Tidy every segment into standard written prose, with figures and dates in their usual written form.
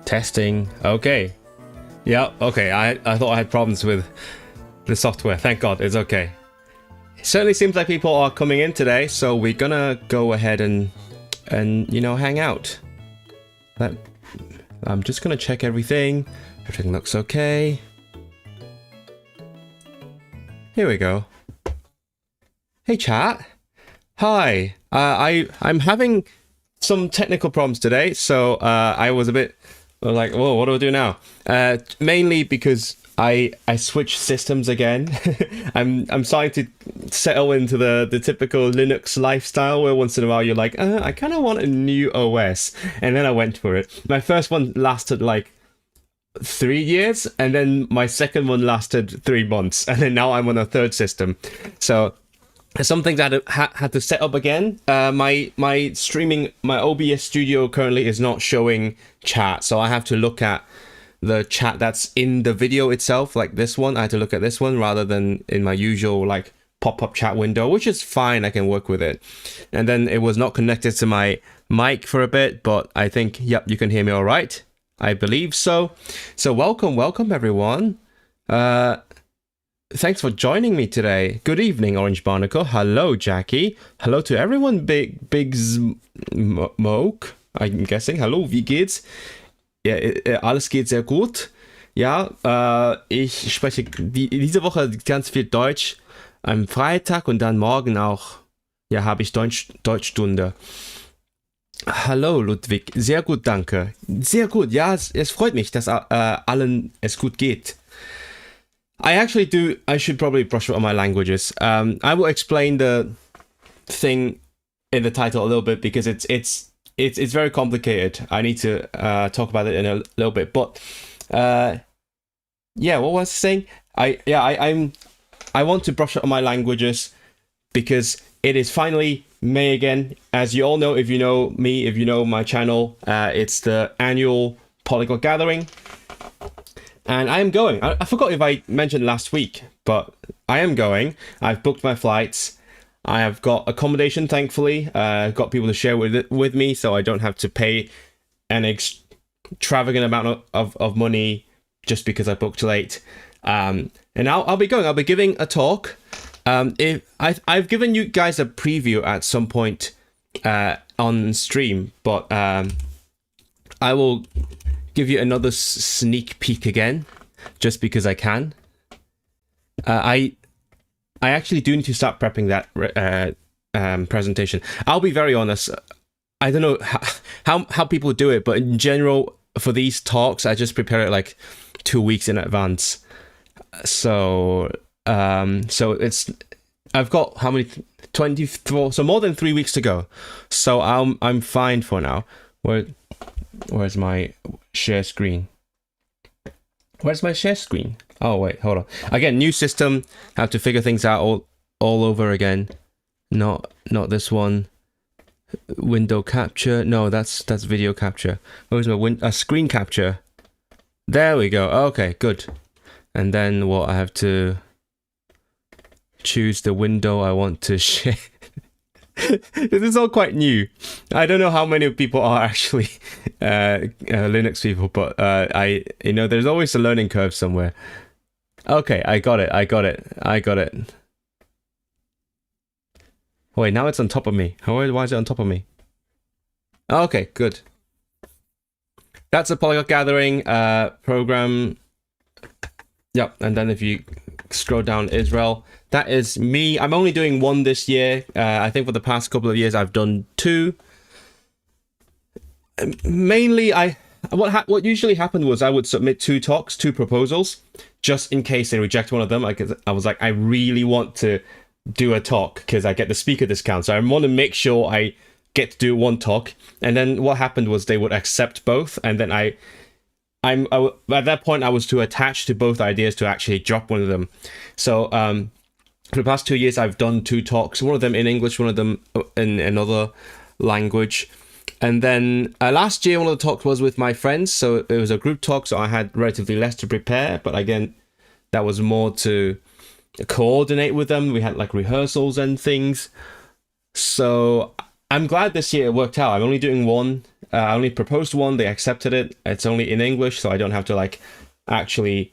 Testing. Okay. Yeah, okay. I thought I had problems with the software. Thank God, it's okay. It certainly seems like people are coming in today, so we're gonna go ahead and you know, hang out. I'm just gonna check everything. Everything looks okay. Here we go. Hey chat. Hi. I'm having some technical problems today, so I was a bit like, whoa, what do I do now? Mainly because I switched systems again. I'm starting to settle into the typical Linux lifestyle where once in a while you're like, I kind of want a new OS, and then I went for it. My first one lasted like 3 years, and then my second one lasted 3 months, and then now I'm on a third system. So some things I had to set up again. My streaming, my OBS studio currently is not showing chat, so I have to look at the chat that's in the video itself, like this one. I had to look at this one rather than in my usual like pop-up chat window, which is fine, I can work with it. And then it was not connected to my mic for a bit, but I think, yep, you can hear me all right. I believe so. So welcome everyone. Thanks for joining me today. Good evening, Orange Barnacle. Hello, Jackie. Hello to everyone, Big Smoke. I'm guessing. Hallo, wie geht's? Ja, alles geht sehr gut. Ja, ich spreche diese Woche ganz viel Deutsch am Freitag und dann morgen auch, ja, habe ich Deutschstunde. Hallo, Ludwig. Sehr gut, danke. Sehr gut. Ja, es freut mich, dass allen es gut geht. I should probably brush up on my languages. I will explain the thing in the title a little bit because it's very complicated. I need to talk about it in a little bit. But yeah, what was I saying? I want to brush up on my languages because it is finally May again. As you all know, if you know me, if you know my channel, it's the annual polyglot gathering. And I am going. I forgot if I mentioned last week, but I am going. I've booked my flights. I have got accommodation, thankfully. I've got people to share with me, so I don't have to pay an extravagant amount of money just because I booked late. And I'll be going. I'll be giving a talk. If I've given you guys a preview at some point on stream, but I will give you another sneak peek again, just because I can. I actually do need to start prepping that presentation. I'll be very honest. I don't know how people do it, but in general, for these talks, I just prepare it like 2 weeks in advance. So it's, I've got how many, 24, so more than 3 weeks to go. So I'm fine for now. Where's my share screen? Where's my share screen? Oh wait, hold on. Again, new system. Have to figure things out all over again. Not this one. Window capture. No, that's video capture. Where's my screen capture? There we go. Okay, good. And then what? I have to choose the window I want to share. This is all quite new. I don't know how many people are actually Linux people, but there's always a learning curve somewhere. Okay, I got it. Wait, now it's on top of me. Why is it on top of me? Okay, good. That's a polyglot gathering program. Yep, and then if you scroll down, Israel, that is me. I'm only doing one this year. I think for the past couple of years I've done 2. Mainly, what usually happened was I would submit 2 talks, 2 proposals, just in case they reject one of them. I was like, I really want to do a talk because I get the speaker discount, so I want to make sure I get to do one talk. And then what happened was they would accept both, and then at that point I was too attached to both ideas to actually drop one of them. So for the past 2 years I've done 2 talks, one of them in English, one of them in another language. And then last year one of the talks was with my friends, so it was a group talk, so I had relatively less to prepare, but again that was more to coordinate with them. We had like rehearsals and things. So I'm glad this year it worked out. I'm only doing one. I only proposed one. They accepted it. It's only in English, so I don't have to like actually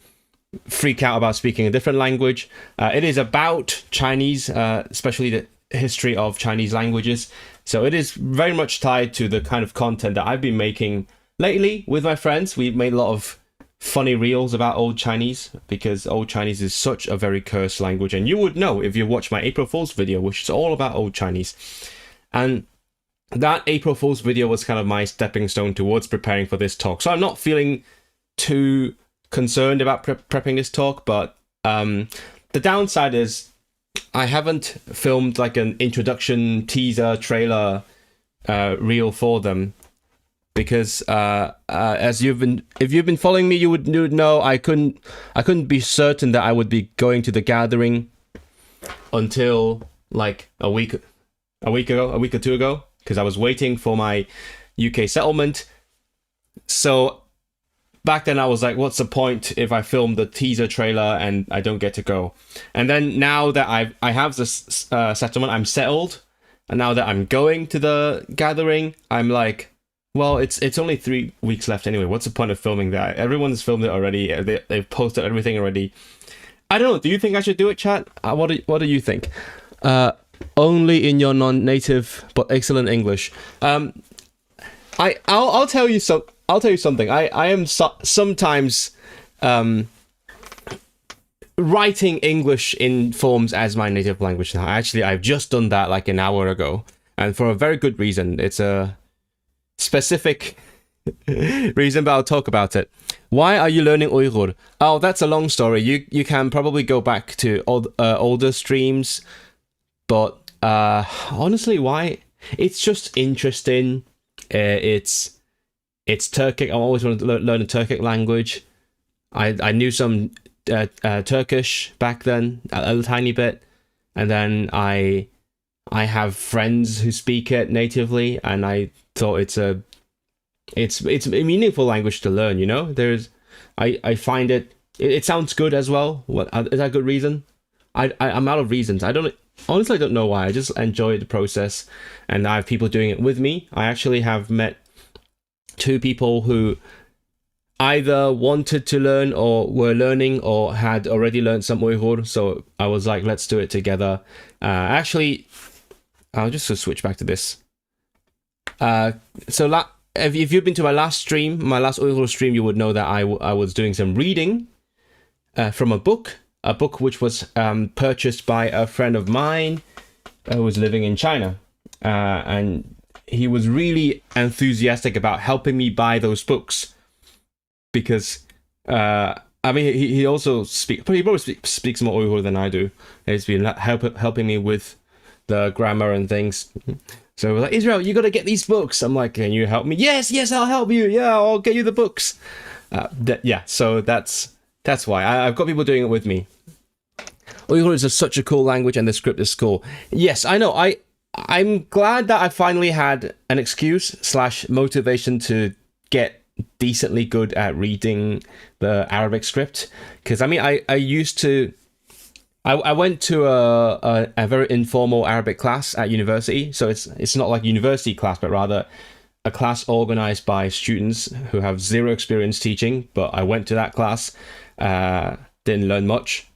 freak out about speaking a different language. It is about Chinese, especially the history of Chinese languages. So it is very much tied to the kind of content that I've been making lately with my friends. We've made a lot of funny reels about Old Chinese, because Old Chinese is such a very cursed language. And you would know if you watch my April Fool's video, which is all about Old Chinese. And that April Fool's video was kind of my stepping stone towards preparing for this talk. So I'm not feeling too concerned about prepping this talk, but the downside is I haven't filmed like an introduction teaser trailer reel for them, because if you've been following me, you would know I couldn't be certain that I would be going to the gathering until like a week or two ago, because I was waiting for my UK settlement. So back then I was like, what's the point if I film the teaser trailer and I don't get to go? And then now that I have this settlement, I'm settled, and now that I'm going to the gathering, I'm like, well, it's only 3 weeks left anyway. What's the point of filming that? Everyone's filmed it already. They've posted everything already. I don't know. Do you think I should do it, chat? What do you think? Only in your non-native but excellent English. I'll tell you so. I'll tell you something. I am sometimes writing English in forms as my native language now. Actually, I've just done that like an hour ago, and for a very good reason. It's a specific reason, but I'll talk about it. Why are you learning Uyghur? Oh, that's a long story. You can probably go back to older streams, but honestly, why? It's just interesting. It's Turkic. I always wanted to learn a Turkic language. I knew some Turkish back then, a tiny bit, and then I have friends who speak it natively, and I thought it's a meaningful language to learn. You know, I find it sounds good as well. What is that a good reason? I'm out of reasons. I don't know why. I just enjoy the process, and I have people doing it with me. I actually have met 2 people who either wanted to learn or were learning or had already learned some Uyghur. So I was like, let's do it together. Actually, I'll just switch back to this. If you've been to my last Uyghur stream, you would know that I was doing some reading from a book which was purchased by a friend of mine who was living in China. And he was really enthusiastic about helping me buy those books, because I mean he also probably speaks more Uyghur than I do. He's been helping me with the grammar and things. So we're like, Israel, you got to get these books. I'm like, can you help me? Yes, I'll help you. Yeah, I'll get you the books. So that's why I've got people doing it with me. Uyghur is such a cool language, and the script is cool. Yes, I know. I'm glad that I finally had an excuse / motivation to get decently good at reading the Arabic script. Because I mean, I used to. I went to a very informal Arabic class at university, so it's not like university class, but rather a class organized by students who have zero experience teaching. But I went to that class, didn't learn much,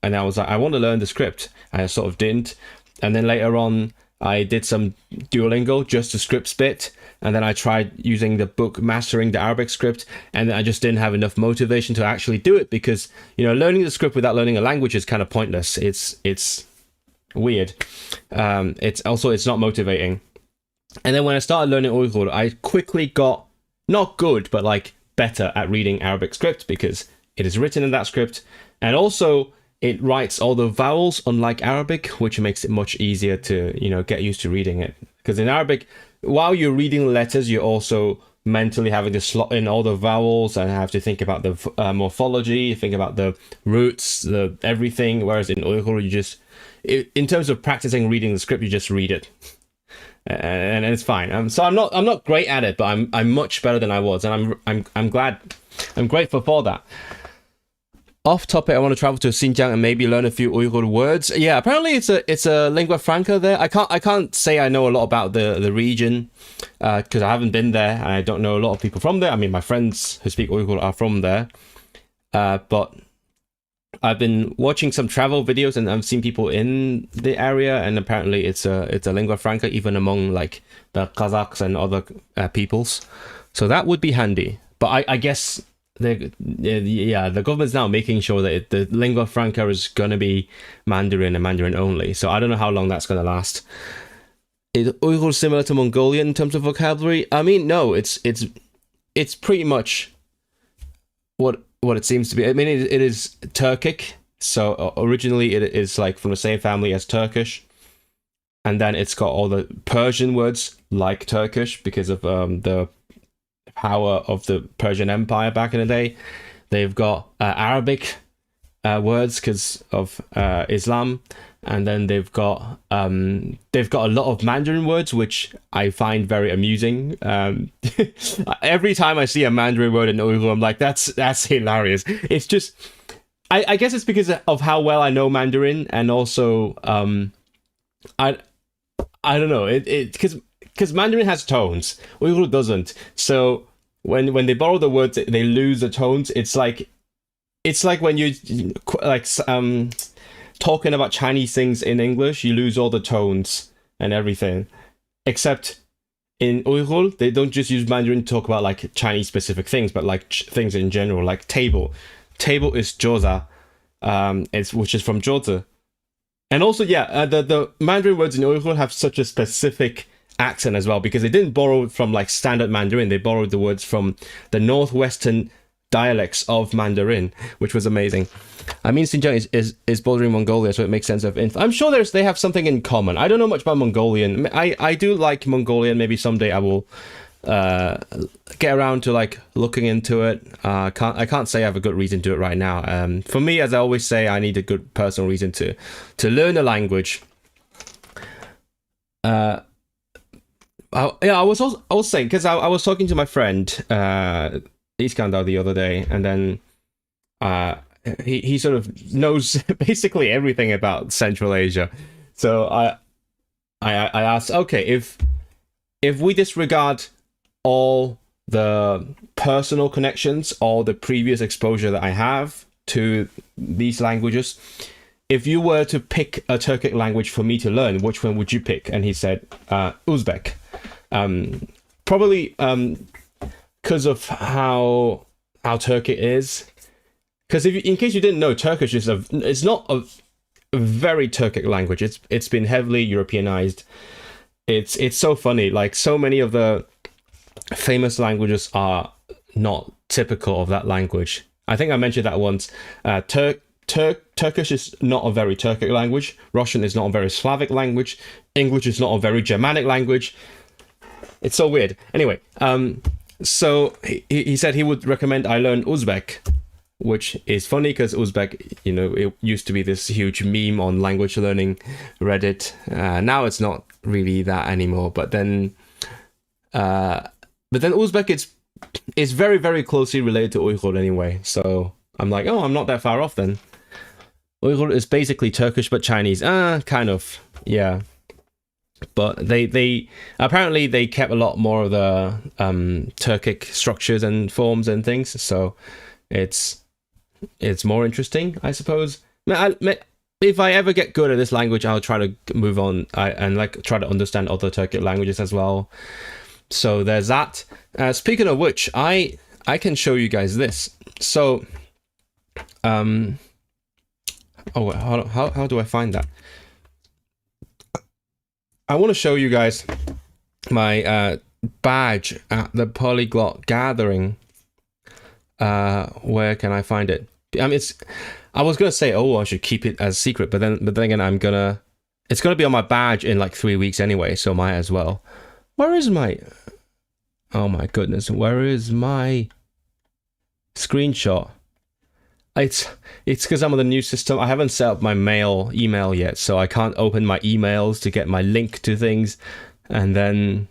and I was like, I want to learn the script, and I sort of didn't. And then later on, I did some Duolingo, just the scripts bit, and then I tried using the book, mastering the Arabic script, and I just didn't have enough motivation to actually do it, because, you know, learning the script without learning a language is kind of pointless. It's weird. It's not motivating. And then when I started learning Uyghur, I quickly got, not good, but like better at reading Arabic script, because it is written in that script, and also it writes all the vowels, unlike Arabic, which makes it much easier to, you know, get used to reading it. Because in Arabic, while you're reading letters, you're also mentally having to slot in all the vowels and have to think about the morphology, think about the roots, the everything. Whereas in Uyghur, you just, in terms of practicing reading the script, you just read it, and it's fine. So I'm not great at it, but I'm much better than I was, and I'm glad, I'm grateful for that. Off topic, I want to travel to Xinjiang and maybe learn a few Uyghur words. Yeah, apparently it's a lingua franca there. I can't say I know a lot about the region because I haven't been there and I don't know a lot of people from there. I mean, my friends who speak Uyghur are from there, but I've been watching some travel videos and I've seen people in the area, and apparently it's a lingua franca even among like the Kazakhs and other peoples. So that would be handy. But I guess the government's now making sure that the lingua franca is going to be Mandarin and Mandarin only. So I don't know how long that's going to last. Is Uyghur similar to Mongolian in terms of vocabulary? I mean, no, it's pretty much what it seems to be. I mean, it is Turkic. So originally it is like from the same family as Turkish. And then it's got all the Persian words like Turkish because of the power of the Persian Empire back in the day. They've got Arabic words because of Islam, and then they've got a lot of Mandarin words, which I find very amusing. Every time I see a Mandarin word in Uyghur, I'm like, that's hilarious. It's just, I guess it's because of how well I know Mandarin, and also I don't know, because Mandarin has tones, Uyghur doesn't. So when they borrow the words, they lose the tones. It's like when you like talking about Chinese things in English, you lose all the tones and everything. Except in Uyghur, they don't just use Mandarin to talk about like Chinese specific things, but like things in general, like table. Table is joza, which is from Joza. And also, the Mandarin words in Uyghur have such a specific accent as well, because they didn't borrow from like standard Mandarin. They borrowed the words from the northwestern dialects of Mandarin, which was amazing. I mean, Xinjiang is bordering Mongolia, so it makes sense of I'm sure they have something in common. I don't know much about Mongolian. I do like Mongolian. Maybe someday I will get around to like looking into it. I can't say I have a good reason to do it right now. For me, as I always say, I need a good personal reason to learn a language. I was saying, because I was talking to my friend Iskandar the other day, and then he sort of knows basically everything about Central Asia. So I asked, okay, if we disregard all the personal connections, all the previous exposure that I have to these languages, if you were to pick a Turkic language for me to learn, which one would you pick? And he said Uzbek. Probably because of how Turkic is. Because in case you didn't know, Turkish it's not a very Turkic language. It's been heavily Europeanized. It's so funny. Like, so many of the famous languages are not typical of that language. I think I mentioned that once. Turkish is not a very Turkic language. Russian is not a very Slavic language. English is not a very Germanic language. It's so weird. Anyway, so he said he would recommend I learn Uzbek, which is funny because Uzbek, it used to be this huge meme on language learning Reddit. Now it's not really that anymore. But then Uzbek is very, very closely related to Uyghur anyway. So I'm like, oh, I'm not that far off then. Uyghur is basically Turkish but Chinese. Kind of, yeah. But they apparently they kept a lot more of the Turkic structures and forms and things. So it's more interesting, I suppose. If I ever get good at this language, I'll try to move on and like try to understand other Turkic languages as well. So there's that. Speaking of which, I can show you guys this. So, how do I find that? I want to show you guys my badge at the Polyglot Gathering. Where can I find it? I mean, I was gonna say, I should keep it as secret, but then again, it's gonna be on my badge in like 3 weeks anyway, so might as well. Where is my? Oh my goodness, where is my screenshot? It's because I'm on the new system. I haven't set up my email yet, so I can't open my emails to get my link to things. And then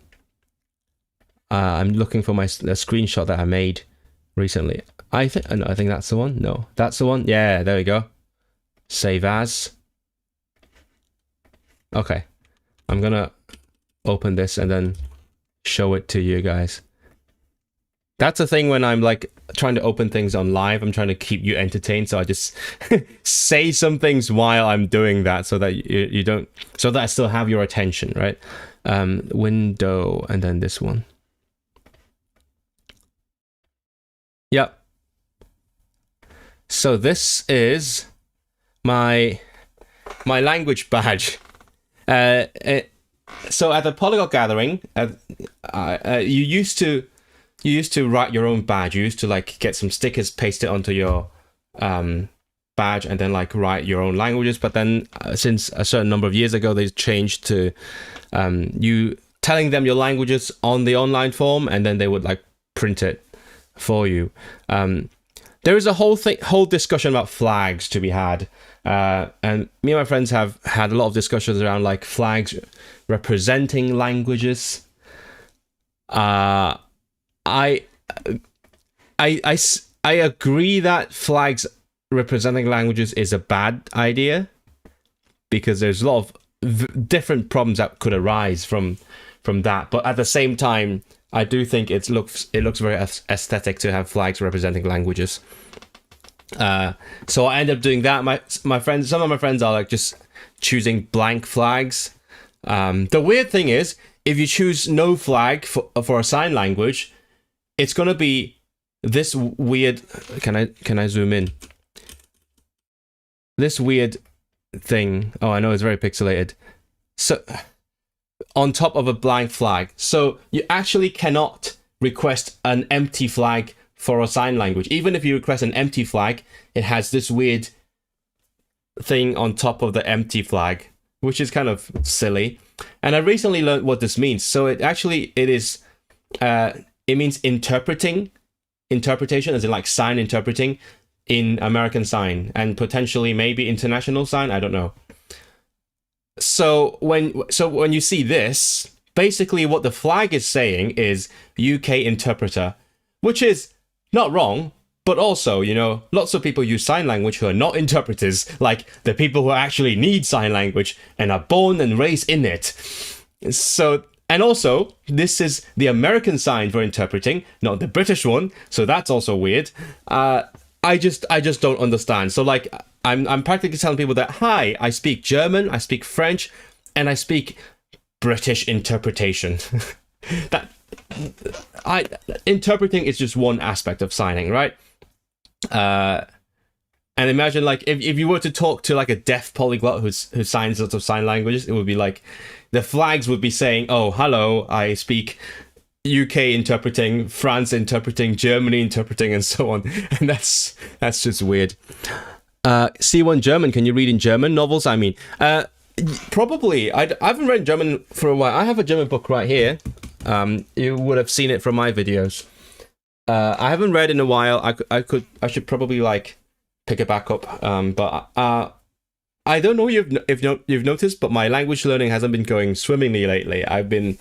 I'm looking for the screenshot that I made recently. I think that's the one. No, that's the one. Yeah, there we go. Save as. Okay, I'm gonna open this and then show it to you guys. That's the thing when I'm like trying to open things on live. I'm trying to keep you entertained, so I just say some things while I'm doing that, so that you don't, so that I still have your attention, right? Window and then this one. Yep. So this is my language badge. So at the Polyglot gathering, you used to write your own badge. You used to like get some stickers, paste it onto your badge, and then like write your own languages. But then since a certain number of years ago, they changed to you telling them your languages on the online form, and then they would like print it for you. There is a whole discussion about flags to be had, and me and my friends have had a lot of discussions around like flags representing languages. I agree that flags representing languages is a bad idea, because there's a lot of different problems that could arise from that. But at the same time, I do think it looks very aesthetic to have flags representing languages. So I end up doing that. My friends, some of my friends are like just choosing blank flags. The weird thing is, if you choose no flag for a sign language, it's gonna be this weird. Can I zoom in? This weird thing. Oh, I know it's very pixelated. So on top of a blank flag, so you actually cannot request an empty flag for a sign language. Even if you request an empty flag, it has this weird thing on top of the empty flag, which is kind of silly. And I recently learned what this means. So it means interpretation, as in like sign interpreting in American Sign, and potentially maybe International Sign. I don't know. So when you see this, basically what the flag is saying is UK interpreter, which is not wrong, but also, you know, lots of people use sign language who are not interpreters, like the people who actually need sign language and are born and raised in it. So, and also, this is the American sign for interpreting, not the British one, so that's also weird. I just don't understand. So like, I'm practically telling people that, hi, I speak German, I speak French, and I speak British interpretation. Interpreting is just one aspect of signing, right? And imagine like if you were to talk to like a deaf polyglot who signs lots of sign languages, it would be like the flags would be saying, oh, hello, I speak UK interpreting, France interpreting, Germany interpreting, and so on. And that's just weird. C1 German, can you read in German novels? I mean, probably. I haven't read German for a while. I have a German book right here. You would have seen it from my videos. I haven't read in a while. I should probably like pick it back up. But I don't know if you've noticed, but my language learning hasn't been going swimmingly lately. I've been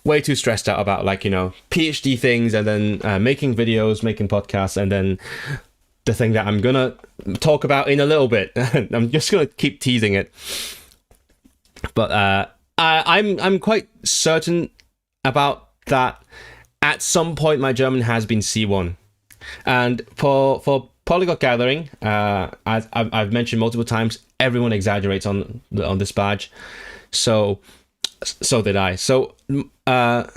way too stressed out about like, you know, PhD things, and then making videos, making podcasts, and then the thing that I'm gonna talk about in a little bit. I'm just gonna keep teasing it. But I'm quite certain about that. At some point, my German has been C1, and for Polyglot Gathering, as I've mentioned multiple times, everyone exaggerates on this badge, so did I. So as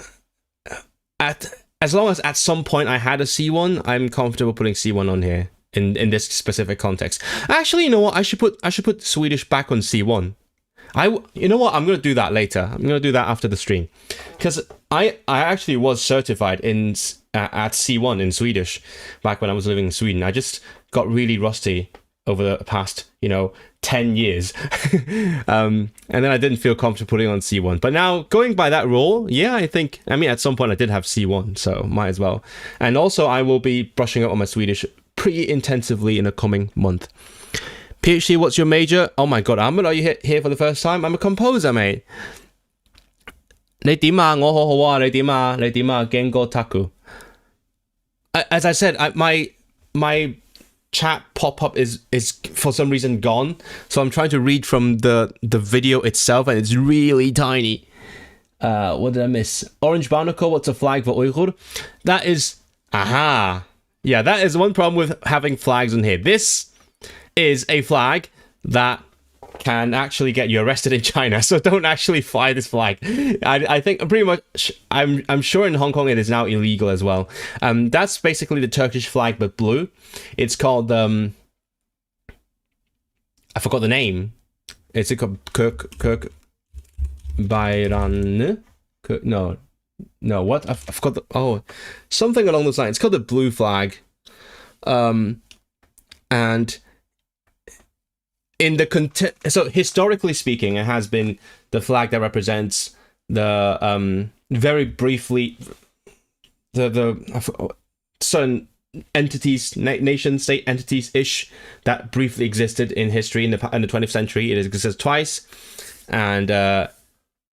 long as at some point I had a C1, I'm comfortable putting C1 on here in this specific context. Actually, you know what? I should put Swedish back on C1. You know what? I'm gonna do that later. I'm gonna do that after the stream, because I actually was certified at C1 in Swedish back when I was living in Sweden. I just got really rusty over the past 10 years, and then I didn't feel comfortable putting on C1. But now, going by that rule, yeah, I mean at some point I did have C1, so might as well. And also I will be brushing up on my Swedish pretty intensively in the coming month. PhD, what's your major? Oh my god, Ahmed, are you here for the first time? I'm a composer, mate. 你點啊？我好好啊，你點啊？你點啊？驚過 Taku. As I said, my chat pop-up is for some reason gone, so I'm trying to read from the video itself, and it's really tiny. What did I miss? Orange barnacle, what's a flag for Uyghur? That is, aha, yeah, that is one problem with having flags on here. This is a flag that can actually get you arrested in China, so don't actually fly this flag. I think pretty much, I'm sure in Hong Kong it is now illegal as well. That's basically the Turkish flag but blue. It's called I forgot the name. It's a Kirk Bayran. No, what? I forgot something along those lines. It's called the blue flag. And in the so historically speaking, it has been the flag that represents the very briefly the certain entities, nation state entities ish, that briefly existed in history in the 20th century. It exists twice, and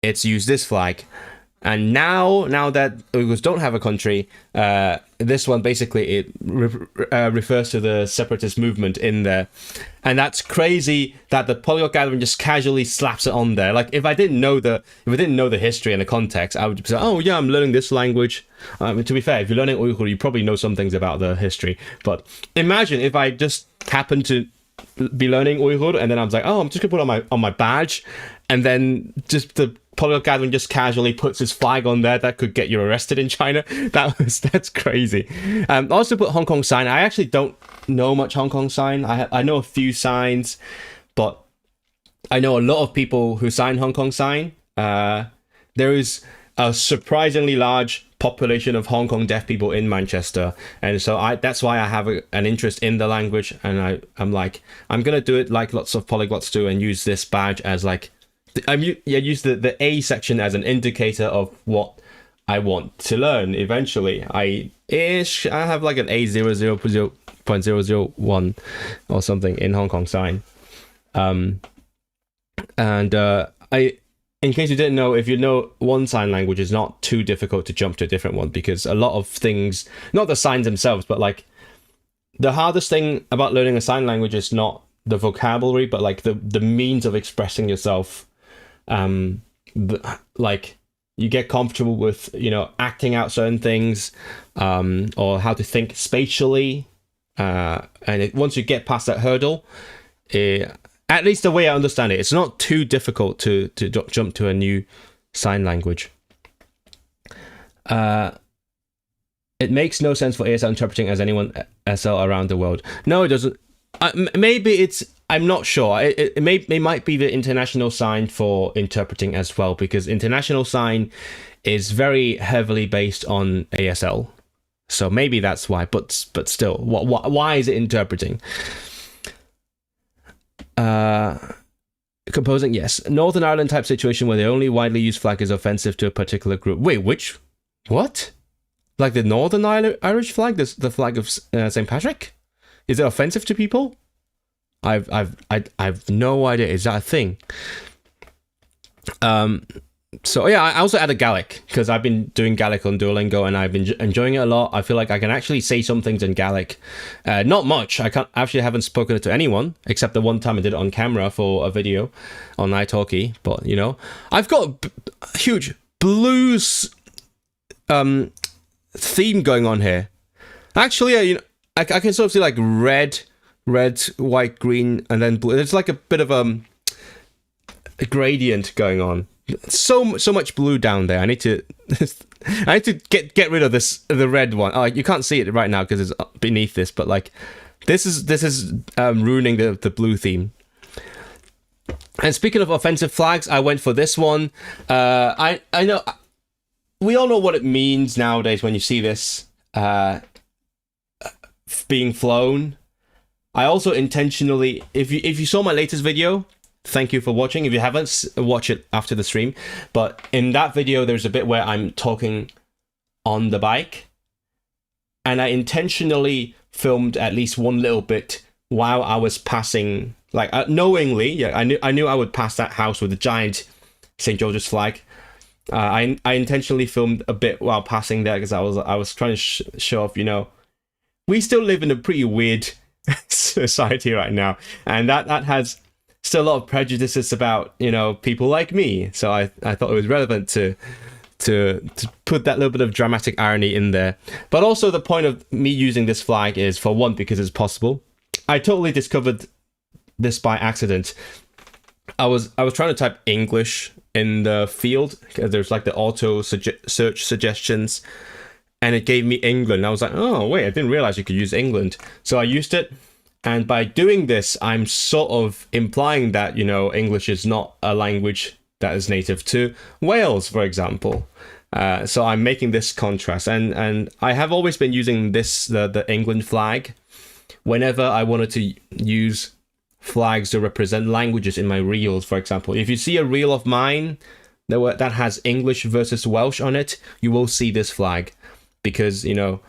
it's used this flag. And now that Uyghurs don't have a country, this one basically it refers to the separatist movement in there, and that's crazy that the polyglot gathering just casually slaps it on there. Like if I didn't know the history and the context, I would say, oh yeah, I'm learning this language. To be fair, if you're learning Uyghur, you probably know some things about the history. But imagine if I just happened to be learning Uyghur, and then I was like, oh, I'm just gonna put it on my badge, and then just the polyglot gathering just casually puts his flag on there. That could get you arrested in China. That's crazy. I also put Hong Kong sign. I actually don't know much Hong Kong sign. I know a few signs, but I know a lot of people who sign Hong Kong sign. There is a surprisingly large population of Hong Kong deaf people in Manchester, and so that's why I have an interest in the language, and I'm like, I'm gonna do it like lots of polyglots do, and use this badge as like, use the A section as an indicator of what I want to learn eventually. I have like an A00.001 or something in Hong Kong sign. In case you didn't know, if you know one sign language, it's not too difficult to jump to a different one, because a lot of things, not the signs themselves, but like the hardest thing about learning a sign language is not the vocabulary, but like the means of expressing yourself. Like you get comfortable with, acting out certain things, or how to think spatially. And once you get past that hurdle, at least the way I understand it, it's not too difficult to jump to a new sign language. It makes no sense for ASL interpreting as anyone SL around the world. No, it doesn't. Maybe it's, I'm not sure. It might be the international sign for interpreting as well, because international sign is very heavily based on ASL. So maybe that's why, but still, why is it interpreting? Composing, yes. Northern Ireland type situation where the only widely used flag is offensive to a particular group. Wait, what? Like the Northern Irish flag, the flag of St. Patrick? Is it offensive to people? I've no idea. Is that a thing? So yeah, I also added Gaelic because I've been doing Gaelic on Duolingo and I've been enjoying it a lot. I feel like I can actually say some things in Gaelic. Not much. I haven't spoken it to anyone except the one time I did it on camera for a video on italki. But I've got a huge blues theme going on here. Actually, I can sort of see like red, white, green, and then blue. There's like a bit of a gradient going on. So much blue down there. I need to get rid of the red one. Oh, you can't see it right now because it's beneath this, but like this is ruining the blue theme. And speaking of offensive flags, I went for this one. I know we all know what it means nowadays when you see this being flown. I also intentionally, if you saw my latest video, thank you for watching. If you haven't, watch it after the stream. But in that video, there's a bit where I'm talking on the bike, and I intentionally filmed at least one little bit while I was passing, like knowingly. Yeah, I knew I would pass that house with a giant St. George's flag. I intentionally filmed a bit while passing there because I was trying to show off, we still live in a pretty weird society right now, and that has still a lot of prejudices about, you know, people like me. So I thought it was relevant to put that little bit of dramatic irony in there. But also the point of me using this flag is, for one, because it's possible. I totally discovered this by accident. I was trying to type English in the field, because there's like the auto search suggestions, and it gave me England. I was like, oh wait, I didn't realize you could use England. So I used it, and by doing this, I'm sort of implying that, you know, English is not a language that is native to Wales, for example. So I'm making this contrast, and I have always been using this the England flag whenever I wanted to use flags to represent languages in my reels. For example, if you see a reel of mine that has English versus Welsh on it, you will see this flag, because, you know,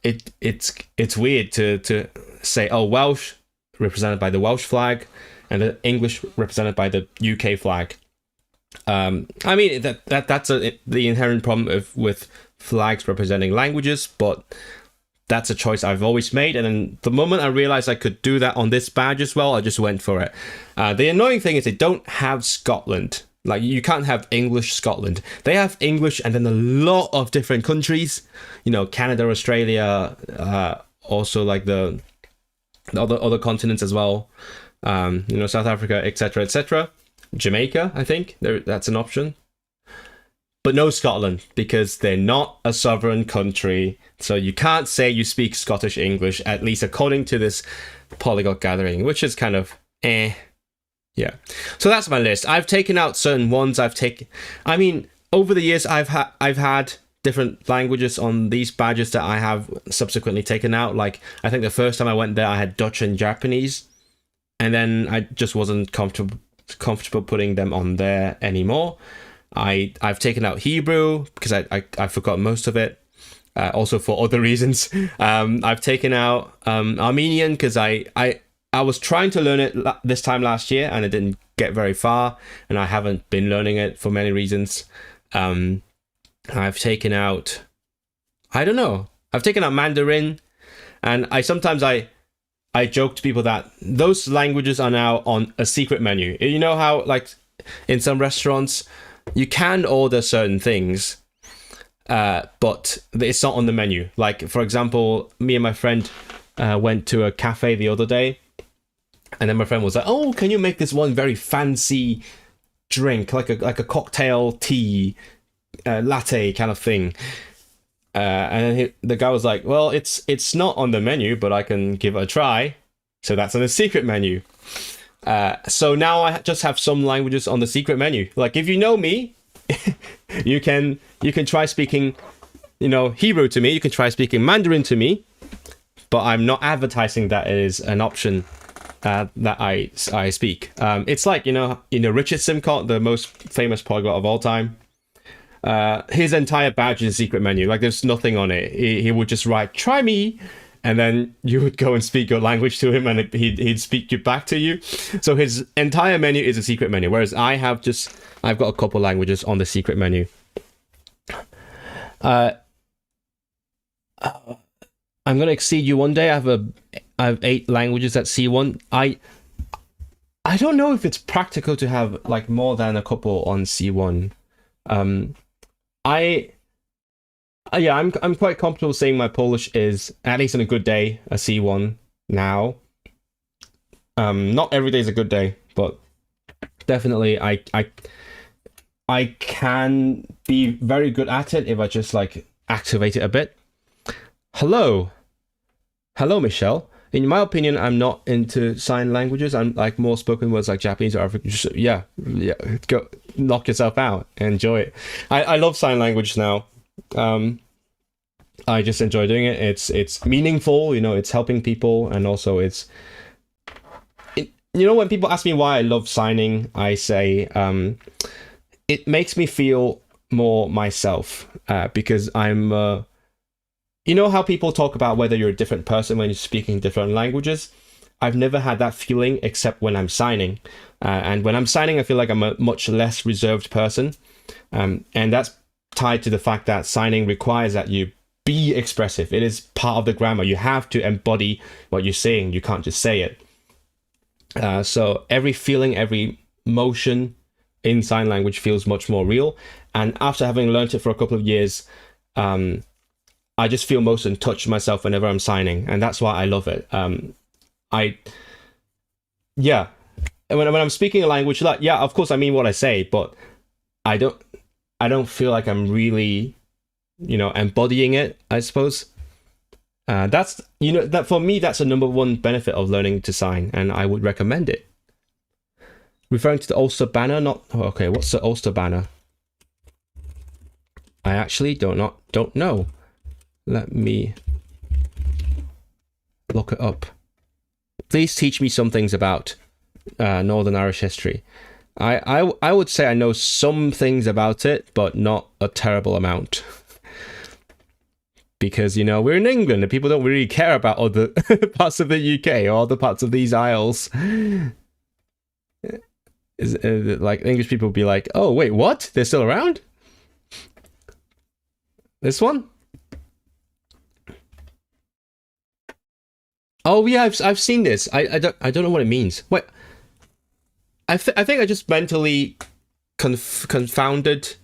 it's weird to say, oh, Welsh represented by the Welsh flag and the English represented by the UK flag. I mean, that's the inherent problem with flags representing languages, but that's a choice I've always made. And then the moment I realized I could do that on this badge as well, I just went for it. The annoying thing is they don't have Scotland. Like, you can't have English Scotland. They have English and then a lot of different countries, you know, Canada, Australia, also like the other continents as well, you know, South Africa, etc., etc. Jamaica, I think that's an option, but no Scotland, because they're not a sovereign country. So you can't say you speak Scottish English, at least according to this polyglot gathering, which is kind of yeah. So that's my list. I've taken out certain ones. I mean, over the years, I've had different languages on these badges that I have subsequently taken out. Like, I think the first time I went there, I had Dutch and Japanese, and then I just wasn't comfortable putting them on there anymore. I've taken out Hebrew because I forgot most of it, also for other reasons. I've taken out Armenian because I was trying to learn it this time last year, and it didn't get very far, and I haven't been learning it for many reasons. I've taken out, I don't know, I've taken out Mandarin, and I sometimes joke to people that those languages are now on a secret menu. You know how, like, in some restaurants, you can order certain things, but it's not on the menu. Like, for example, me and my friend went to a cafe the other day, and then my friend was like, oh, can you make this one very fancy drink, like a cocktail tea, latte kind of thing? And then the guy was like, well, it's not on the menu, but I can give it a try. So that's on the secret menu. So now I just have some languages on the secret menu. Like, if you know me, you can try speaking, you know, Hebrew to me. You can try speaking Mandarin to me, but I'm not advertising that it is an option that I speak. It's like, you know, Richard Simcott, the most famous polyglot of all time. His entire badge is a secret menu. Like, there's nothing on it. He would just write, try me, and then you would go and speak your language to him, and he'd speak you back to you. So his entire menu is a secret menu, whereas I've got a couple languages on the secret menu. I'm gonna exceed you one day. I have 8 languages at C1. I don't know if it's practical to have like more than a couple on C1. I'm quite comfortable saying my Polish is, at least on a good day, a C1 now. Not every day is a good day, but definitely I can be very good at it if I just like activate it a bit. Hello, Michelle. In my opinion, I'm not into sign languages. I'm like more spoken words like Japanese or African. Just, yeah, go knock yourself out. Enjoy it. I love sign language now. I just enjoy doing it. It's meaningful, you know, it's helping people, and also you know, when people ask me why I love signing, I say it makes me feel more myself, because I'm you know how people talk about whether you're a different person when you're speaking different languages? I've never had that feeling except when I'm signing. And when I'm signing, I feel like I'm a much less reserved person. And that's tied to the fact that signing requires that you be expressive. It is part of the grammar. You have to embody what you're saying. You can't just say it. So every feeling, every motion in sign language feels much more real. And after having learned it for a couple of years, I just feel most in touch with myself whenever I'm signing, and that's why I love it. When I'm speaking a language, like, yeah, of course I mean what I say, but I don't feel like I'm really, embodying it, I suppose. That's, that for me, that's the number one benefit of learning to sign, and I would recommend it. Referring to the Ulster banner, okay, what's the Ulster banner? I actually don't know. Let me look it up. Please teach me some things about Northern Irish history. I would say I know some things about it, but not a terrible amount. Because, we're in England and people don't really care about other parts of the UK or other parts of these isles. Like, English people would be like, oh, wait, what? They're still around? This one? Oh yeah, I've seen this. I don't know what it means. Wait, I think I just mentally confounded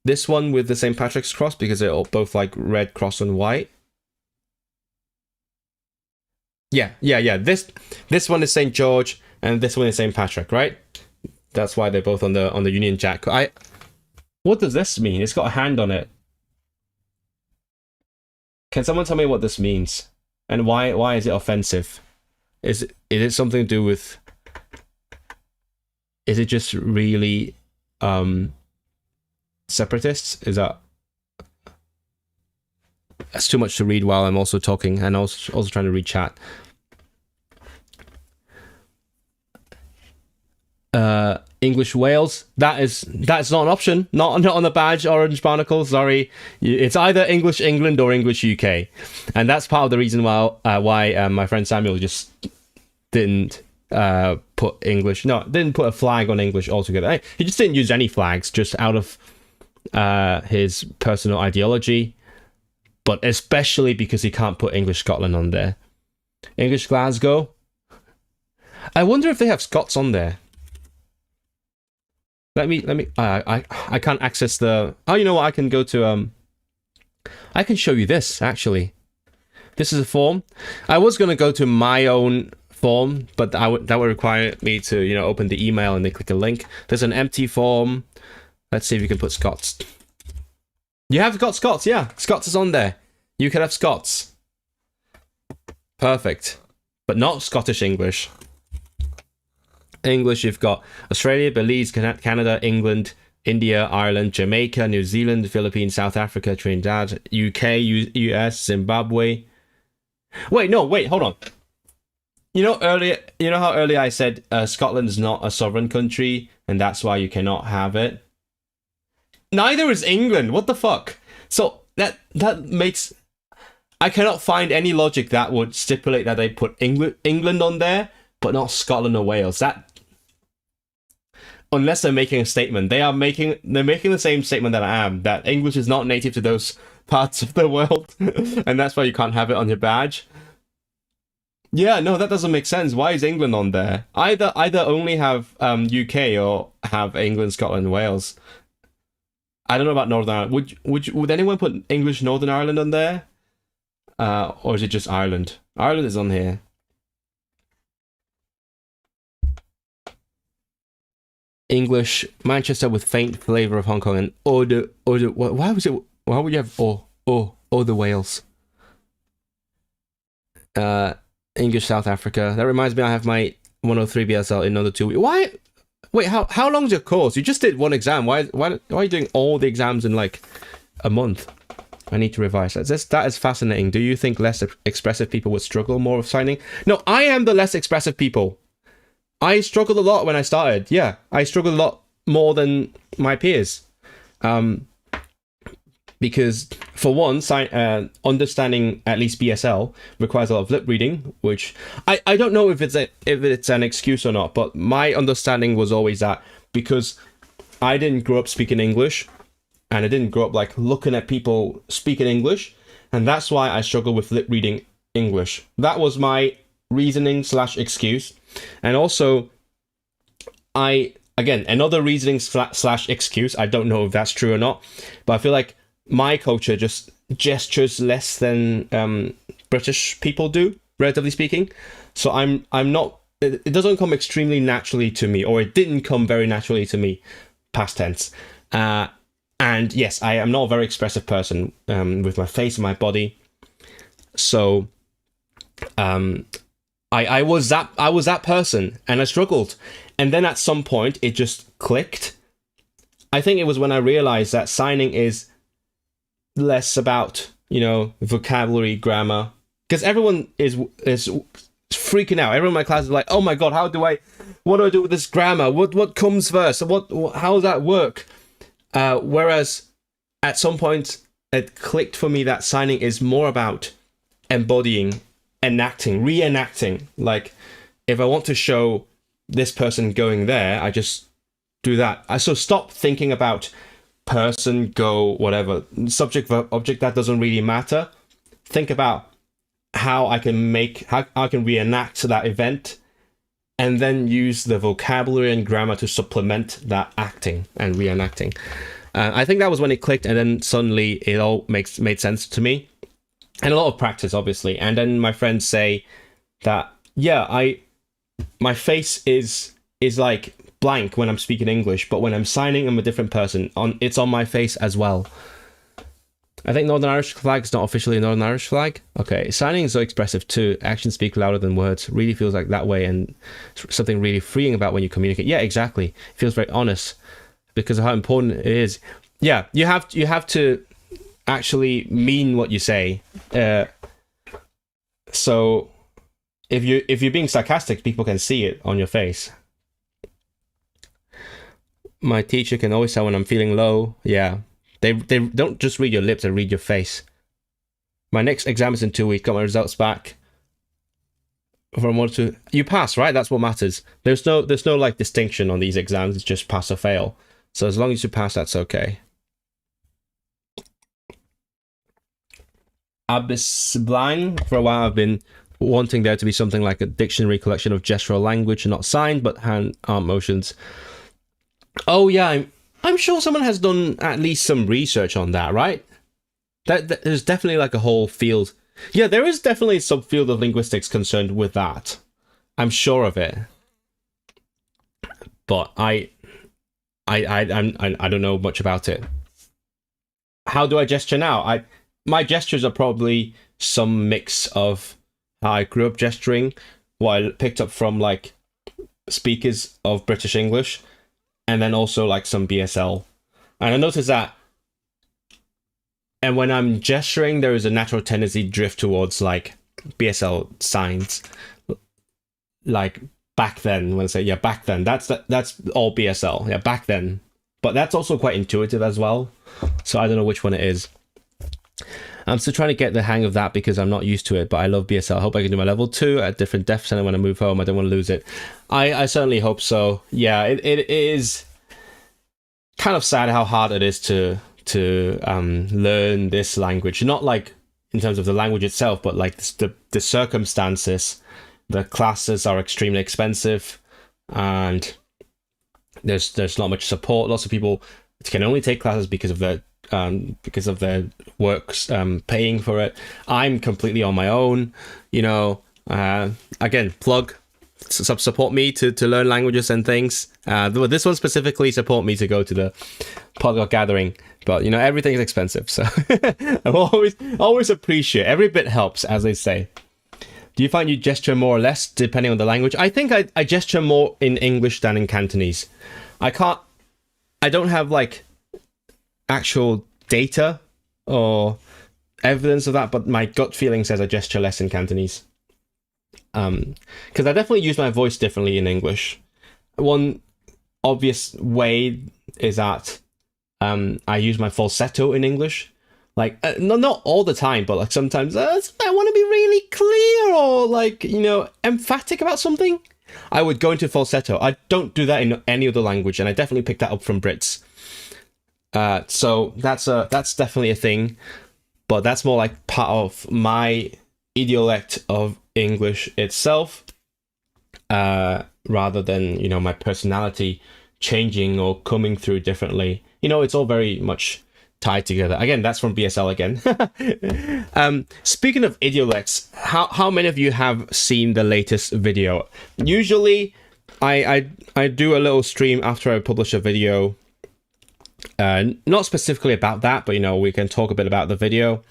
this one with the St. Patrick's cross because they're all both like red cross and white. Yeah. This one is St. George and this one is St. Patrick, right? That's why they're both on the Union Jack. What does this mean? It's got a hand on it. Can someone tell me what this means? And why is it offensive? Is it something to do with... Is it just really separatists? Is that... That's too much to read while I'm also talking and also trying to read chat. English Wales, that's not an option. Not on the badge, Orange Barnacle, sorry. It's either English England or English UK. And that's part of the reason why my friend Samuel just didn't put a flag on English altogether. He just didn't use any flags, just out of his personal ideology, but especially because he can't put English Scotland on there. English Glasgow. I wonder if they have Scots on there. Let me. I can't access the. Oh, you know what? I can go to. I can show you this actually. This is a form. I was gonna go to my own form, but that would require me to open the email and then click a link. There's an empty form. Let's see if you can put Scots. You have got Scots, yeah. Scots is on there. You can have Scots. Perfect, but not Scottish English. English, you've got Australia, Belize, Canada, England, India, Ireland, Jamaica, New Zealand, Philippines, South Africa, Trinidad, UK, US, Zimbabwe. Wait, hold on. How earlier I said Scotland is not a sovereign country and that's why you cannot have it? Neither is England. What the fuck? So that makes... I cannot find any logic that would stipulate that they put England on there, but not Scotland or Wales. Unless they're making a statement. They're making the same statement that I am, that English is not native to those parts of the world, and that's why you can't have it on your badge. Yeah, no, that doesn't make sense. Why is England on there? Either only have UK or have England, Scotland, Wales. I don't know about Northern Ireland. Would anyone put English Northern Ireland on there? Or is it just Ireland? Ireland is on here. English Manchester with faint flavour of Hong Kong and why would you have the Wales? English South Africa. That reminds me, I have my 103 BSL in another 2 weeks. Why? Wait, how long's your course? You just did one exam. Why are you doing all the exams in like a month? I need to revise that. That is fascinating. Do you think less expressive people would struggle more with signing? No, I am the less expressive people. I struggled a lot when I started. Yeah, I struggled a lot more than my peers. Because for one, understanding at least BSL requires a lot of lip reading, which I don't know if it's an excuse or not, but my understanding was always that because I didn't grow up speaking English and I didn't grow up like looking at people speaking English, and that's why I struggle with lip reading English. That was my reasoning / excuse. And also, again, another reasoning / excuse, I don't know if that's true or not, but I feel like my culture just gestures less than British people do, relatively speaking. So I'm not, it doesn't come extremely naturally to me, or it didn't come very naturally to me, past tense. And yes, I am not a very expressive person with my face and my body. So I was that person, and I struggled. And then at some point it just clicked. I think it was when I realized that signing is less about, vocabulary, grammar, because everyone is freaking out. Everyone in my class is like, oh my god, what do I do with this grammar? What comes first? How does that work? Whereas at some point it clicked for me that signing is more about embodying, enacting, reenacting. Like, if I want to show this person going there, I just do that. So stop thinking about person, go, whatever, subject, verb, object, that doesn't really matter. Think about how I can reenact that event, and then use the vocabulary and grammar to supplement that acting and reenacting. I think that was when it clicked, and then suddenly it all made sense to me. And a lot of practice, obviously. And then my friends say that, my face is like blank when I'm speaking English, but when I'm signing, I'm a different person. It's on my face as well. I think Northern Irish flag is not officially a Northern Irish flag. Okay, signing is so expressive too. Actions speak louder than words. Really feels like that way, and something really freeing about when you communicate. Yeah, exactly. It feels very honest because of how important it is. Yeah, you have to actually mean what you say. So if you're being sarcastic, people can see it on your face. My teacher can always tell when I'm feeling low. Yeah. They don't just read your lips, they read your face. My next exam is in 2 weeks. Got my results back. From 1 to you pass, right? That's what matters. There's no like distinction on these exams. It's just pass or fail. So as long as you pass, that's okay. Abyss Blind. For a while, I've been wanting there to be something like a dictionary collection of gestural language, not signed, but hand-arm motions. Oh yeah, I'm sure someone has done at least some research on that, right? That there's definitely like a whole field. Yeah, there is definitely some field of linguistics concerned with that. I'm sure of it. But I don't know much about it. How do I gesture now? My gestures are probably some mix of how I grew up gesturing, what I picked up from like speakers of British English, and then also like some BSL. And I noticed that, and when I'm gesturing, there is a natural tendency drift towards like BSL signs. Like back then, when I say back then, that's all BSL. Yeah, back then. But that's also quite intuitive as well. So I don't know which one it is. I'm still trying to get the hang of that because I'm not used to it, but I love BSL. I hope I can do my level 2 at different depth center when I move home. I don't want to lose it. I certainly hope so. Yeah, it is kind of sad how hard it is to learn this language. Not like in terms of the language itself, but like the circumstances. The classes are extremely expensive, and there's not much support. Lots of people can only take classes because of their works paying for it. I'm completely on my own, again, plug, support me to learn languages and things. This one specifically support me to go to the polyglot gathering, but everything is expensive, so I will always appreciate every bit helps, as they say. Do you find you gesture more or less depending on the language? I think I gesture more in English than in Cantonese. I don't have like actual data or evidence of that, but my gut feeling says I gesture less in Cantonese. Because I definitely use my voice differently in English. One obvious way is that I use my falsetto in English. Like, not all the time, but like sometimes I want to be really clear or like, emphatic about something. I would go into falsetto. I don't do that in any other language, and I definitely picked that up from Brits. So that's definitely a thing. but that's more like part of my idiolect of English itself, rather than, you know, my personality changing or coming through differently. You know, it's all very much tied together. Again, that's from BSL again. Speaking of idiolects, how many of you have seen the latest video? Usually, I do a little stream after I publish a video. Not specifically about that, but, you know, we can talk a bit about the video.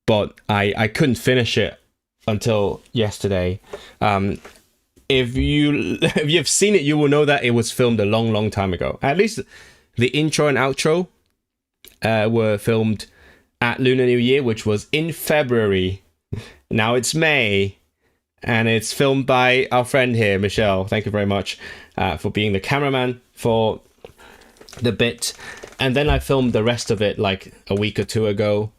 But I couldn't finish it until yesterday. If you've seen it, you will know that it was filmed a long time ago. At least the intro and outro were filmed at Lunar New Year, which was in February. Now it's May, and it's filmed by our friend here, Michelle. Thank you very much for being the cameraman for the bit. And then I filmed the rest of it like a week or two ago,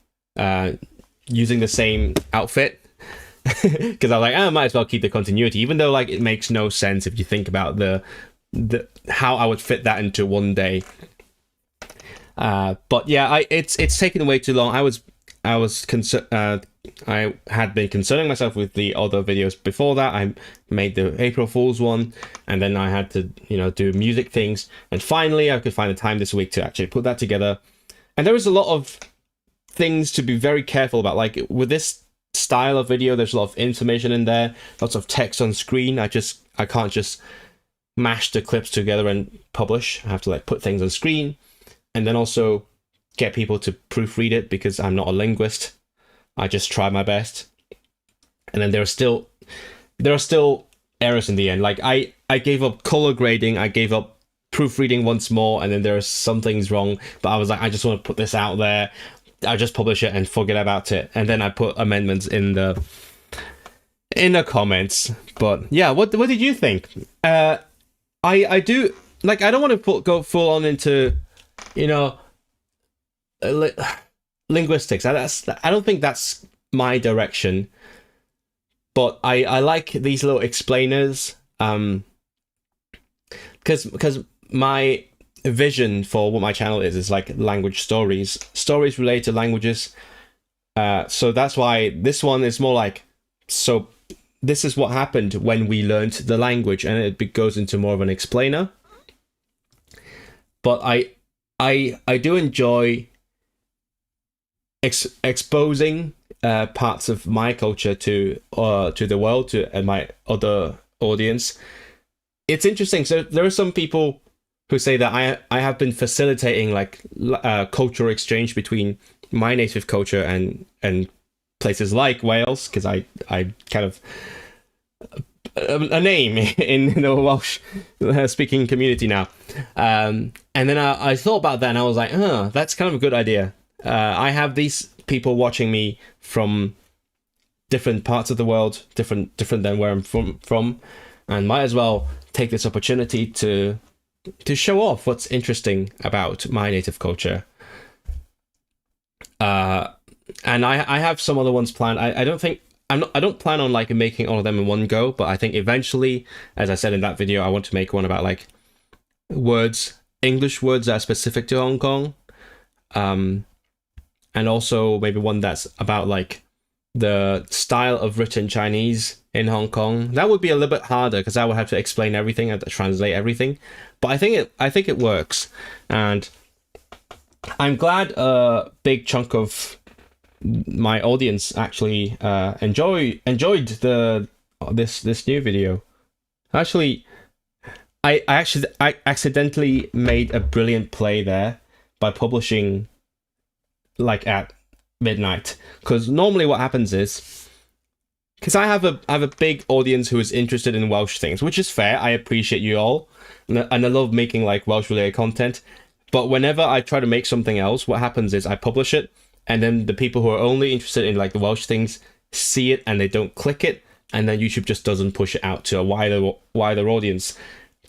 using the same outfit. Because I was like, I might as well keep the continuity, even though like it makes no sense if you think about the how I would fit that into one day. But yeah, it's taken way too long. I had been concerning myself with the other videos before that. I made the April Fool's one, and then I had to, you know, do music things. And finally, I could find the time this week to actually put that together. And there was a lot of things to be very careful about. Like with this style of video, there's a lot of information in there, lots of text on screen. I can't just mash the clips together and publish. I have to like put things on screen, and then also get people to proofread it, because I'm not a linguist. I just try my best. And then there are still errors in the end. Like I gave up color grading, I gave up proofreading once more, and then there are some things wrong, but I was like, I just want to put this out there. I just publish it and forget about it. And then I put amendments in the comments. But yeah, what did you think? I do, like, I don't want to go full on into, you know, linguistics. I don't think that's my direction. But I like these little explainers. Because my vision for what my channel is like language stories related to languages. So that's why this one is more like, so this is what happened when we learned the language, and it goes into more of an explainer. But I do enjoy exposing parts of my culture to the world, and my other audience. It's interesting. So there are some people who say that I have been facilitating like cultural exchange between my native culture and places like Wales, because I kind of a name in the Welsh speaking community now. And then I thought about that, and I was like, that's kind of a good idea. I have these people watching me from different parts of the world, different than where I'm from, and might as well take this opportunity to show off what's interesting about my native culture. And I have some other ones planned. I don't plan on like making all of them in one go, but I think eventually, as I said in that video, I want to make one about like English words that are specific to Hong Kong. And also maybe one that's about like the style of written Chinese in Hong Kong. That would be a little bit harder, because I would have to explain everything and translate everything. But I think it works, and I'm glad a big chunk of my audience actually enjoyed this new video. Actually, I accidentally made a brilliant play there by publishing like at midnight, because normally what happens is, because I have a big audience who is interested in Welsh things, which is fair. I appreciate you all, and I love making like Welsh related content. But whenever I try to make something else, what happens is I publish it, and then the people who are only interested in like the Welsh things see it and they don't click it, and then YouTube just doesn't push it out to a wider audience.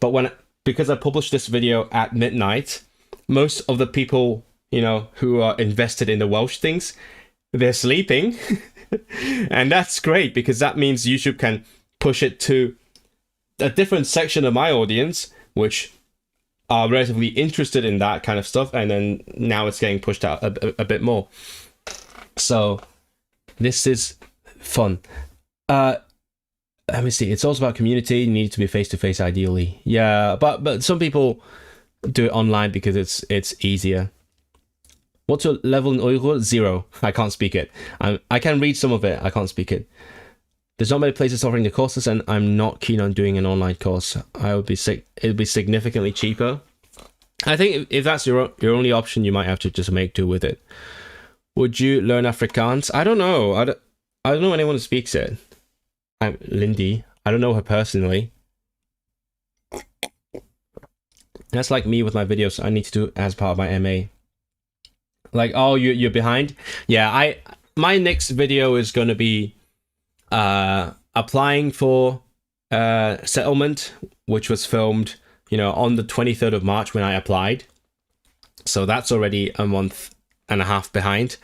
But because I published this video at midnight, most of the people, you know, who are invested in the Welsh things, they're sleeping. And that's great, because that means YouTube can push it to a different section of my audience, which are relatively interested in that kind of stuff. And then now it's getting pushed out a bit more. So this is fun. Let me see. It's also about community. You need to be face to face, ideally. Yeah, but some people do it online because it's easier. What's your level in Uyghur? 0. I can't speak it. I can read some of it. I can't speak it. There's not many places offering the courses, and I'm not keen on doing an online course. It would be significantly cheaper. I think if that's your only option, you might have to just make do with it. Would you learn Afrikaans? I don't know. I don't know anyone who speaks it. Lindy. I don't know her personally. That's like me with my videos. I need to do as part of my MA. Like, oh, you're behind? Yeah, my next video is going to be applying for settlement, which was filmed, on the 23rd of March when I applied. So that's already a month and a half behind.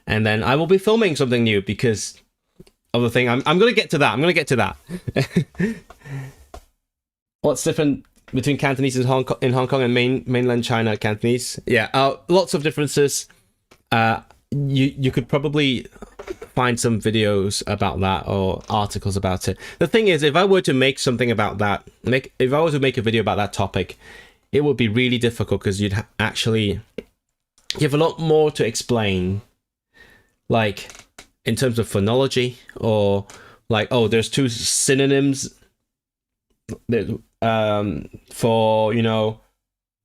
And then I will be filming something new because of the thing. I'm going to get to that. What's different between Cantonese in Hong Kong and mainland China Cantonese? Yeah, lots of differences. You could probably find some videos about that or articles about it. The thing is, if I were to make something about that, if I were to make a video about that topic, it would be really difficult because you'd actually give a lot more to explain, like in terms of phonology, or like, oh, there's 2 synonyms for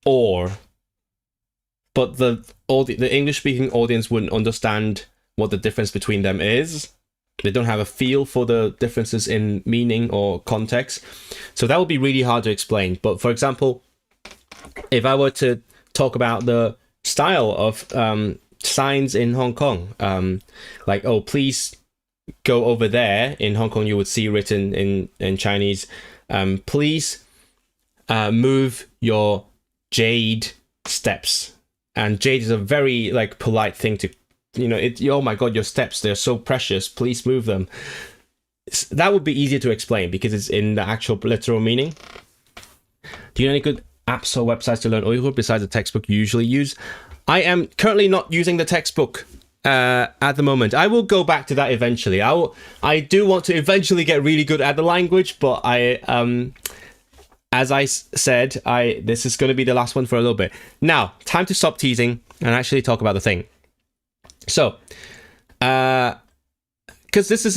or, but the English-speaking audience wouldn't understand what the difference between them is. They don't have a feel for the differences in meaning or context. So that would be really hard to explain. But for example, if I were to talk about the style of signs in Hong Kong, like, oh, please go over there. In Hong Kong, you would see written in Chinese, please move your jade steps. And jade is a very polite thing to, oh my God, your steps, they're so precious, please move them. That would be easier to explain because it's in the actual literal meaning. Do you know any good apps or websites to learn Uyghur besides the textbook you usually use? I am currently not using the textbook at the moment. I will go back to that eventually. I do want to eventually get really good at the language, but as I said, this is going to be the last one for a little bit. Now, time to stop teasing and actually talk about the thing. So, because this is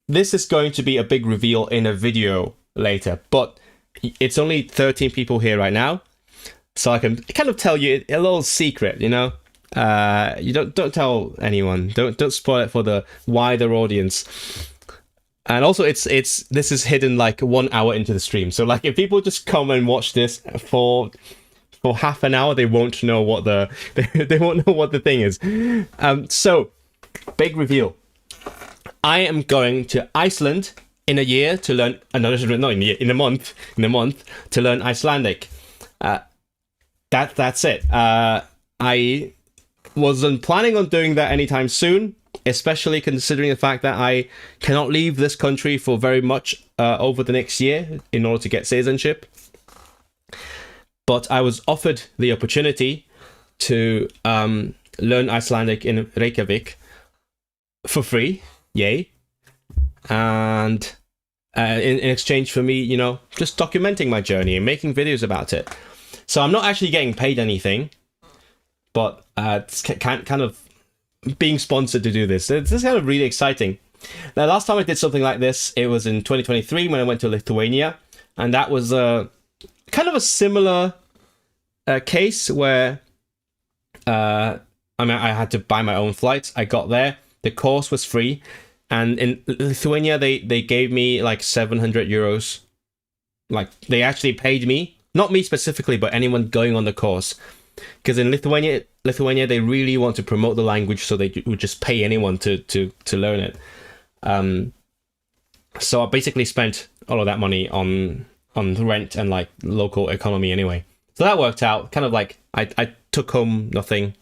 this is going to be a big reveal in a video later, but it's only 13 people here right now, so I can kind of tell you a little secret. You don't tell anyone. Don't spoil it for the wider audience. And also, this is hidden 1 hour into the stream. So if people just come and watch this for half an hour, they won't know what they won't know what the thing is. So big reveal. I am going to Iceland in a year to learn in a month to learn Icelandic. That's it. I wasn't planning on doing that anytime soon, especially considering the fact that I cannot leave this country for very much over the next year in order to get citizenship. But I was offered the opportunity to learn Icelandic in Reykjavik for free. Yay. And in exchange for me, just documenting my journey and making videos about it. So I'm not actually getting paid anything, but it's kind of being sponsored to do this. It's kind of really exciting. Now, last time I did something like this, it was in 2023 when I went to Lithuania, and that was kind of a similar case where I had to buy my own flights. I got there, the course was free, and in Lithuania they gave me 700 euros. They actually paid me, not me specifically, but anyone going on the course. Because in Lithuania, they really want to promote the language, so they would just pay anyone to learn it. So I basically spent all of that money on rent and local economy anyway. So that worked out. Kind of I took home nothing.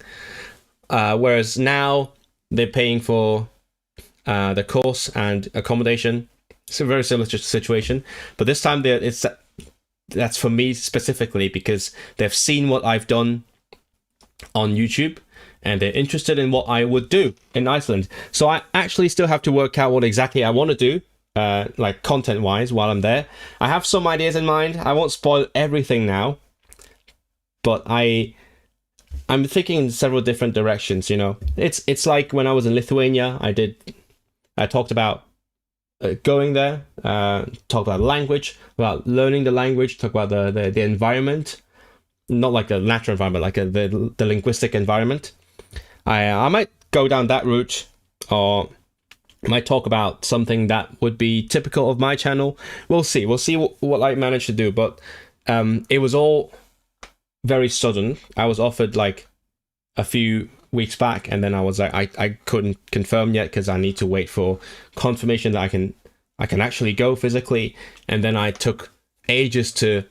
Whereas now they're paying for the course and accommodation. It's a very similar situation, but this time that's for me specifically because they've seen what I've done on YouTube, and they're interested in what I would do in Iceland. So I actually still have to work out what exactly I want to do, like content-wise, while I'm there. I have some ideas in mind. I won't spoil everything now, but I'm thinking in several different directions. You know, it's like when I was in Lithuania, I talked about going there, talk about language, about learning the language, talk about the environment, not like the natural environment, like the linguistic environment. I might go down that route, or I might talk about something that would be typical of my channel. We'll see what I manage to do, but it was all very sudden. I was offered like a few weeks back, and then I was like, I couldn't confirm yet because I need to wait for confirmation that I can actually go physically. And then I took ages to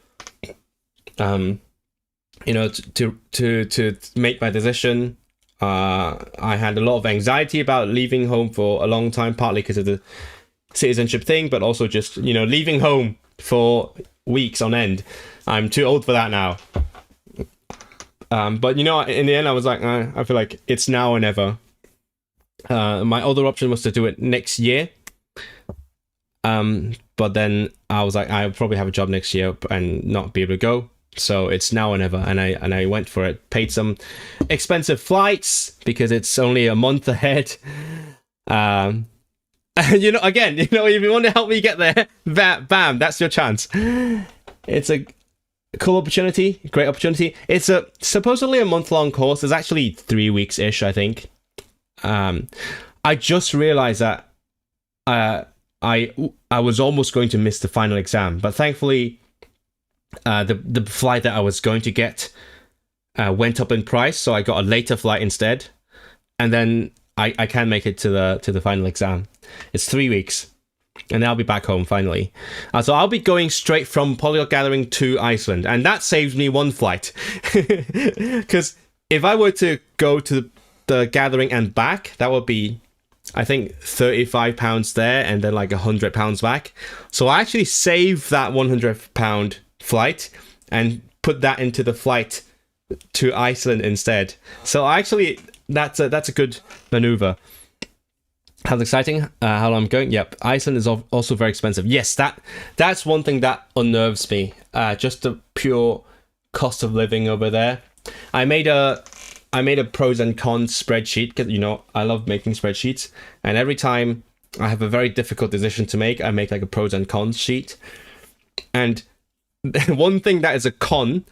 to make my decision. I had a lot of anxiety about leaving home for a long time, partly because of the citizenship thing, but also just, leaving home for weeks on end. I'm too old for that now. But in the end, I was like, I feel like it's now or never. My other option was to do it next year. But then I was like, I'll probably have a job next year and not be able to go. So it's now or never, and I went for it. Paid some expensive flights because it's only a month ahead. Again, if you want to help me get there, bam, that's your chance. It's a cool opportunity, great opportunity. It's supposedly a month-long course. It's actually 3 weeks-ish, I think. I just realized that I was almost going to miss the final exam, but thankfully the flight that I was going to get went up in price, so I got a later flight instead, and then I can make it to the final exam. It's 3 weeks, and then I'll be back home finally. So I'll be going straight from Polyglot Gathering to Iceland, and that saves me one flight. Because if I were to go to the gathering and back, that would be, I think, £35 there, and then like £100 back. So I actually save that £100 flight and put that into the flight to Iceland instead. So actually, that's a good maneuver. How exciting! How long I'm going? Yep, Iceland is also very expensive. Yes, that's one thing that unnerves me. Just the pure cost of living over there. I made a pros and cons spreadsheet because I love making spreadsheets, and every time I have a very difficult decision to make, I make like a pros and cons sheet. And one thing that is a con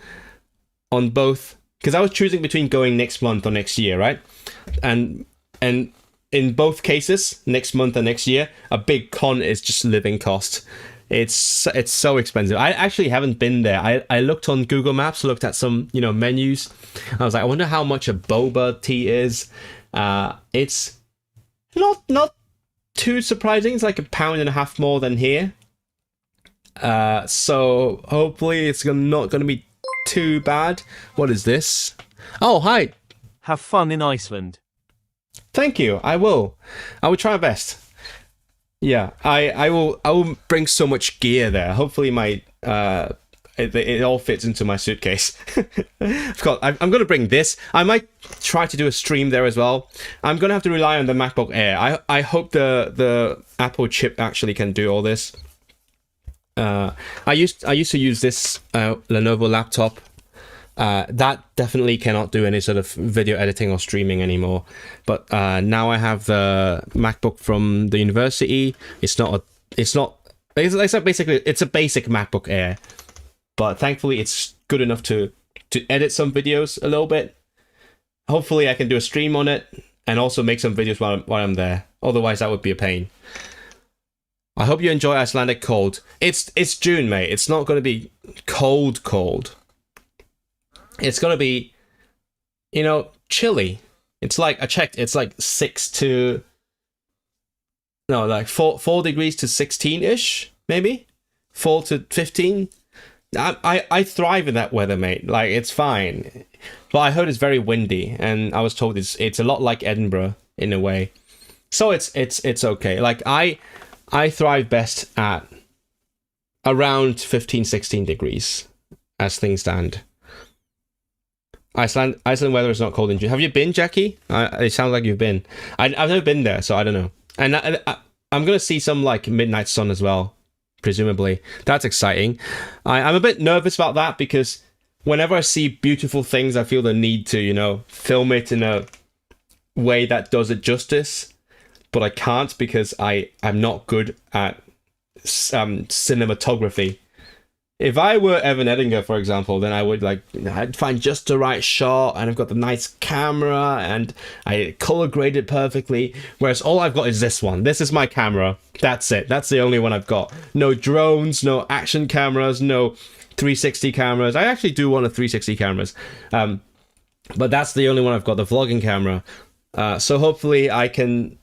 on both, because I was choosing between going next month or next year, right? And in both cases, next month and next year, a big con is just living cost. It's so expensive. I actually haven't been there. I looked on Google Maps, looked at some menus. I was like, I wonder how much a boba tea is. It's not too surprising. It's like £1.50 more than here. So hopefully it's not going to be too bad. What is this? Oh, hi. Have fun in Iceland. Thank you. I will try my best. Yeah, I will bring so much gear there. Hopefully my it all fits into my suitcase. Of course, I'm going to bring this. I might try to do a stream there as well. I'm going to have to rely on the MacBook Air. I hope the Apple chip actually can do all this. I used to use this Lenovo laptop. That definitely cannot do any sort of video editing or streaming anymore. But now I have the MacBook from the university. It's basically it's a basic MacBook Air, but thankfully it's good enough to edit some videos a little bit. Hopefully I can do a stream on it and also make some videos while I'm there. Otherwise that would be a pain. I hope you enjoy Icelandic cold. It's June, mate. It's not going to be cold. It's going to be, chilly. It's like, I checked, it's like 4 degrees to 16-ish, maybe? 4 to 15? I thrive in that weather, mate. Like, it's fine. But I heard it's very windy, and I was told it's a lot like Edinburgh, in a way. So it's okay. Like, I thrive best at around 15, 16 degrees, as things stand. Iceland weather is not cold in June. Have you been, Jackie? It sounds like you've been. I've never been there, so I don't know. And I'm gonna see some like midnight sun as well, presumably. That's exciting. I'm a bit nervous about that because whenever I see beautiful things, I feel the need to, film it in a way that does it justice. But I can't because I'm not good at cinematography. If I were Evan Edinger, for example, then I would I'd find just the right shot, and I've got the nice camera, and I color grade it perfectly. Whereas all I've got is this one. This is my camera. That's it. That's the only one I've got. No drones, no action cameras, no 360 cameras. I actually do want a 360 cameras, but that's the only one I've got. The vlogging camera. So hopefully I can,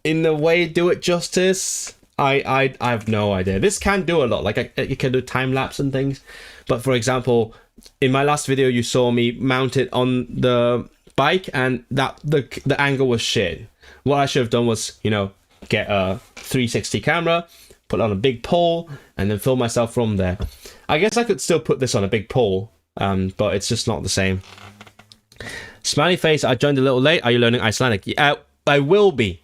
in a way, do it justice. I have no idea. This can do a lot. Like it can do time lapse and things. But for example, in my last video, you saw me mount it on the bike, and that the angle was shit. What I should have done was, get a 360 camera, put it on a big pole, and then film myself from there. I guess I could still put this on a big pole, but it's just not the same. Smiley face. I joined a little late. Are you learning Icelandic? Yeah, I will be.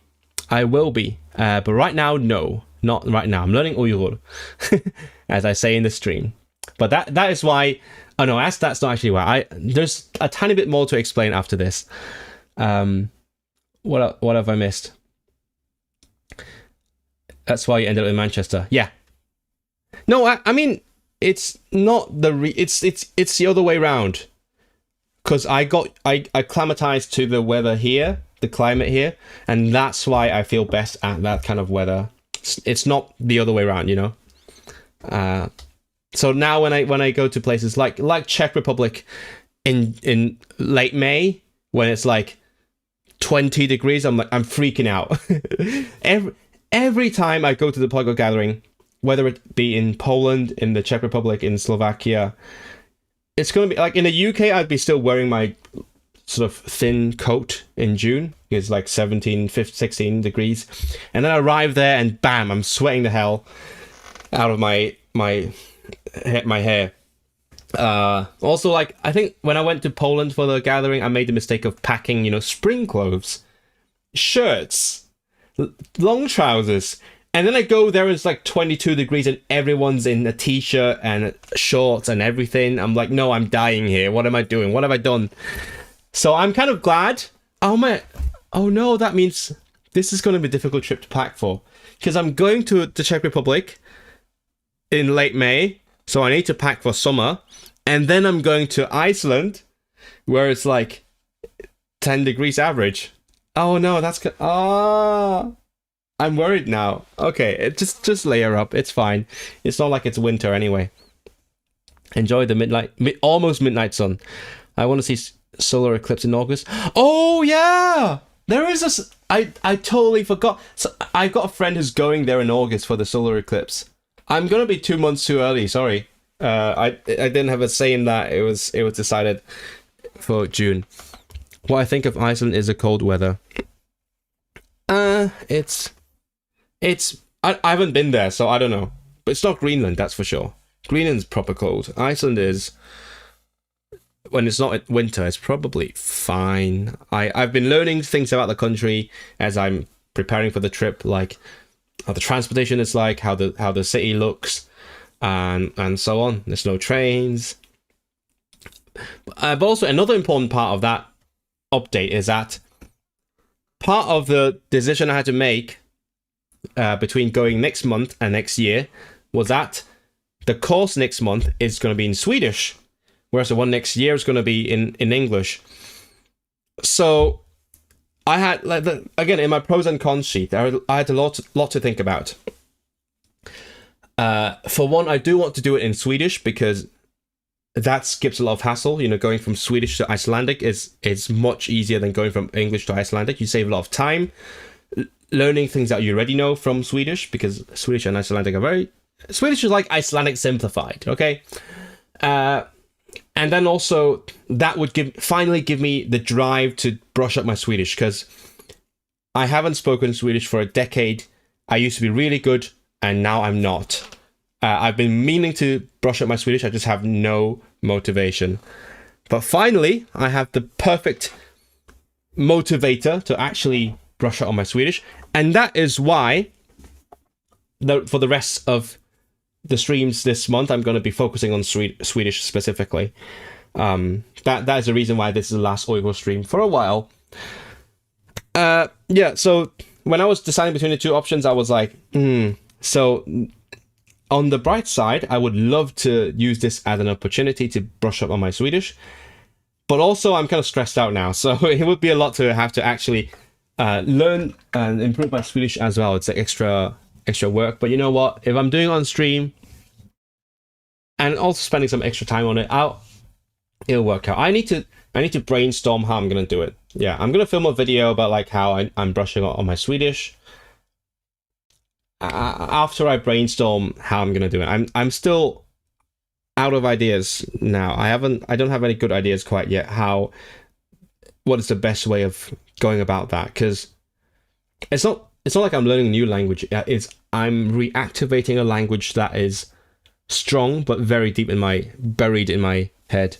But right now, no, not right now. I'm learning Uyghur, as I say in the stream. But that is why. Oh no, that's not actually why. There's a tiny bit more to explain after this. What have I missed? That's why you ended up in Manchester. Yeah. No, I mean it's not it's the other way around. Because I acclimatized to the weather here. The climate here, and that's why I feel best at that kind of weather. It's not the other way around, so now when I go to places like Czech Republic in late May, when it's like 20 degrees, I'm freaking out. every time I go to the polyglot gathering, whether it be in Poland, in the Czech Republic, in Slovakia, it's going to be like in the UK. I'd be still wearing my sort of thin coat in June. It's like 17, 15, 16 degrees. And then I arrive there and bam, I'm sweating the hell out of my hair. Also, like, I think when I went to Poland for the gathering, I made the mistake of packing, spring clothes, shirts, long trousers. And then I go there and it's like 22 degrees and everyone's in a t-shirt and shorts and everything. I'm like, no, I'm dying here. What am I doing? What have I done? So I'm kind of glad. Oh no, that means this is going to be a difficult trip to pack for. Because I'm going to the Czech Republic in late May, so I need to pack for summer. And then I'm going to Iceland, where it's like 10 degrees average. Oh no, that's good. I'm worried now. Okay, just layer up. It's fine. It's not like it's winter anyway. Enjoy the almost midnight sun. I want to see solar eclipse in August. Oh yeah, there is I totally forgot. So I've got a friend who's going there in August for the solar eclipse. I'm gonna be 2 months too early. Sorry, I didn't have a say in that. It was decided for June. What I think of Iceland is the cold weather. It's I haven't been there, so I don't know. But it's not Greenland, that's for sure. Greenland's proper cold. Iceland is. When it's not winter, it's probably fine. I've been learning things about the country as I'm preparing for the trip, like how the transportation is like, how the city looks, and so on. There's no trains. But also another important part of that update is that part of the decision I had to make between going next month and next year was that the course next month is going to be in Swedish, whereas the one next year is going to be in English. So I had, again, in my pros and cons sheet, I had a lot to think about. For one, I do want to do it in Swedish because that skips a lot of hassle. Going from Swedish to Icelandic is much easier than going from English to Icelandic. You save a lot of time learning things that you already know from Swedish, because Swedish and Icelandic are Swedish is like Icelandic simplified, okay? And then also that would finally give me the drive to brush up my Swedish, because I haven't spoken Swedish for a decade. I used to be really good, and now I'm not. I've been meaning to brush up my Swedish. I just have no motivation. But finally, I have the perfect motivator to actually brush up on my Swedish. And that is why for the rest of the streams this month, I'm going to be focusing on Swedish specifically. That is the reason why this is the last Uyghur stream for a while. So when I was deciding between the two options, I was like, So on the bright side, I would love to use this as an opportunity to brush up on my Swedish. But also, I'm kind of stressed out now. So it would be a lot to have to actually learn and improve my Swedish as well. It's like extra work. But you know what? If I'm doing it on stream and also spending some extra time on it, it'll work out. I need to brainstorm how I'm gonna do it. Yeah, I'm gonna film a video about like how I'm brushing on my Swedish. After I brainstorm how I'm gonna do it, I'm still out of ideas now. I don't have any good ideas quite yet. What is the best way of going about that? Because it's not like I'm learning a new language. I'm reactivating a language that is strong but very buried in my head.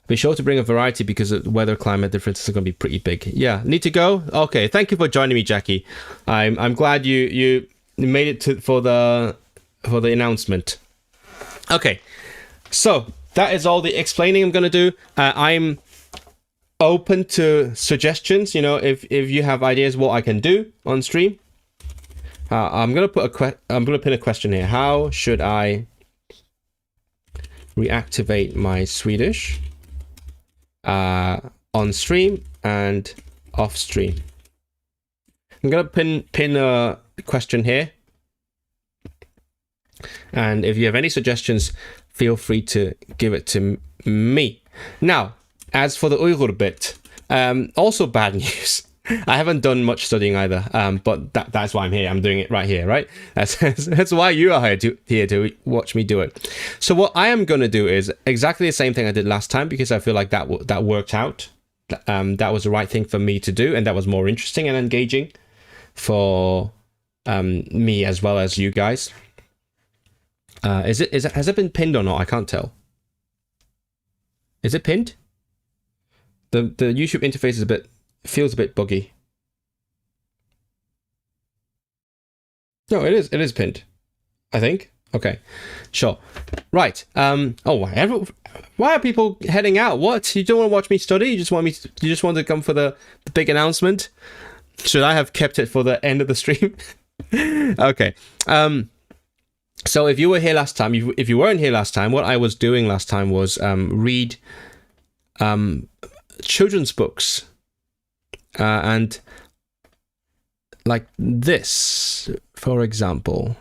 Be sure to bring a variety because the weather climate differences are going to be pretty big. Yeah, need to go? Okay, thank you for joining me, Jackie. I'm glad you made it for the announcement. Okay, so that is all the explaining I'm going to do. I'm open to suggestions. You know, if you have ideas what I can do on stream, I'm gonna pin a question here. How should I reactivate my Swedish on stream and off stream? I'm gonna pin a question here, and if you have any suggestions, feel free to give it to me. Now, as for the Uyghur bit, also bad news. I haven't done much studying either, but that's why I'm here. I'm doing it right here, right? That's why you are here to watch me do it. So what I am going to do is exactly the same thing I did last time, because I feel like that worked out. That was the right thing for me to do, and that was more interesting and engaging for me as well as you guys. Has it been pinned or not? I can't tell. Is it pinned? The YouTube interface is feels a bit buggy. No, it is pinned, I think. Okay, sure. Right. Why are people heading out? What? You don't want to watch me study? You just want to come for the big announcement? Should I have kept it for the end of the stream? Okay. So if you were here last time, if you weren't here last time, what I was doing last time was read children's books, and like this, for example.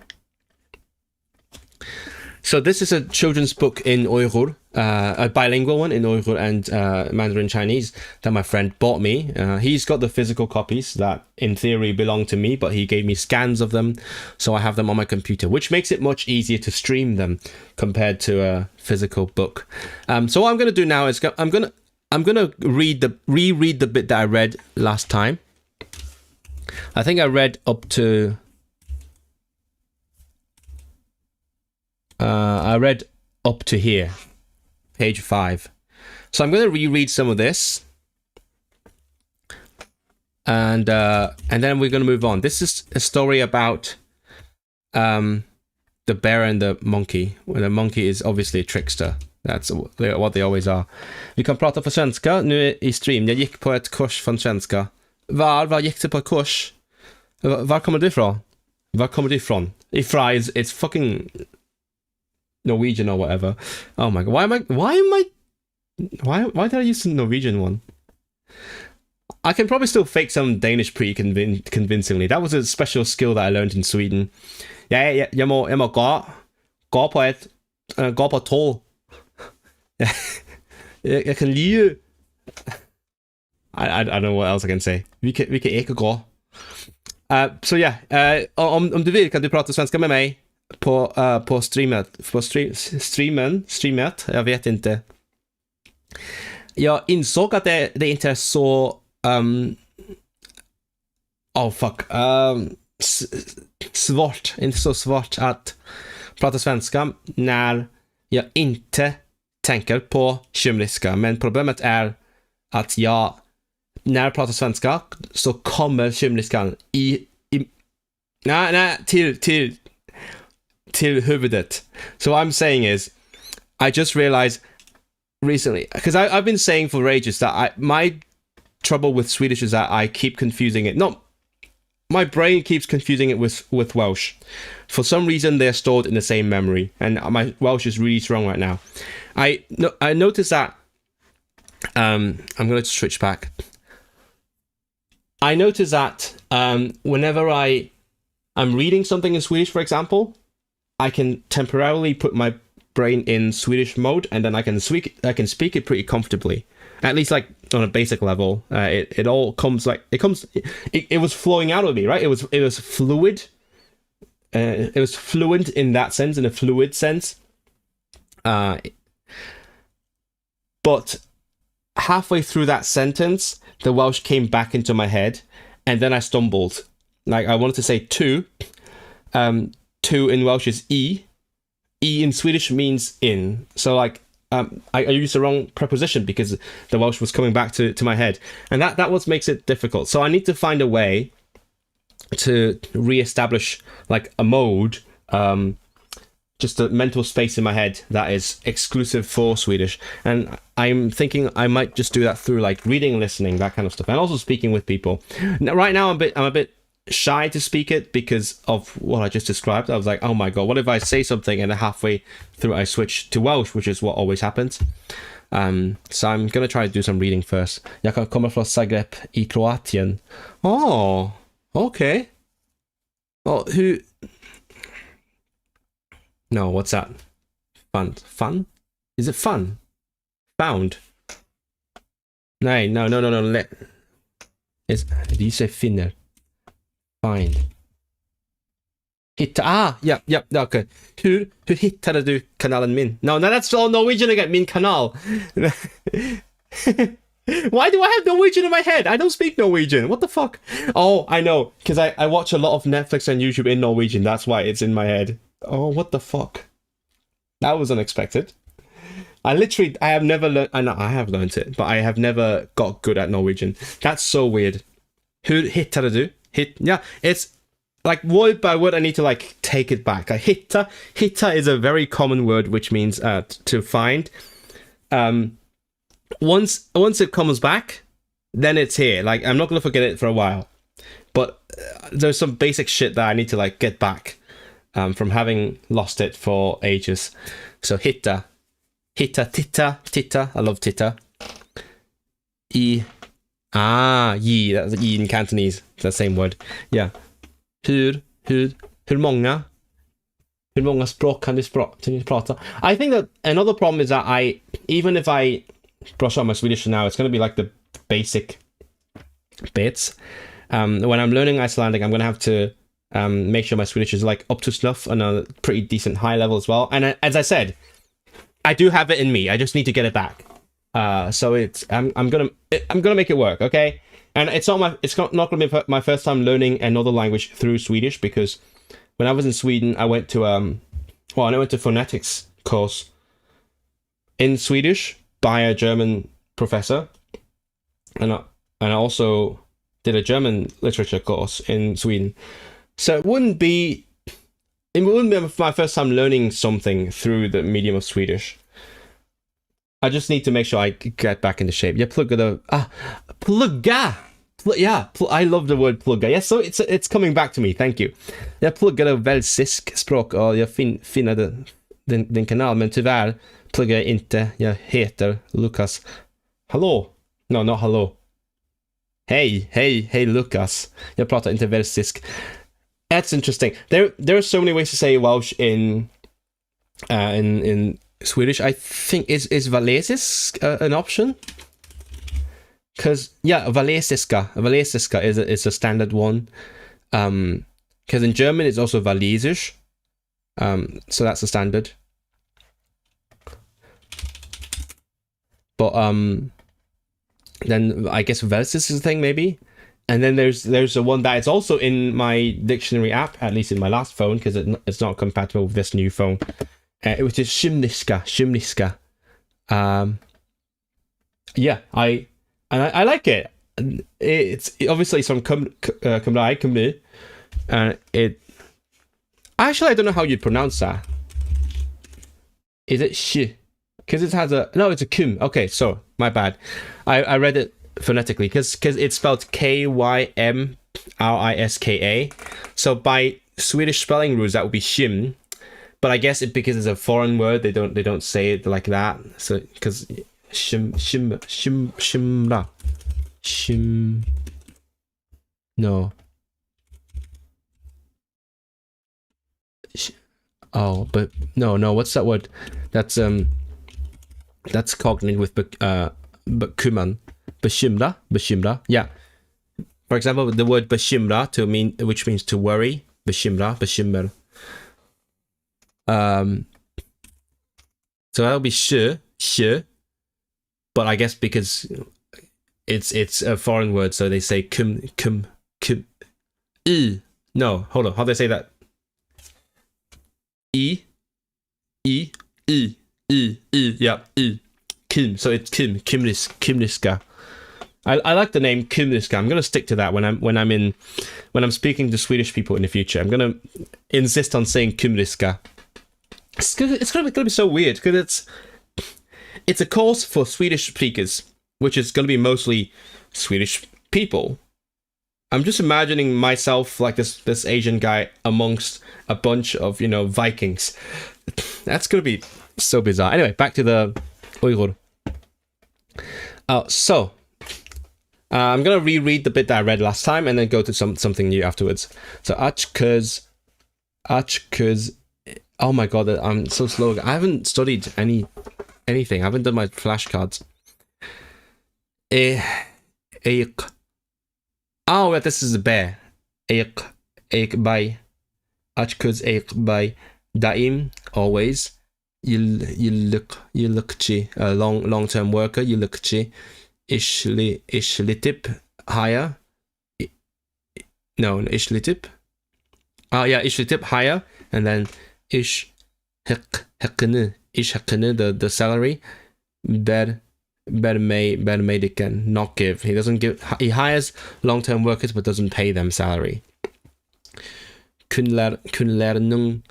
So this is a children's book in Uyghur, a bilingual one in Uyghur and Mandarin Chinese that my friend bought me. He's got the physical copies that in theory belong to me, but he gave me scans of them, so I have them on my computer, which makes it much easier to stream them compared to a physical book. So what I'm going to do now is I'm going to reread the bit that I read last time. I think I read up to here, page 5. So I'm going to reread some of this, and then we're going to move on. This is a story about the bear and the monkey. Well, the monkey is obviously a trickster. That's what they always are. Vi kan prata på svenska nu i stream. Jag gick på ett kurs från svenska. Var gick du på kurs? Var kommer du ifrån? Var kommer du ifrån? Ifra it's fucking Norwegian or whatever. Oh my god, why did I use the Norwegian one? I can probably still fake some Danish pretty convincingly. That was a special skill that I learned in Sweden. Jag må gå på tåg. Jeg kan lide. I don't know what else I can say. Vi kan ikke gå. Så ja, om du vill kan du prata svenska med mig på streamet, jag vet inte. Jag insåg att det inte är så svårt, inte så svårt att prata svenska när jag inte tänker på kymriska, men problemet är att när jag pratar svenska så kommer kymriskan till huvudet. So what I'm saying is, I just realized recently, because I've been saying for ages that my trouble with Swedish is that I keep confusing it. My brain keeps confusing it with Welsh. For some reason, they're stored in the same memory, and my Welsh is really strong right now. I noticed that. I'm going to switch back. I noticed that whenever I'm reading something in Swedish, for example, I can temporarily put my brain in Swedish mode, and then I can speak it pretty comfortably. At least, like, on a basic level, it all comes like it was flowing out of me, right? It was fluid. It was fluent in that sense, in a fluid sense. But halfway through that sentence, the Welsh came back into my head, and then I stumbled. Like, I wanted to say two. Two in Welsh is e. E in Swedish means in. So, like, I used the wrong preposition because the Welsh was coming back to my head, and that what makes it difficult. So I need to find a way to re-establish like a mode, just a mental space in my head that is exclusive for Swedish. And I'm thinking I might just do that through like reading, listening, that kind of stuff, and also speaking with people. Now, right now I'm a bit shy to speak it because of what I just described. I was like, oh my god, what if I say something and halfway through I switch to Welsh, which is what always happens. So I'm gonna try to do some reading first. Jag kommer från Zagreb I Kroatien. Oh, okay. Oh, who? No, what's that? Fun? Is it fun? Found? No. Do you say finner? Find. Hitta. Ja, okay. Hur hittade du kanalen min? No, that's all Norwegian again. Min kanal. Why do I have Norwegian in my head? I don't speak Norwegian. What the fuck? Oh, I know. Because I watch a lot of Netflix and YouTube in Norwegian. That's why it's in my head. Oh, what the fuck? That was unexpected. I have never learned... I have learned it, but I have never got good at Norwegian. That's so weird. Hur hittade du? Yeah, it's like word by word. I need to like take it back. Like hitta is a very common word which means to find. Once it comes back, then it's here. Like, I'm not gonna forget it for a while, but there's some basic shit that I need to like get back from having lost it for ages. So titta. I love titta. Yi, that's yi in Cantonese. It's the same word. Yeah. Hur många språk kan du prata? I think that another problem is that even if I brush up my Swedish now, it's going to be like the basic bits. When I'm learning Icelandic, I'm going to have to make sure my Swedish is like up to snuff on a pretty decent high level as well. And as I said, I do have it in me. I just need to get it back. So I'm gonna make it work, okay? And it's not gonna be my first time learning another language through Swedish, because when I was in Sweden, I went to phonetics course in Swedish by a German professor, and I also did a German literature course in Sweden. So it wouldn't be my first time learning something through the medium of Swedish. I just need to make sure I get back into shape. Jag pluggade... plugga! I love the word plugga. Yes, so it's coming back to me. Thank you. Jag pluggade välsisk språk och jag finnade din kanal, men tyvärr pluggar jag inte. Jag heter Lukas. Hallå? No, not hallå. Hej Lukas. Jag pratar inte välsisk. That's interesting. There are so many ways to say Welsh in Swedish. I think is valesisk an option? Because valesiska is a standard one. Because in German it's also valesisch. So that's a standard. But then I guess Velsis is a thing maybe. And then there's the one that is also in my dictionary app, at least in my last phone, because it's not compatible with this new phone. Which is Shimniska. Yeah, I like it. It's obviously some Kumrai, and it. Actually, I don't know how you pronounce that. Is it sh? Because it has a no, it's a kum. Okay, so my bad. I read it phonetically because it's spelled Kymriska. So by Swedish spelling rules, that would be shim. But I guess because it's a foreign word, they don't say it like that. So because shimra. No. Oh, but no. What's that word? That's cognate with kuman. Bashimra. Yeah. For example, the word bashimra which means to worry. Bashimra. So that'll be sh, but I guess because it's a foreign word, so they say kum. No, hold on. How do they say that? Yeah, Kim. So it's Kimriska. I like the name Kimriska. I'm gonna stick to that when I'm speaking to Swedish people in the future. I'm gonna insist on saying Kimriska. It's gonna be so weird because it's a course for Swedish speakers, which is gonna be mostly Swedish people. I'm just imagining myself like this Asian guy amongst a bunch of Vikings. That's gonna be so bizarre. Anyway, back to the Uyghur. I'm gonna reread the bit that I read last time and then go to something new afterwards. So achkuz. Oh my god, I'm so slow. I haven't studied anything. I haven't done my flashcards. Oh, this is a bear. Ek bay. Achkuz ek bay. Daim, always. Yıllıkçı, long-term worker. Yıllıkçı. İşletip, hire. No, işletip. Oh yeah, işletip, hire. And then iş hakkını, the salary. Vermediken, not give. He doesn't give. He hires long-term workers but doesn't pay them salary. Kunlerning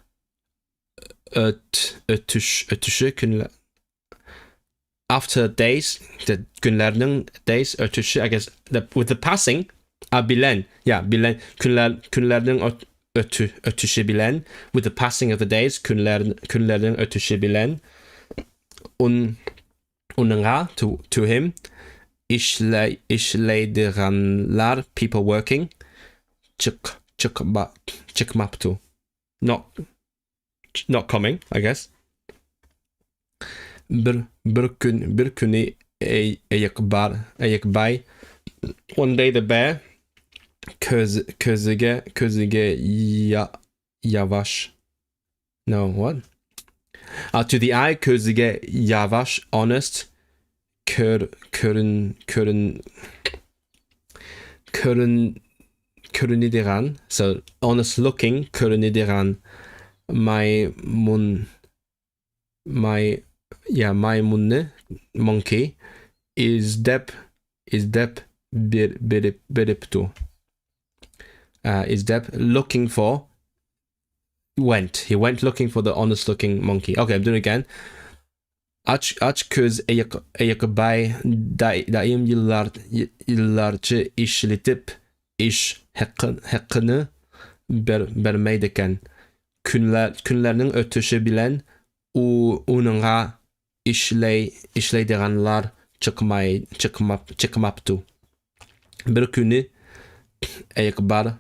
ötüşü. After days, the kunlerning days ötüşü. I guess with the passing, bilen. Yeah, bilen. Kunlerning ötüşü bilen. With the passing of the days, kunlerning ötüşü bilen. Unanga to him. İşleydirenler, people working. Çıkmaptu. Not coming, I guess. Bir günü ayakbay. One day the bear közüge yavaş. No, what? To the eye, közüge yavaş, honest. Körünüdiran. So honest looking, körünüdiran. Maymunne, monkey, is dep beriptu. Is dep looking for, he went looking for the honest looking monkey. Okay, I'm doing it again. Aç köz ayakbay daim yıllarca işletip iş hakkını vermeydeken. Günlerinin ötüşü bilen ununğa işleydirenler çıkmaptu. Bir günü ayakbar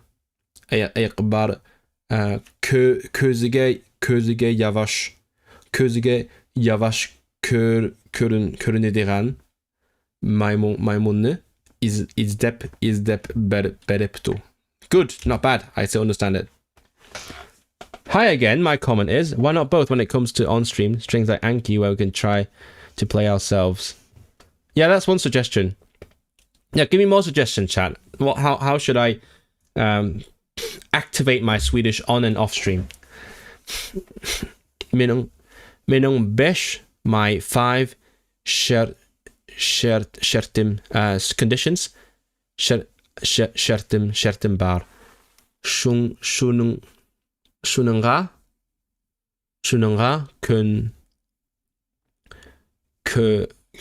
közüge yavaş körünediren maymunne is dep bereptu. Good, not bad. I still understand it. Hi again, my comment is, why not both when it comes to on-stream strings like Anki where we can try to play ourselves? Yeah, that's one suggestion. Yeah, give me more suggestions, chat. How should I activate my Swedish on and off stream? Minung besh my 5 shertim conditions. Shertim bar. Shunanga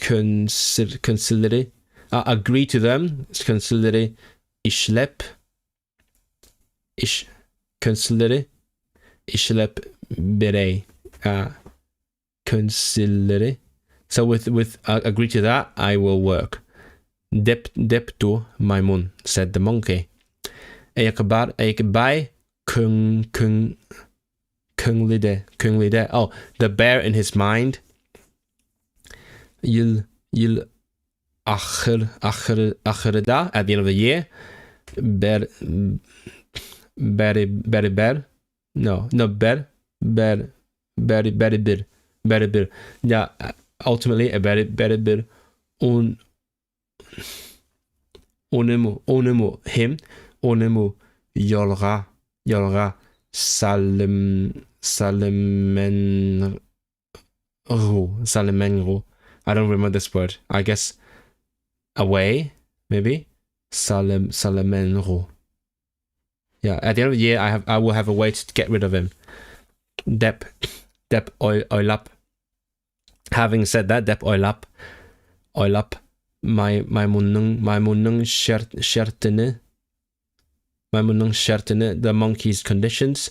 consider agree to them. Consider consider bere. Consider. So with agree to that, I will work. Depto Maimun, said the monkey. Ekbai kung lide. Oh, the bear in his mind. Yil akhirda at the end of the year. Ber. Yeah, ultimately a beribir onemu him onemu yolga salemenru. I don't remember this word. I guess away, maybe. Salemenru. Yeah, at the end of the year I will have a way to get rid of him. Dep oilap. Having said that, Dep oilap my munung shertene the monkey's conditions.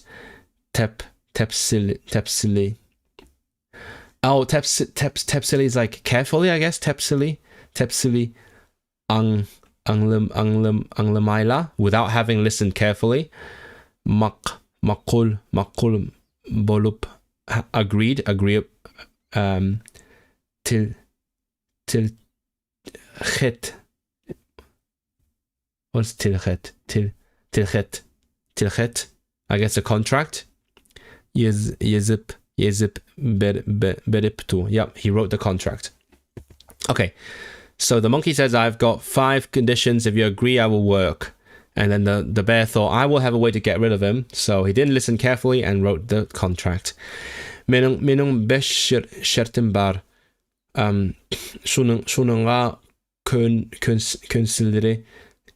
Tepsili. Oh, tepsili is like carefully, I guess. Tepsili anglamaila, without having listened carefully. Makul bolup agree till chet. What's tilchet? Tilchet. I guess a contract. Yezip beriptu. Yep, he wrote the contract. Okay, so the monkey says, I've got 5 conditions. If you agree, I will work. And then the bear thought, I will have a way to get rid of him. So he didn't listen carefully and wrote the contract. Minung besh shertim bar. Shunanga considere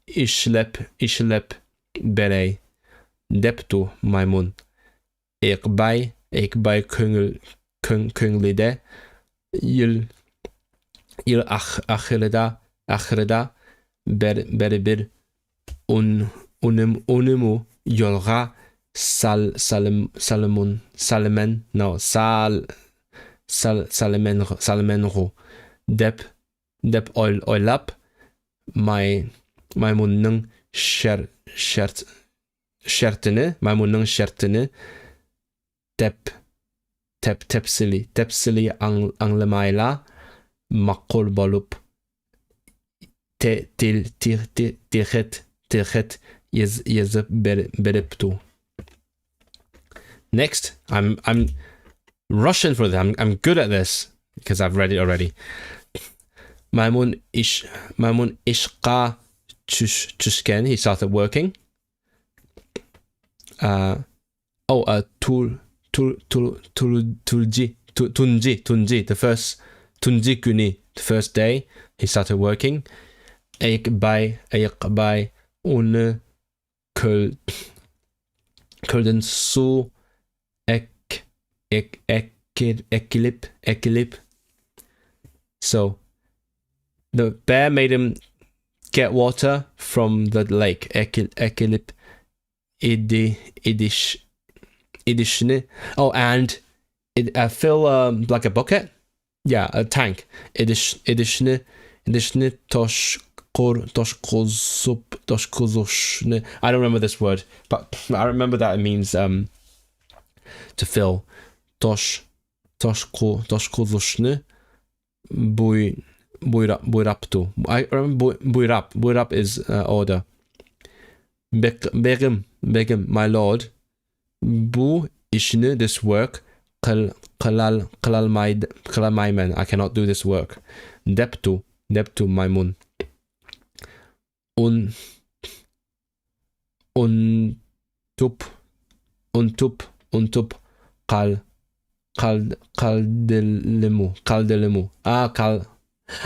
ishlep bere. Deptu Maimun. Ekbai kunglide. Yil akhirda beribir unemu yolga salemenru. Dep oilap my munung shertene tepsili anglamaila makol bolup tilchet yezep beriptu. Next, I'm Russian for them. I'm good at this because I've read it already. Maimun ishqa chushken. He started working. Tunji, the first Tunji Kuni, the first day he started working. Eikbai une kulden su ekilip. So the bear made him get water from the lake. Ekilip idishne. Oh, and fill like a bucket. Yeah, a tank. Idishne toshkozushne. I don't remember this word, but I remember that it means to fill. Toshkozushne buiraptu. I remember buirap is order. Begum, my lord. Bu ishne, this work. Kalal maimen, I cannot do this work. Deptu Maimun. Untup kal Kaldelemu.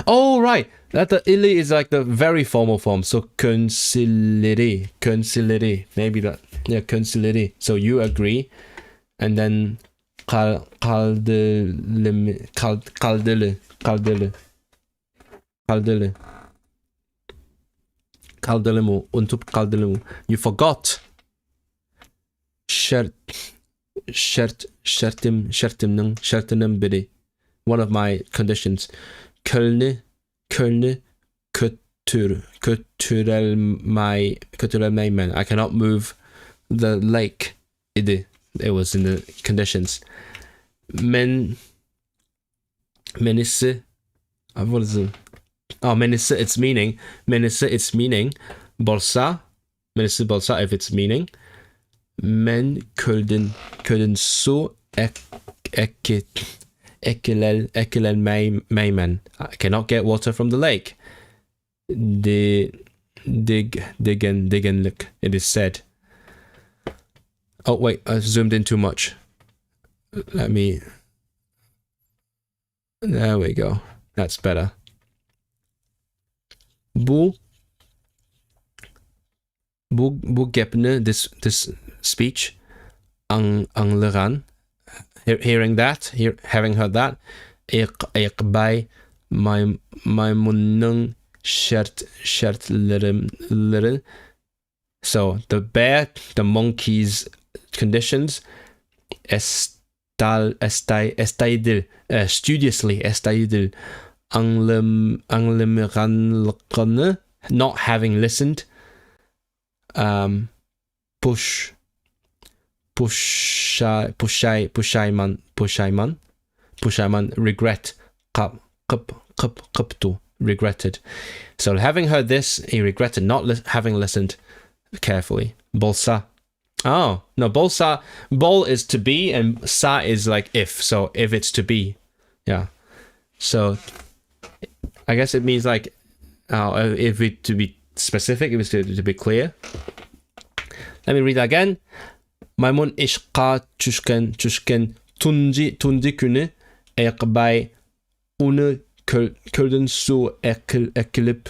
Oh, right. That the ili is like the very formal form. So consileri. Maybe that. Yeah, consileri. So you agree. And then kaldele. Kaldelemu. Untup kaldelemu. You forgot. Shertim biri. One of my conditions. Kölne kötürelmeymen. I cannot move the lake. It was in the conditions. Menisse. What is it? Oh, menisse, its meaning. Bolsa. Menisse bolsa, if it's meaning. Men köden så ekilel meymen. I cannot get water from the lake. Diggenlik, it is said. Oh, wait, I zoomed in too much. There we go. That's better. Bu gepne, this speech, angleran, having heard that, ik bij my munnung shirt little. So the bear, the monkey's conditions, studiously anglemeran, not having listened, pushaiman, regret, regretted. So having heard this, he regretted not having listened carefully. Bolsa. Oh, no, bolsa, bol is to be and sa is like if. So if it's to be. Yeah. So I guess it means like, if it to be specific, it was to be clear. Let me read that again. Maymun ishqa çüşken tunji günü ekbay onu kölden su ekilip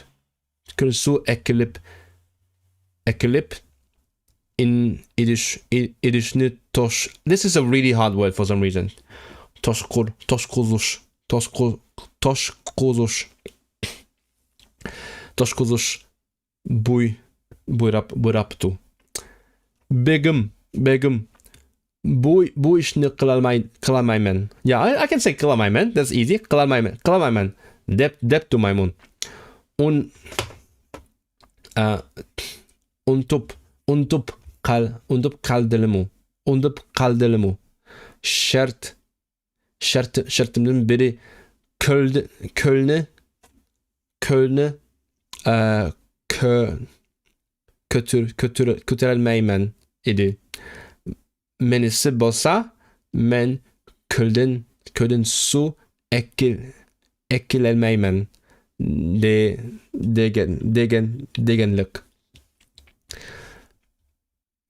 in idişni toş. This is a really hard word for some reason. Toşkuzuş buyraptu. Begum. Bu işini kılamaymen. Yeah, I can say kılamaymen. That's easy. Kılamaymen. Dep to maymun. Untup kaldelemu. Şartımın biri Kölne kötürelmeymen idi. Menisi bolsa men kölden su ekilelmeymen degenlik.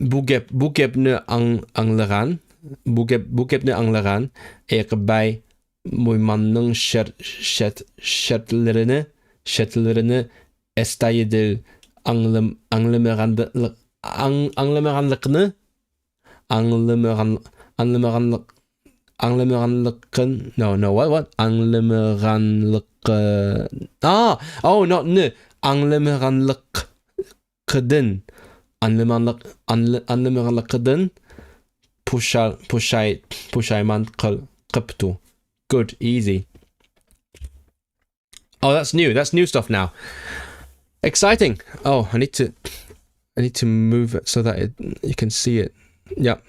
Bu gebne angleran ekbay muymanның şartlarını estayedil anlamaganlıkını anlamaganlıkın what not ne anlamaganlıkın anlamaganlıkın pushayman qıptu. Good, easy. Oh, that's new. That's new stuff now. Exciting. Oh, I need to move it so that you can see it. Yep.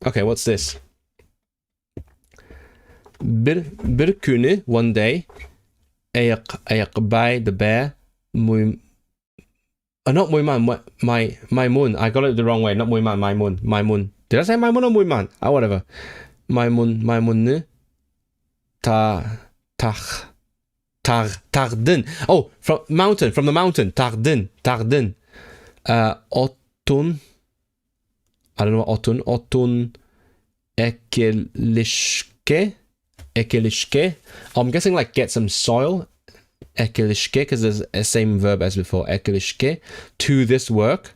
Okay, what's this? Bir günü, one day, ayak by the bear, not Muyman, Maymun. I got it the wrong way. Not Muyman, Maymun. Did I say Maymun or Muyman? Oh, whatever. Maymun. Tardin. Oh, from the mountain. Tardin. Otun. I don't know what Otun. Ekilishke. Ekilishke. I'm guessing like get some soil. Ekilishke, because there's the same verb as before. Ekilishke. To this work.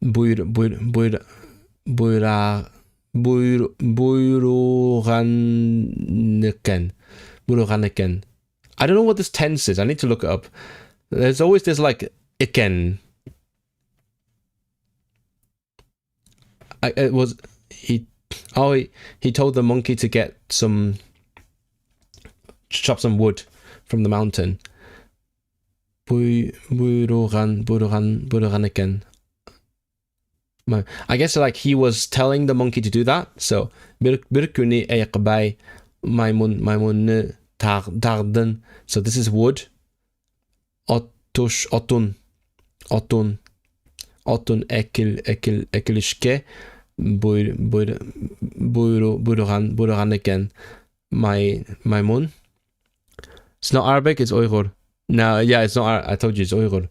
Buyrughaneken. Buyrughaneken. I don't know what this tense is. I need to look it up. There's always this like iken. He told the monkey to get chop some wood from the mountain. Buyrughaneken. I guess like he was telling the monkey to do that. So birkuni ayqbay maymun tarden. So this is wood. Otun ekilishke buyrughaneken maymun. It's not Arabic, it's Uyghur. No, yeah, it's not. I told you it's Uyghur.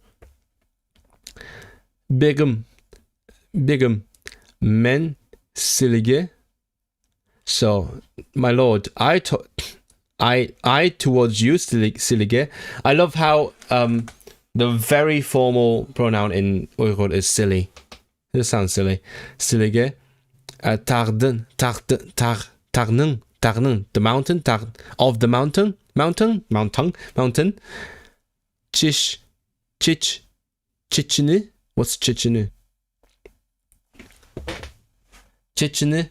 Bigum men silige. So, my lord, I towards you silige. I love how the very formal pronoun in Uyghur is silly. This sounds silly. Silige. Tarden. The mountain. Of the mountain. Mountain. Chichini. What's chichini? Chichini.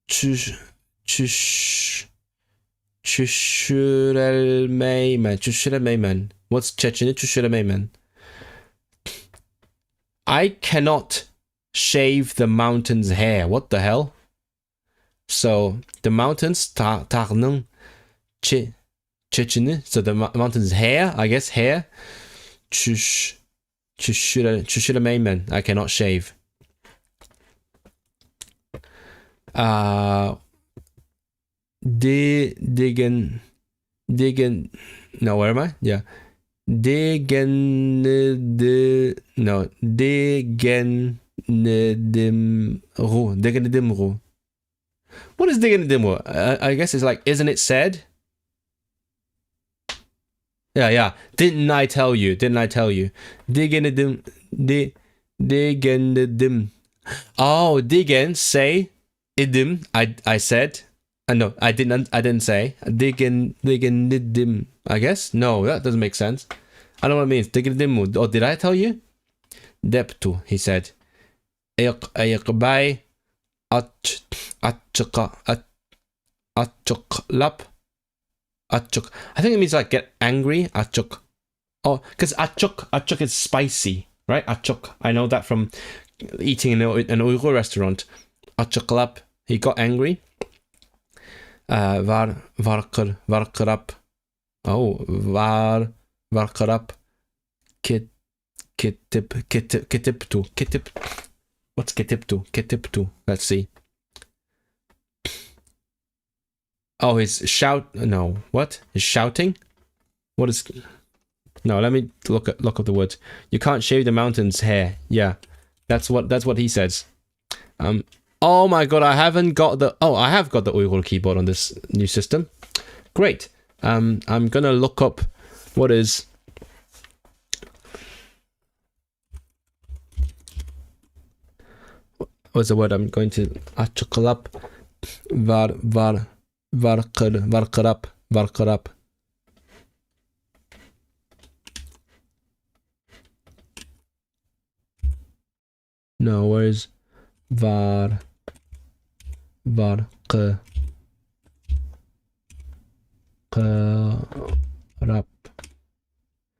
Chushurelmeyman. What's Checheni? Chushurelmeyman. I cannot shave the mountain's hair. What the hell? So the mountain's tarnung Checheni. So the mountain's hair, I guess hair. Chushurelmeyman. I cannot shave. Degen. No, where am I? Yeah. Degenedimru. What is degenedimru? I guess it's like, isn't it said? Yeah. Didn't I tell you? Degenedim. Oh, degen, say. Idim, I said. No, I didn't say. Digenidim, I guess? No, that doesn't make sense. I don't know what it means. Digenidimu. Or did I tell you? Deptu, he said. Ayqbay atchuklap. Achuk. I think it means like get angry. Achuk. Oh, because achuk is spicy, right? Achuk. I know that from eating in an Uyghur restaurant. Achuklap. He got angry. Varqarap. Oh, varqarap. Kitiptu. What's kitiptu? Let's see. Oh, he's no, what? He's shouting? What is... No, let me look up the words. You can't shave the mountain's hair. Yeah. That's what he says. Oh my god, I have got the Uyghur keyboard on this new system. Great. I'm gonna look up what is... What's the word I'm going to... Achukalap. Varqarap. No, where's varqarap?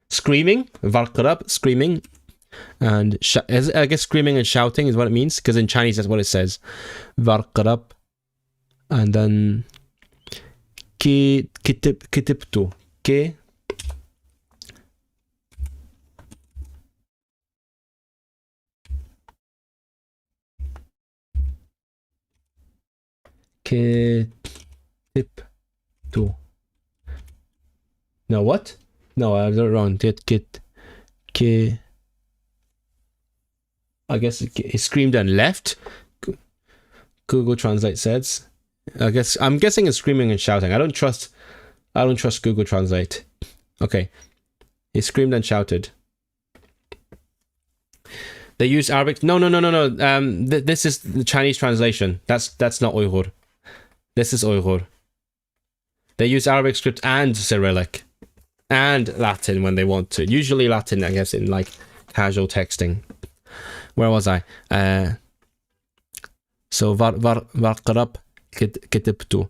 Screaming, varqarap, screaming, and I guess screaming and shouting is what it means, because in Chinese that's what it says. Varqarap, and then kitiptu, Kitiptu. No, what? No, I got it wrong. I guess he screamed and left. Google Translate says. I'm guessing it's screaming and shouting. I don't trust Google Translate. Okay. He screamed and shouted. They use Arabic. No. This is the Chinese translation. That's not Uyghur. This is Uyghur. They use Arabic script and Cyrillic and Latin when they want to. Usually Latin, I guess, in like casual texting. Where was I? So varqarab كتبته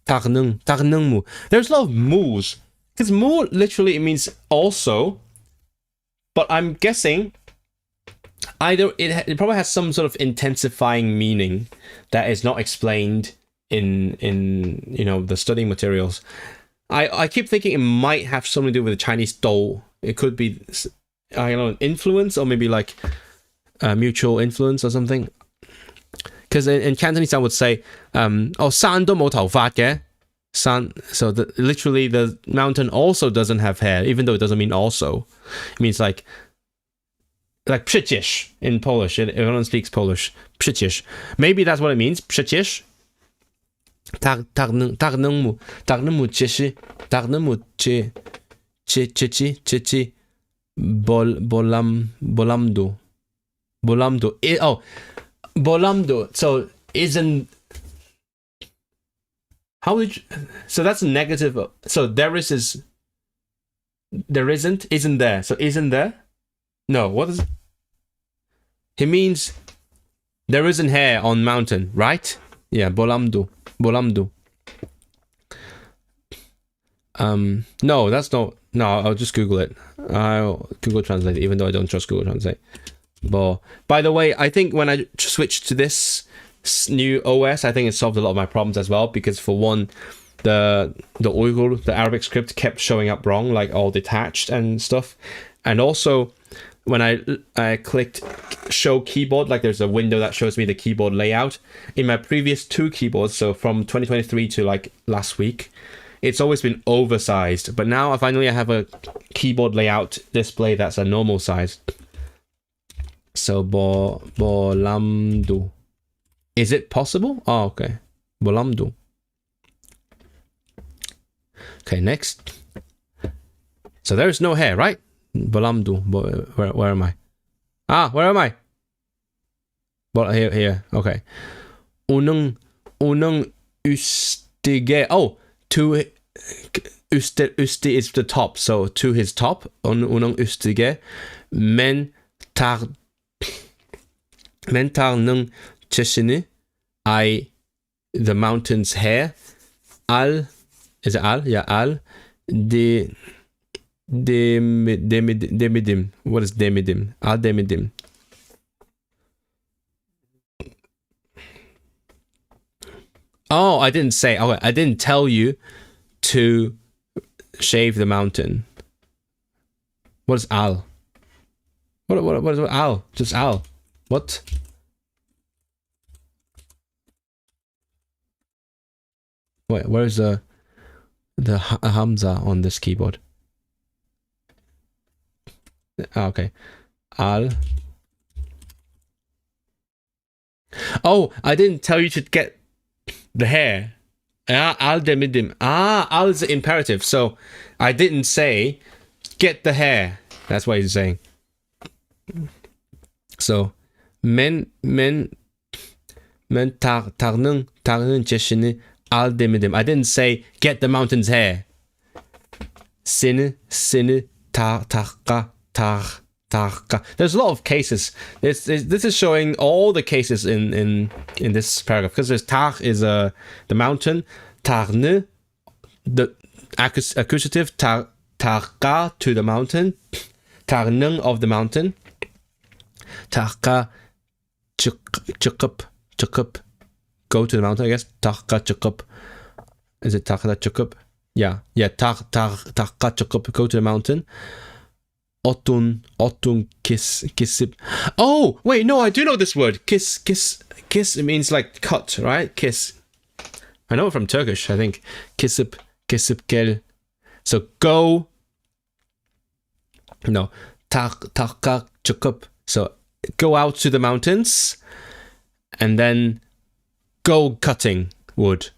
تغنمو. There's a lot of moos, because mo literally it means also, but I'm guessing either it probably has some sort of intensifying meaning that is not explained in the studying materials. I keep thinking it might have something to do with the Chinese dou. It could be, I don't know, influence, or maybe like mutual influence or something. Because in Cantonese I would say, 山都冇頭髮嘅. So literally the mountain also doesn't have hair, even though it doesn't mean also. It means like przecież in Polish. If anyone speaks Polish, przecież. Maybe that's what it means, przecież. Tarnemu cieszy, tarnemu cieci, bolamdu. Bolamdu. So isn't. How would you, so that's negative. So there isn't, isn't there. So isn't there? No, what is it? It means there isn't hair on mountain, right? Yeah, bolamdu. No, that's not. No, I'll just Google it. I'll Google Translate it, even though I don't trust Google Translate. But by the way, I think when I switched to this new OS, I think it solved a lot of my problems as well, because for one, the Uyghur, the Arabic script kept showing up wrong, like all detached and stuff. And also when I clicked show keyboard, like there's a window that shows me the keyboard layout. In my previous two keyboards, so from 2023 to like last week, it's always been oversized. But now I finally have a keyboard layout display that's a normal size. So bolamdu. Is it possible? Oh, okay. Bolamdu. Okay, next. So there is no hair, right? Bolamdu. Where am I? Where am I? But here. Okay. Unung ustige. Oh, to usti is the top. So to his top. Unung ustige. Men tar nung cheshini. The mountain's hair. Is it al? Yeah, al. Demidim. What is demidim? Al demidim. Oh, I didn't say. Okay, I didn't tell you to shave the mountain. What is al? What is al? Just al. What? Wait, where's the hamza on this keyboard? Okay. Al. Oh, I didn't tell you to get the hair. Al demidim. Al is the imperative. So I didn't say get the hair. That's what he's saying. So men tarnung cheshini al demidim. I didn't say get the mountain's hair. Sine tarka. There's a lot of cases. This is showing all the cases in this paragraph, because there's tar is the mountain, tarne the accusative, tarka to the mountain, tarnung of the mountain, tarka chukup go to the mountain, I guess. Tarka chukup. Is it tarka chukup? Yeah, tarka chukup go to the mountain. Otun kisip. Oh, wait, no, I do know this word. Kiss, it means like cut, right? Kiss. I know it from Turkish, I think. Kisip gel. So go. No. Tarka chukup. So go out to the mountains and then go cutting wood.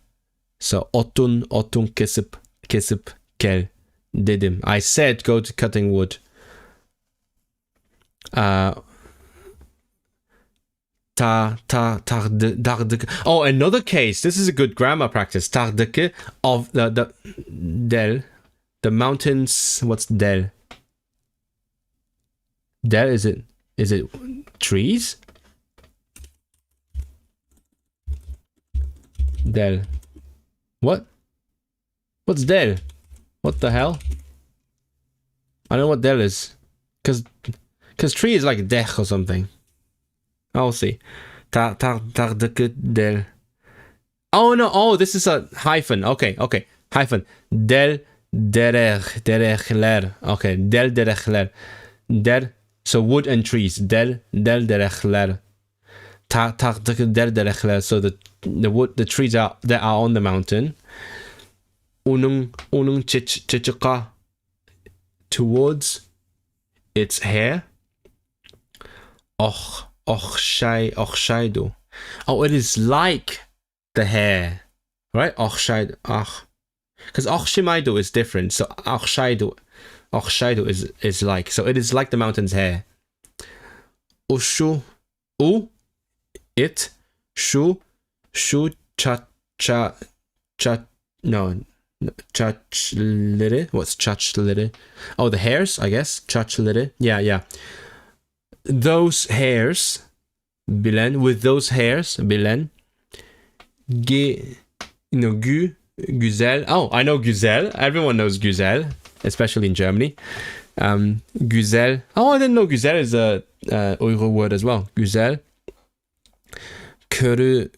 So otun kesip gel dedim. I said go to cutting wood. Oh, another case. This is a good grammar practice. Tardike of the del, the mountains. What's del? Del, is it trees? Del. What? What's del? What the hell? I don't know what del is. Cause tree is like dech or something. I'll see. Del. Oh no, oh, this is a hyphen. Okay. Hyphen. Del derechler. Okay, del derechler. Der, so wood and trees. Del derechler. Del derechler. So the wood, the trees that are on the mountain. Unung chichika, towards its hair. Ochshaidu. Oh, it is like the hair, right? Ochshaidu. Because ochshimaidu is different. So ochshaidu is like. So it is like the mountain's hair. Ushu, it, shu, chachlere. What's chachlere? Oh, the hairs, I guess. Chachlere. Yeah. Those hairs, bilen, with those hairs, bilen, güzel. Oh, I know güzel. Everyone knows güzel, especially in Germany. Güzel. Oh, I didn't know güzel is a Uyghur word as well. Güzel. Köründ.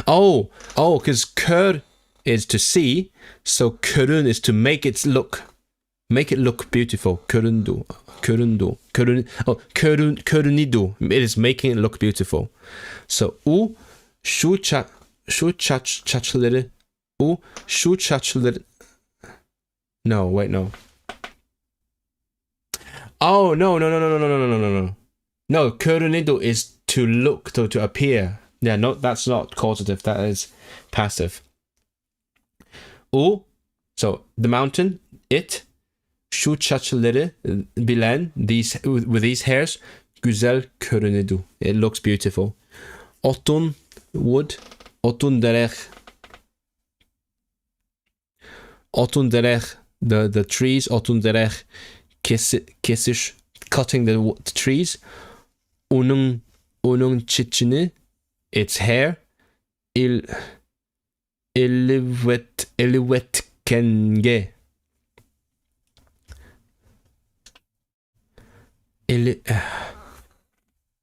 Oh, because kör is to see, so körün is to make it look beautiful. Körünidu. It is making it look beautiful. So şu çaçları. No, wait, no. Oh, no. No, körünidu is to look, to appear. Yeah, no, that's not causative, that is passive. So the mountain, it, şu çaçları bilen, with these hairs, güzel görünüyor. It looks beautiful. Otun, wood, otun derech, the trees, otun derech, kesiş, cutting the trees. Onun çiçini, its hair, elivet kenge.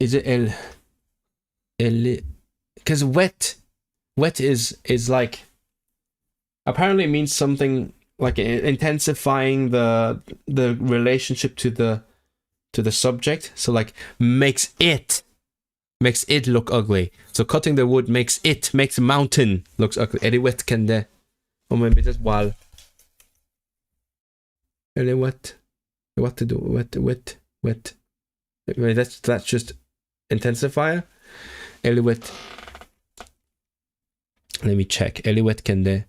Is it because wet is like, apparently it means something like intensifying the relationship to the subject. So like makes it look ugly. So cutting the wood makes a mountain looks ugly. Eliwet kende. Or maybe just wall. Eliwet. What to do? Wet. I mean, that's just intensifier. Eliwet. Let me check. Eliwet kende.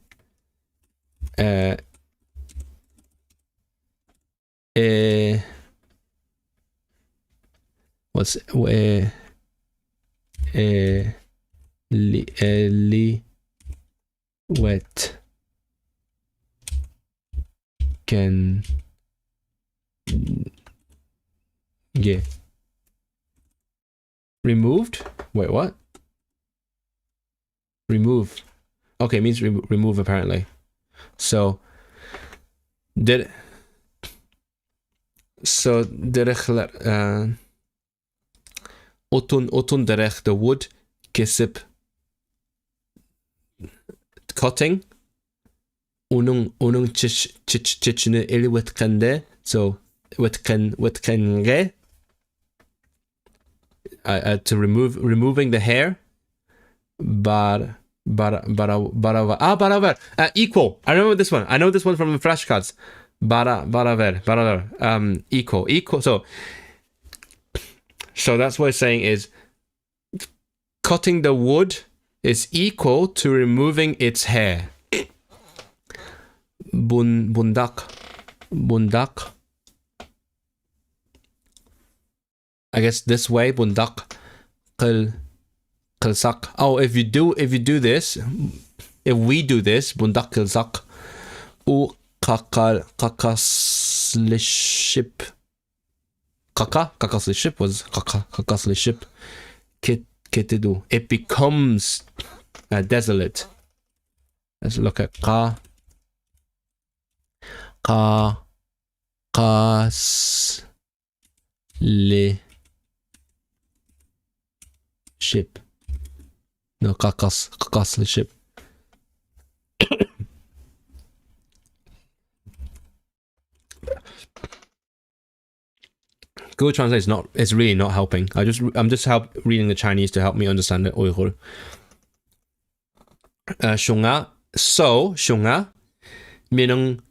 What's wet can get removed. Wait, what? Remove. Okay, it means remove apparently. So derech otun derech, the wood, kesip, cutting. Unung chichine eli wetkende. So wetkenge, to removing the hair. Baraver. Equal. I remember this one. I know this one from the flashcards. Baraver. Equal. So So that's what it's saying is cutting the wood is equal to removing its hair. Bundak. I guess this way, bundak. Qilsak. Oh, if we do this, if we do this, bundak qilsak. U qaqasliship. Qaqasliship was qaqasliship. Kitidu. It becomes desolate. Let's look at ship. No, qaqasliship. Google Translate is really not helping. I'm just reading the Chinese to help me understand the Uyghur. Shunga. So shunga. Minung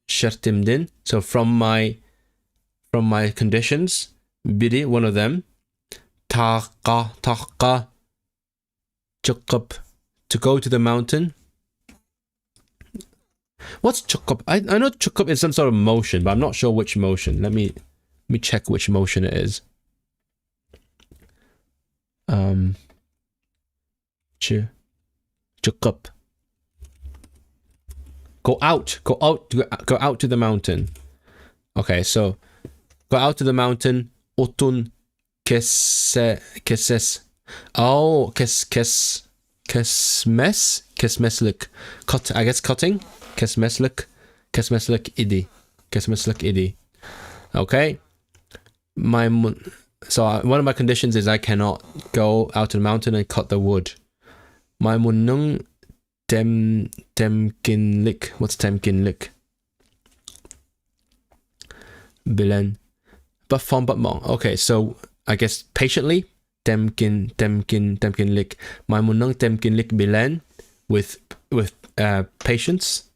shertimdin. So from my conditions, biri, one of them. Taqa chukup, to go to the mountain. What's chukup? I know chukup is some sort of motion, but I'm not sure which motion. Let me check which motion it is. Chukup. Go out to the mountain. Okay, so go out to the mountain. Otun keses. Oh, kesmeslik. Cut. I guess cutting. Kesmeslik idi. Okay. So one of my conditions is I cannot go out to the mountain and cut the wood. My munung temkinlik. What's temkinlik? Bilen. But mong. Okay, so I guess patiently. Temkinlik. My munung temkinlik bilen with patience.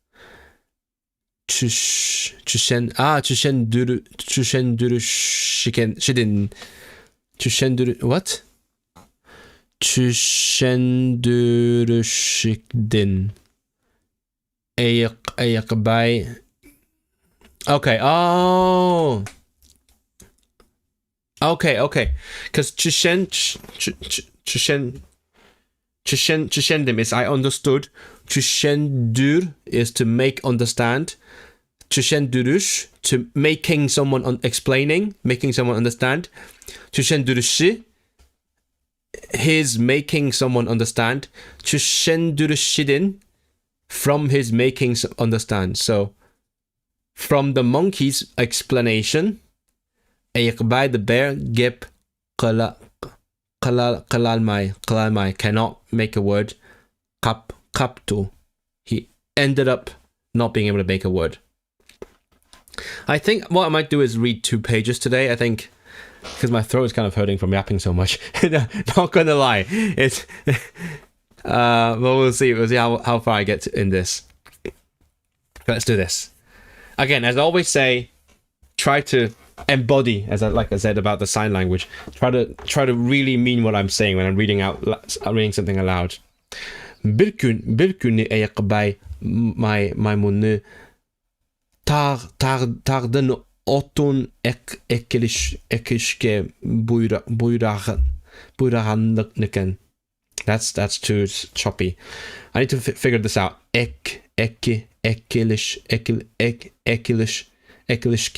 Chushen duru shidin. What? Chushen duru shidin. Ayak by. Okay. Oh. Okay. Because Chushendim is I understood. Chushendur is to make understand. Chushendurush to making someone explaining, making someone understand. Chushendurushi his making someone understand. Chushendurushidin from his making understand. So from the monkey's explanation, Ayakbai the bear gep kalalmai cannot make a word. Kaptu. He ended up not being able to make a word. I think what I might do is read 2 pages today. I think because my throat is kind of hurting from yapping so much. Not gonna lie, it's but we'll see how far I get in this. Let's do this again. As I always say, try to embody, like I said about the sign language. Try to really mean what I'm saying when I'm reading something aloud. Bir ayakbay my munne tagden otun ekishke buyrahanlıkken. That's too choppy. I need to figure this out.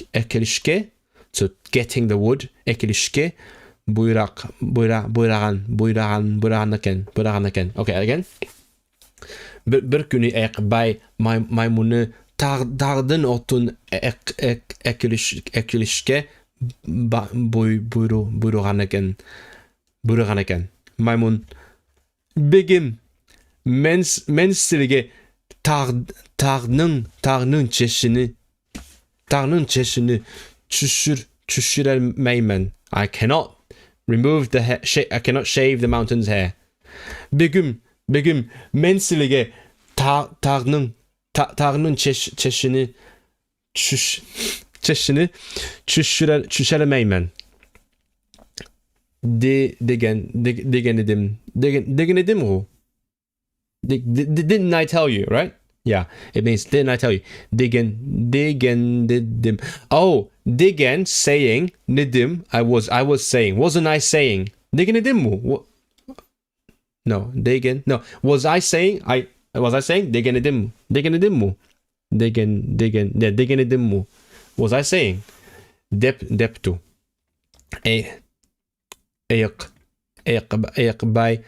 Ekilishke. So getting the wood. Ekilishke buyrahanlıkken. Okay, again. Bir günü ekbay maymunu tagden otun ekilişke buyrahanlıkken. Maymun begim menslige tagның çeşini çüşürelmeymen. I cannot remove the hair. I cannot shave the mountain's hair. Begüm menslige tagның çeşini çeşini çüşelemeymen. Degenedim o. Didn't I tell you, right? Yeah, it means didn't I tell you? Dedim. Oh, degen saying nedim. I was saying. Wasn't I saying? Degenedim mu? No, degen. No, was I saying? Was I saying? Degenedim mu? Degenedim mu? Degenedim mu? Was I saying? Deptu. Eyak by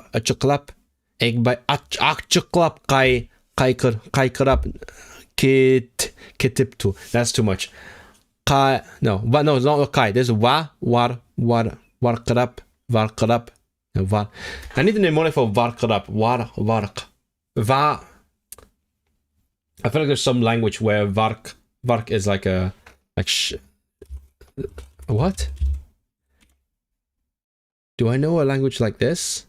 açıklap ek by açıklap kaykırap ketiptu. That's too much. No, but no, it's not kai. There's varkırap. Var. I need a mnemonic for varkırap. Vark. I feel like there's some language where vark is like what? Do I know a language like this?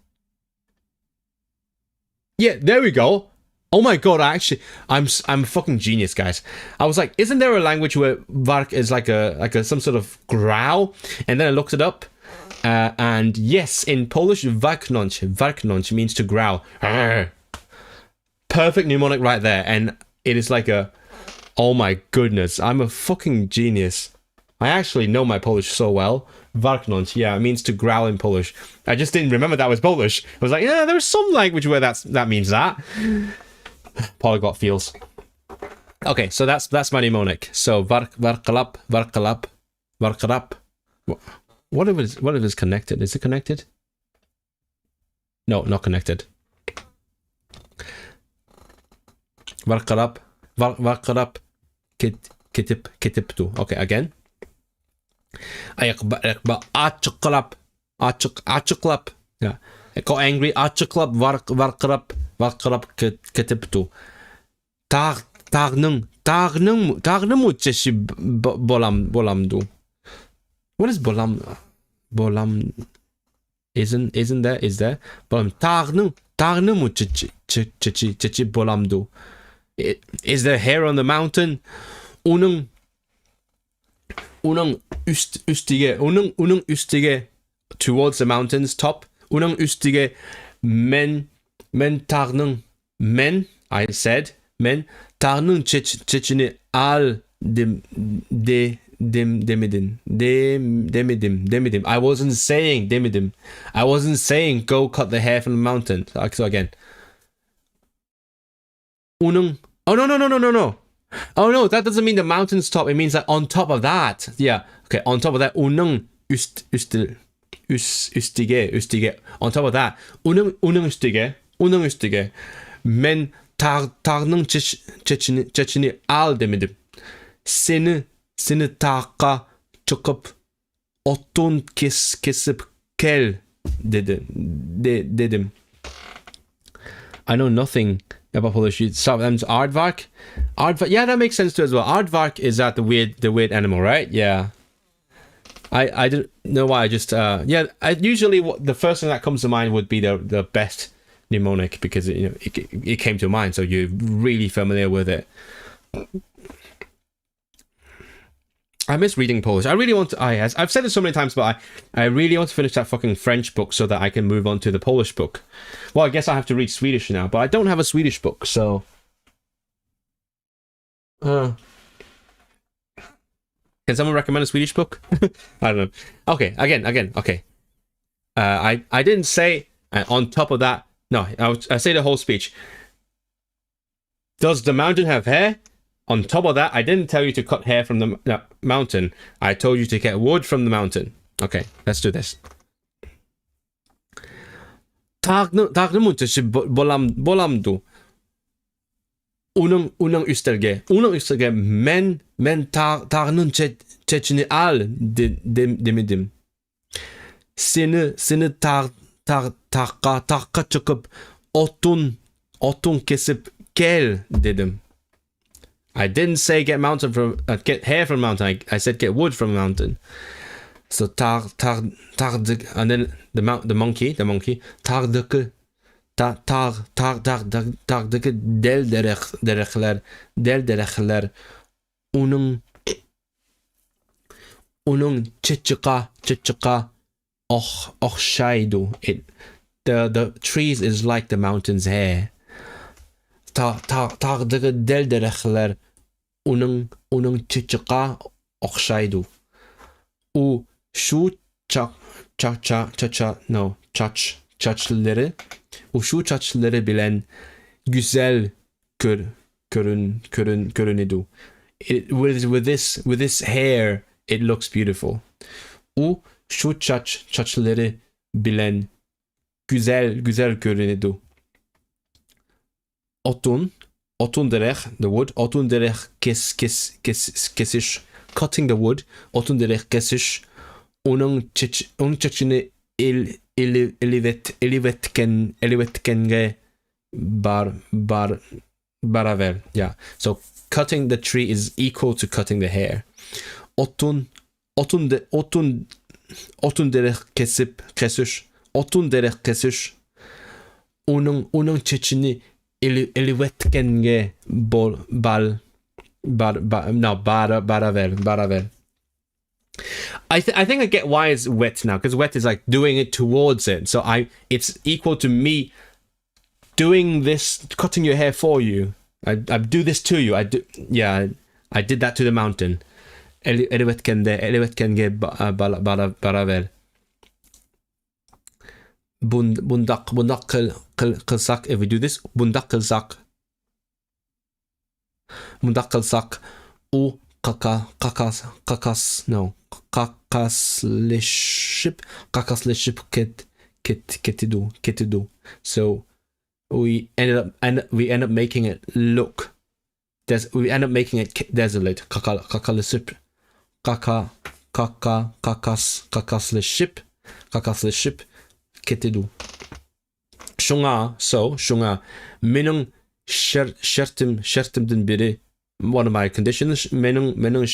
Yeah, there we go. Oh my god, I'm a fucking genius, guys. I was like, isn't there a language where vark is like a some sort of growl? And then I looked it up. And yes, in Polish, warknąć means to growl. Perfect mnemonic right there. And it is like oh my goodness, I'm a fucking genius. I actually know my Polish so well. Warknąć, yeah, it means to growl in Polish. I just didn't remember that was Polish. I was like, yeah, there's some language where that means that. Polyglot feels. Okay, so that's my mnemonic. So varkalap. What if it's connected? Is it connected? No, not connected. Varkalap. Ketiptu. Okay, again. Açıklap. Yeah. I got angry. Açıklap varkırap ketiptu. Tağnım mu çeşi bolamdu. What is bolam? Isn't there? Is there? Bolam tağnım mu çeşi bolamdu. Is there hair on the mountain? Unun üstige towards the mountains top. Unun üstige men tağnım men. I said men tağnım çeşini al demedim. I wasn't saying demedim. I wasn't saying go cut the hair from the mountain. So again. Oh no. Oh no, that doesn't mean the mountain's top. It means that on top of that. Yeah. Okay, on top of that. Üstige. On top of that. Üstige. Men tağnın çeçini al demedim. Seni taqa çıkıp otun kesip kel dedim. I know nothing about Polish. Sometimes aardvark. Yeah, that makes sense too as well. Aardvark is that the weird animal, right? Yeah. I don't know why. I just usually the first thing that comes to mind would be the best mnemonic because it came to mind, so you're really familiar with it. I miss reading Polish. I really want to. I've said it so many times, but I really want to finish that fucking French book so that I can move on to the Polish book. Well, I guess I have to read Swedish now, but I don't have a Swedish book, so. Can someone recommend a Swedish book? I don't know. Okay, again. Okay. I didn't say on top of that. No, I say the whole speech. Does the mountain have hair? On top of that, I didn't tell you to cut hair from the mountain. I told you to get wood from the mountain. Okay, let's do this. Tağnım çeşi bolamdu. Unun üstelge. Men tağnın çeçini al demedim. Seni taqa çıkıp otun kesip gel dedim. I didn't say get get hair from mountain. I said get wood from mountain. So and then the monkey tağdaki del derekler Unung chichika shaidu. The trees is like the mountain's hair. Ta del derechler unung chichika shaidu. U shu çaçları şu çaçları bilen güzel görünüyordu. With this hair it looks beautiful. O şu çaçları bilen güzel görünüyordu. Otun derek the wood. Otun derek kesiş. Cutting the wood. Otun derek kesiş. Onun çaçını elivetkenge baravel. Yeah. So cutting the tree is equal to cutting the hair. Otun derek kesiş. Otun derek kesiş. Onun çaçını elivetkenge baravel. I think I get why it's wet now, because wet is like doing it towards it. So it's equal to me doing this, cutting your hair for you. I do this to you. I did that to the mountain. Elivetkenge baravel. Bundak kılsak. If we do this, bundak kılsak. O kakasleşip ketidu. So we end up making it look. We end up making it desolate. Kakasleşip ketidu. Şunga minun şertimden biri. One of my conditions, menung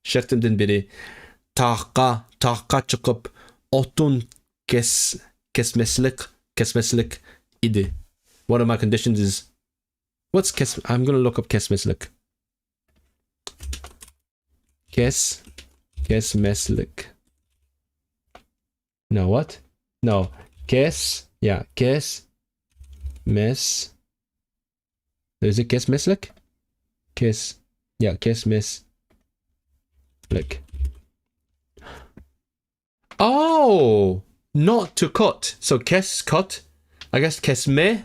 şertimden biri tahka çıkıp otun kesmeslik idi. One of my conditions is what's I'm gonna look up kesmeslik. Kesmeslik. No, what? No. Is it kesmeslik? Kesmeslik. Oh, not to cut. So cut. I guess kesme.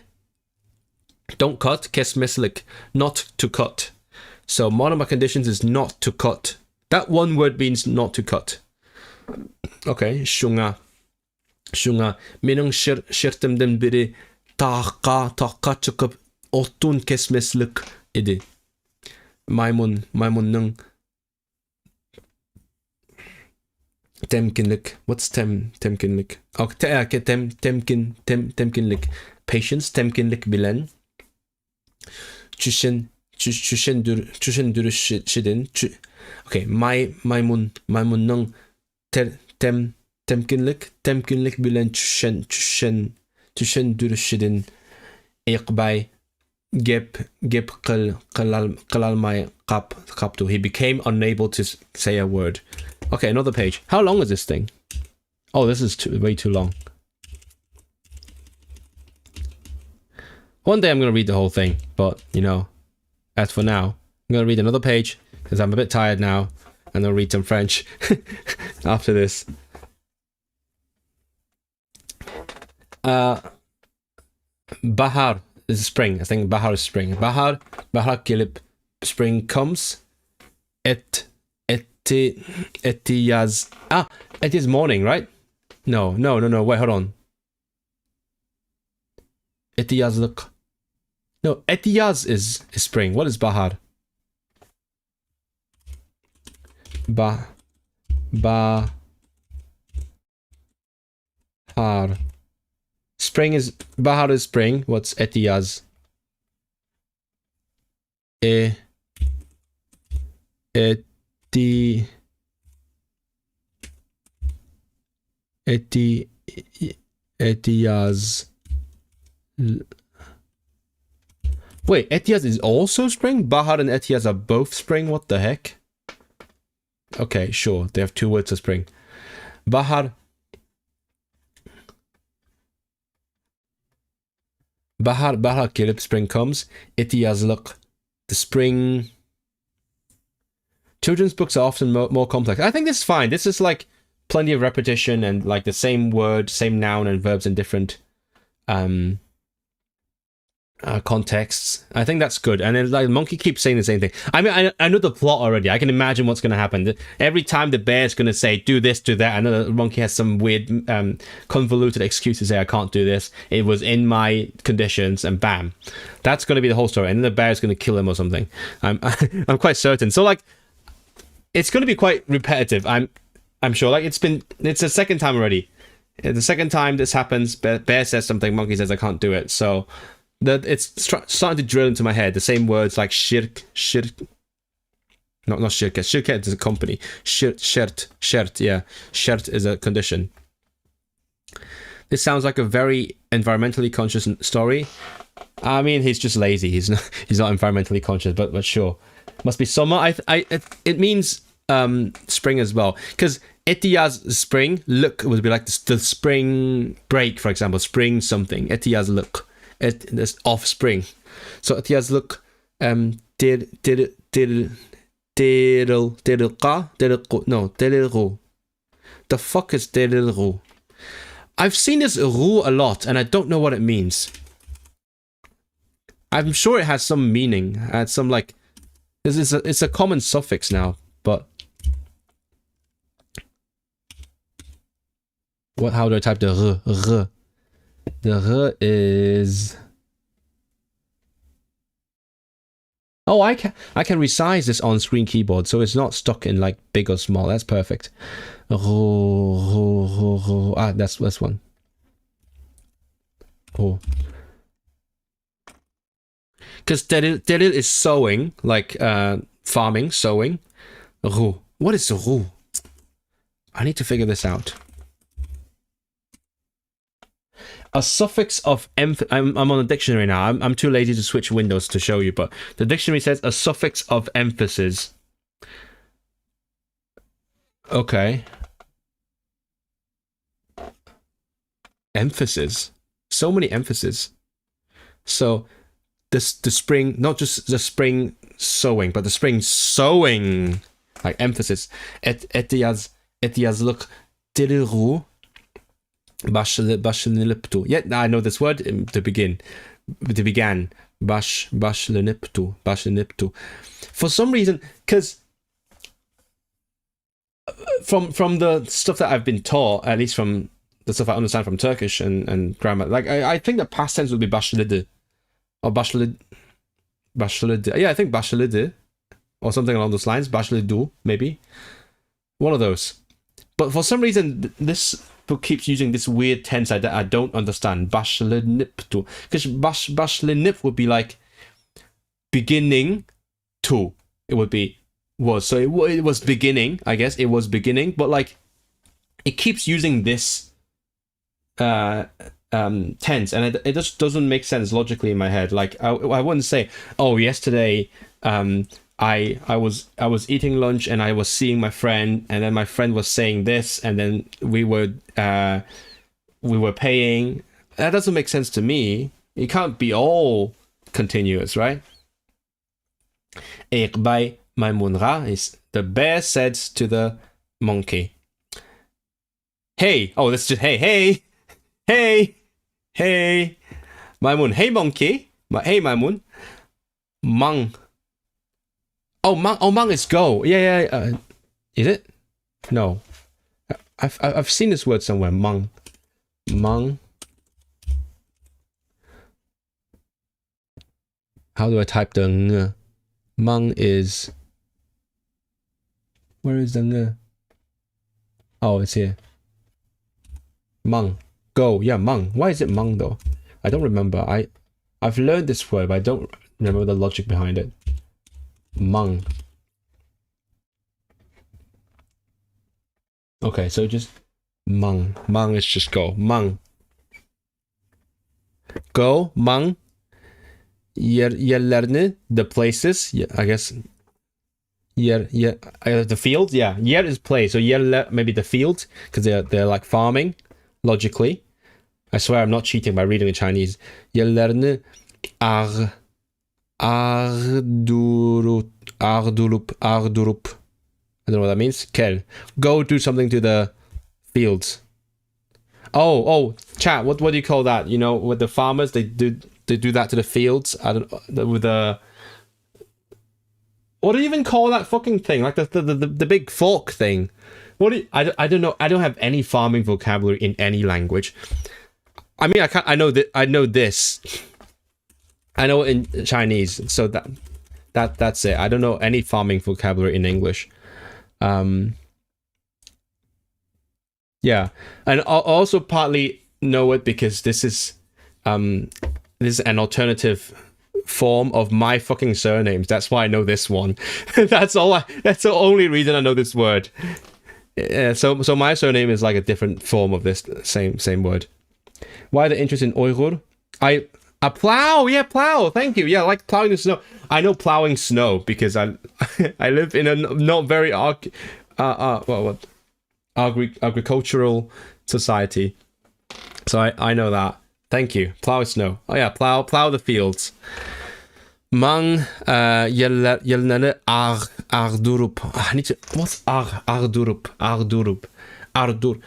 Don't cut. Kesmeslik. Not to cut. So one of my conditions is not to cut. That one word means not to cut. Okay. Şunga. Minun şirtimden biri tahka çıkıp otun kesmeslik idi. Maymunun temkinlik. What's temkinlik? Temkinlik. Patience. Temkinlik bilen. Düşündürüşidin. Okay. Maymunun temkinlik bilen düşündürüşidin. İqbay gep kılalmay kaptu. He became unable to say a word. Okay, another page. How long is this thing? Oh, this is way too long. One day I'm going to read the whole thing, but, as for now, I'm going to read another page, because I'm a bit tired now, and I'll read some French after this. Bahar is spring. I think Bahar is spring. Bahar gelip spring comes. Etiyaz. It is morning, right? No. Wait, hold on. Etiyazlık. No, etiyaz is spring. What is Bahar? Bahar. Spring is Bahar is spring. What's etiyaz? Etiyaz. Wait, Etiaz is also spring? Bahar and Etiaz are both spring? What the heck? Okay, sure. They have 2 words for spring. Bahar. Bahar gelip, spring comes. Etiaz look. The spring. Children's books are often more complex. I think this is fine. This is like plenty of repetition and like the same word, same noun and verbs in different contexts. I think that's good. And then like monkey keeps saying the same thing. I mean, I know the plot already. I can imagine what's going to happen. Every time the bear's going to say, do this, do that, I know the monkey has some weird convoluted excuse to say, I can't do this. It was in my conditions, and bam. That's going to be the whole story. And then the bear's going to kill him or something. I'm quite certain. So like, it's going to be quite repetitive. I'm sure. Like it's the second time already. The second time this happens, bear says something, monkey says I can't do it. So that it's starting to drill into my head. The same words like shirk. Not shirka. Shirka is a company. Shert. Yeah, shert is a condition. This sounds like a very environmentally conscious story. I mean, he's just lazy. He's not environmentally conscious, but sure. Must be summer. It means spring as well, because Etiaz spring look would be like the spring break, for example, spring something. Etiaz look, this offspring. So Etiaz look, the fuck is dirilgu? I've seen this ru a lot, and I don't know what it means. I'm sure it has some meaning. It has some like. It's a common suffix now, but what? How do I type the r? The r is. Oh, I can resize this on-screen keyboard, so it's not stuck in like big or small. That's perfect. Ah, that's one. Oh. Because deril is sowing, like farming, sowing. Ru. What is ru? I need to figure this out. A suffix of I'm on the dictionary now. I'm too lazy to switch windows to show you, but the dictionary says a suffix of emphasis. Okay. Emphasis. So many emphasis. So the spring, not just the spring sowing, but the spring sowing, like emphasis. Etiaz look diriru bashliptu. Yeah, I know this word to begin. To began. Bashliptu. For some reason, because from the stuff that I've been taught, at least from the stuff I understand from Turkish and grammar, like I think the past tense would be bashlid. Or Bashlid. Yeah, I think Bashlid. Or something along those lines. Bashlidu, maybe. One of those. But for some reason, this book keeps using this weird tense I don't understand. Bashliniptu. Because Bashlinip would be like beginning to. It would be was. So it was beginning, I guess. It was beginning. But like, it keeps using this tense, and it just doesn't make sense logically in my head. Like I wouldn't say, oh, yesterday I was eating lunch and I was seeing my friend, and then my friend was saying this, and then we were paying. That doesn't make sense to me. It can't be all continuous, right? Erbij Maimunra is the bear said to the monkey, hey, oh, that's just hey Maimun, hey monkey, hey Maimun, mang. Oh mang is go. Yeah. Is it? No, I've seen this word somewhere. Mang. How do I type the ng? Mang is. Where is the ng? Oh, it's here. Mang. Go. Yeah, mang. Why is it mang though? I don't remember. I've learned this word, but I don't remember the logic behind it. Mang. Okay, so just mang. Mang is just go. Mang. Go, mang. Yerlerini, the places. Yeah, I guess. The field. Yeah, yer is place. So yerler maybe the field because they're like farming, logically. I swear I'm not cheating by reading the Chinese. Yerlerini ardurup. I don't know what that means. Kel. Go do something to the fields. Oh, chat. What do you call that? You know, with the farmers, they do that to the fields. I don't with the. What do you even call that fucking thing? Like the big fork thing. What do you, I don't know. I don't have any farming vocabulary in any language. I mean, I know this. I know it in Chinese, so that's it. I don't know any farming vocabulary in English. Yeah, and I also partly know it because this is an alternative form of my fucking surnames. That's why I know this one. That's the only reason I know this word. So my surname is like a different form of this same word. Why the interest in Uyghur? A plow, yeah, plow. Thank you. Yeah, I like plowing the snow. I know plowing snow because I live in a not very agricultural society, so I know that. Thank you. Plow snow. Oh yeah, plow the fields. Mang yelnane ardurup. I need to. What's ardurup? Ardur. Ardur.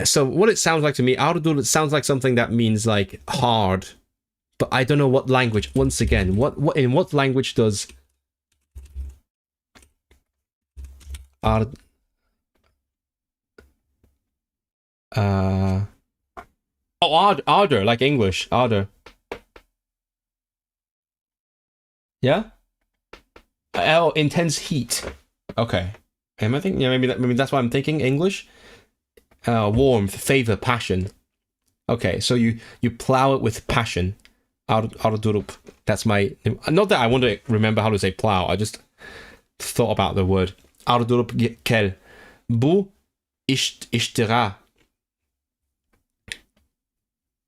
So what it sounds like to me, ardur, it sounds like something that means like hard, but I don't know what language. Once again, what in what language does ardur like English ardor. Yeah. Oh, intense heat. Okay. Am I thinking? Yeah, maybe that's why I'm thinking English. Warmth, favor, passion. Okay, so you plow it with passion. Ardurup. That's my. Not that I want to remember how to say plow. I just thought about the word. Ardurup kel. Bu ishtira.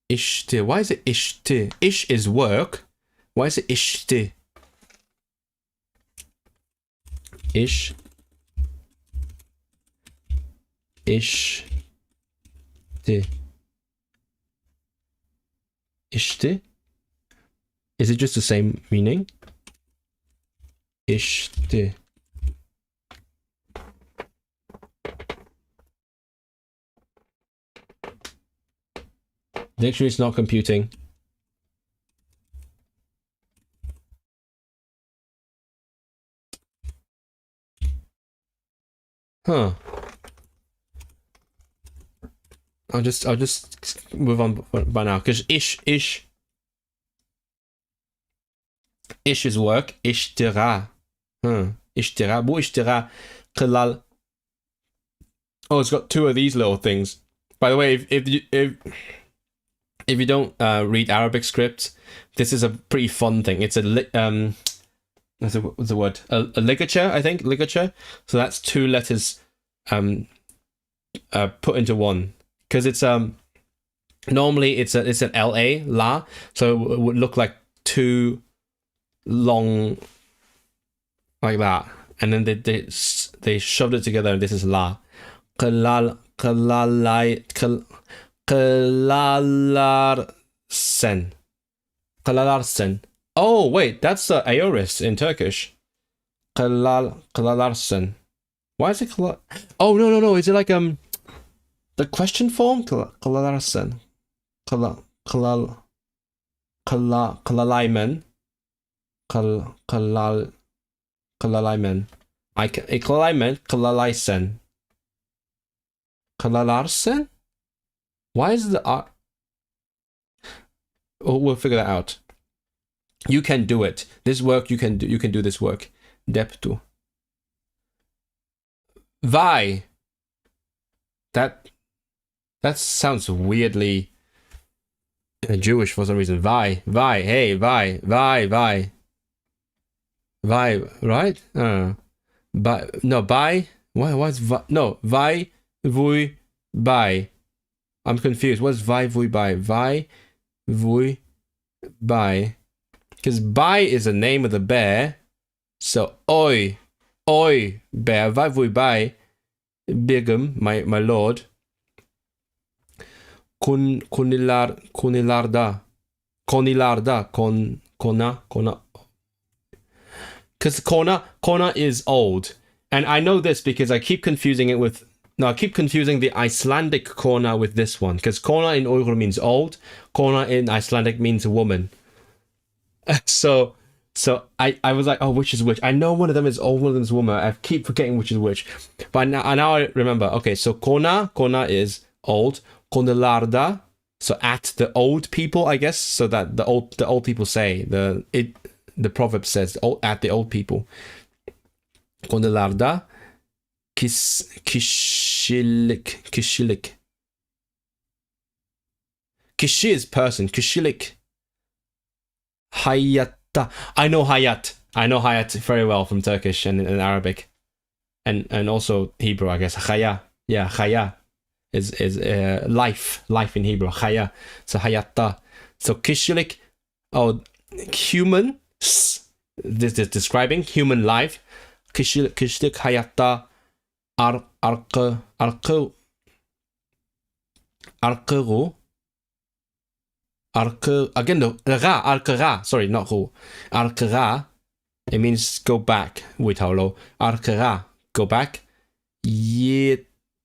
Ishte. Why is it ishte? Ish is work. Why is it ishte? Ish. İşte. Is it just the same meaning? İşte. Dictionary is not computing. Huh. I'll just move on by now because ish is work. Ishtira. Ishtira. Bu ishtira qilal. Oh, it's got two of these little things. By the way, if you don't read Arabic scripts, this is a pretty fun thing. It's what's the word? A ligature, I think. Ligature. So that's two letters put into one. Because it's normally it's an la, so it would look like two long like that, and then they shoved it together, and this is la. Kalalarsen. Oh wait, that's the aorist in Turkish. Kalalarsen. Why is it kalal? Oh no. Is it like the question form? Kalalarsen. Kalalaimen. Kalalaimen. Kalalaisen. Kalalarsen? Why is the R? Oh, we'll figure that out. You can do it. This work you can do. You can do this work. Deptu. Vai. That sounds weirdly Jewish for some reason. Vai, hey, vai, right? By, no, by. What's vai? No, vai, vui, by. I'm confused. What's vai vui bai? Vai vui bai. Because bai is the name of the bear. So oi bear. Vai vui bai. Bigum, my lord. Konilarda. Kona. Because Kona is old. And I know this because I keep confusing it with... No, I keep confusing the Icelandic Kona with this one. Because Kona in Uyghur means old. Kona in Icelandic means woman. So I was like, oh, which is which? I know one of them is old, one of them is woman. I keep forgetting which is which. But now I remember. Okay, so Kona is old. Konelarda, so at the old people, I guess. So that the old people say. The proverb says at the old people. Konelarda. Kişilik. Kişi is person. Kişilik. Hayatta. I know hayat very well from Turkish and Arabic, and also Hebrew, I guess. Haya, yeah, haya is life in Hebrew. Haya, so hayatta. So kişilik, human. This is describing human life. Kişilik hayatta arkıru. Again, arkıra. Sorry, not hu. Arkıra. It means go back. Arkıra. Go back.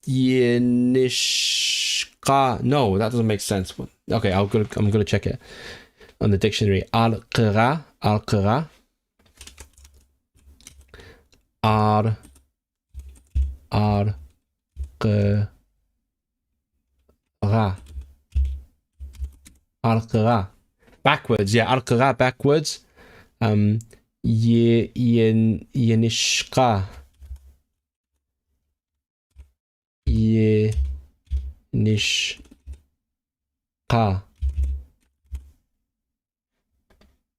Yenişka. No, that doesn't make sense. Okay, I'm gonna check it on the dictionary. Arkıra. Arkıra. Backwards, yeah. Arkıra, backwards. Yenişka.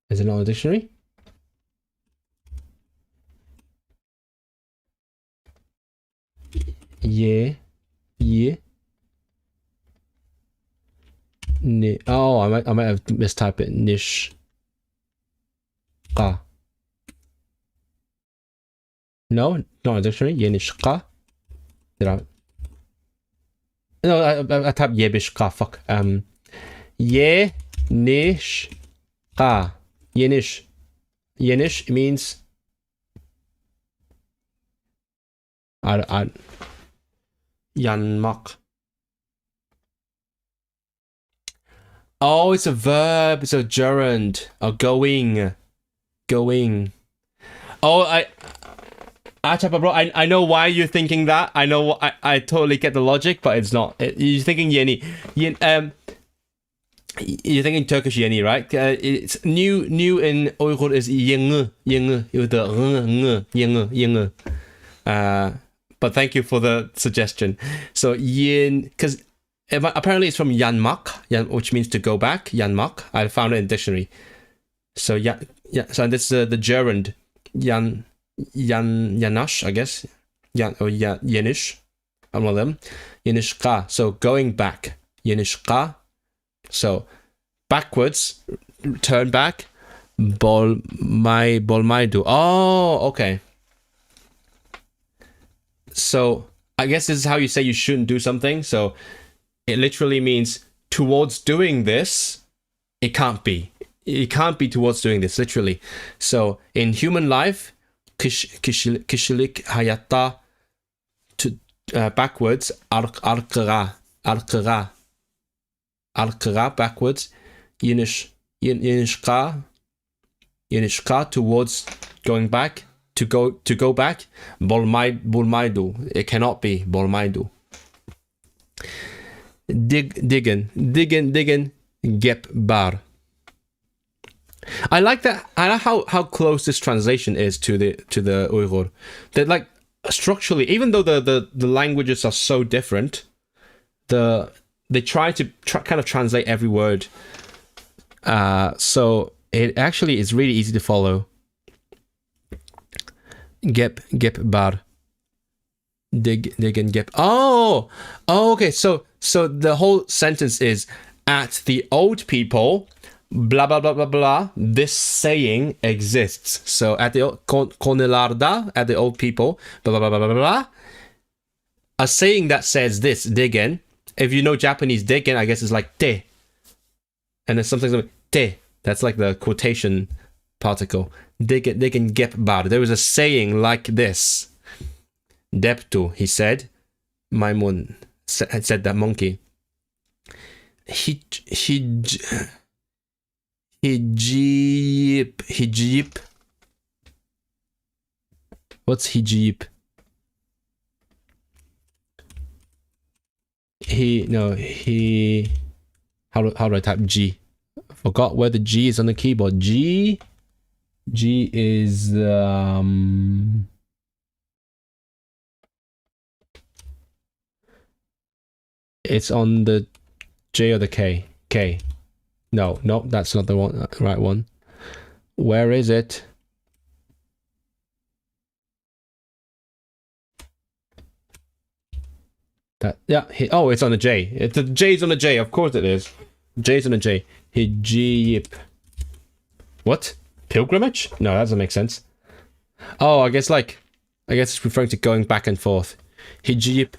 Is it not in the dictionary? Oh, I might have mistyped it. Nishqa. No, not in the dictionary. Yenishqa. No, I typed yebishqa. Fuck. Yenishqa. Yenish means yanmak. Oh, it's a verb. It's a gerund. Going. Oh, bro, I know why you're thinking that. I know. I totally get the logic, but it's not. You're thinking yeni. You're thinking Turkish yeni, right? It's new in Uyghur is yenge with the yenge. But thank you for the suggestion. So yin, because apparently it's from yanmak, which means to go back. Yanmak. I found it in the dictionary. So yeah. So this is the gerund yanash, I guess. Yenish. I'm one of them. Yenishqa. So going back. Yenishqa. So backwards, turn back. Bolmaidu. Oh, okay. So I guess this is how you say you shouldn't do something. So it literally means towards doing this. It can't be. It can't be towards doing this, literally. So in human life, kişilik hayatta, backwards, arkıra, backwards, yenişka, towards going back, to go back, bolmaydu. It cannot be bolmaydu. Diggen, gep bar. I like that. I like how close this translation is to the Uyghur. That, like, structurally, even though the languages are so different, they try to kind of translate every word. So it actually is really easy to follow. Gep bar. Diggen gep. Oh, okay. So the whole sentence is at the old people, blah blah blah blah blah. This saying exists. So at the konelarda, at the old people, blah blah blah blah blah blah. A saying that says this, diggen. If you know Japanese, diggen, I guess it's like te, and there's something like te. That's like the quotation particle. Diggen gep bar. There was a saying like this. Deptu, he said. Maimun said that monkey. Hijib. What's hijib? How do I type G? Forgot where the G is on the keyboard. G is it's on the J or the K. K. No, that's not the one, right one. Where is it? It's on the J. The J's on the J. Of course it is. J's on the J. Hijib. What? Pilgrimage? No, that doesn't make sense. Oh, I guess it's referring to going back and forth. Hijib.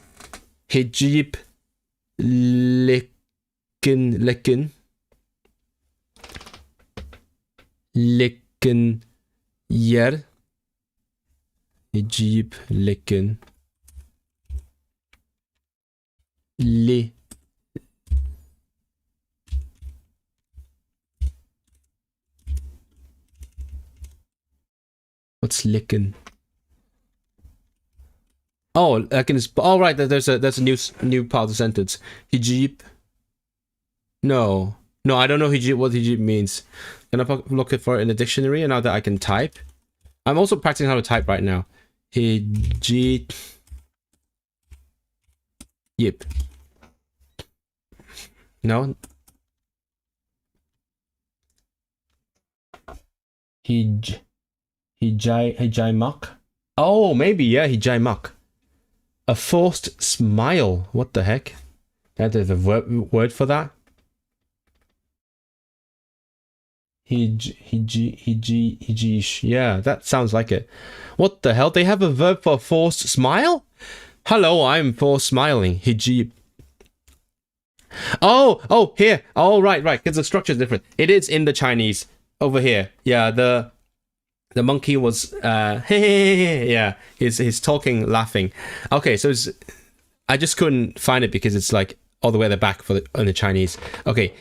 Lekken yer. Hijib lekken li. What's licken? Oh, licken is. Oh, right. There's a new part of the sentence. Hijib. No, I don't know what hijib means. Can I look for it in the dictionary? And now that I can type, I'm also practicing how to type right now. Hijib. Yip. No. Hijaimak. Oh, maybe, yeah, hijaimak. A forced smile. What the heck? That is a word for that. Hijish. Yeah, that sounds like it. What the hell? They have a verb for forced smile? Hello, I'm for smiling. Hijib. Oh, here. Oh, right, because the structure is different. It is in the Chinese over here. Yeah, the monkey was yeah, he's talking, laughing. Okay, so I just couldn't find it because it's like all the way at the back in the Chinese. Okay,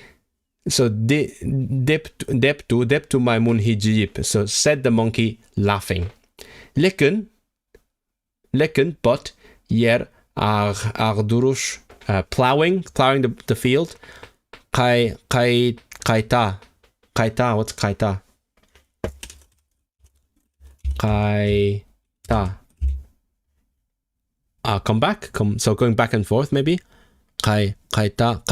so deptu maimun hijib. So said the monkey, laughing. Lekken, but yer ardurush, plowing the field. Kaita. What's kaita? Kaita. Come back. So going back and forth, maybe. Kaita.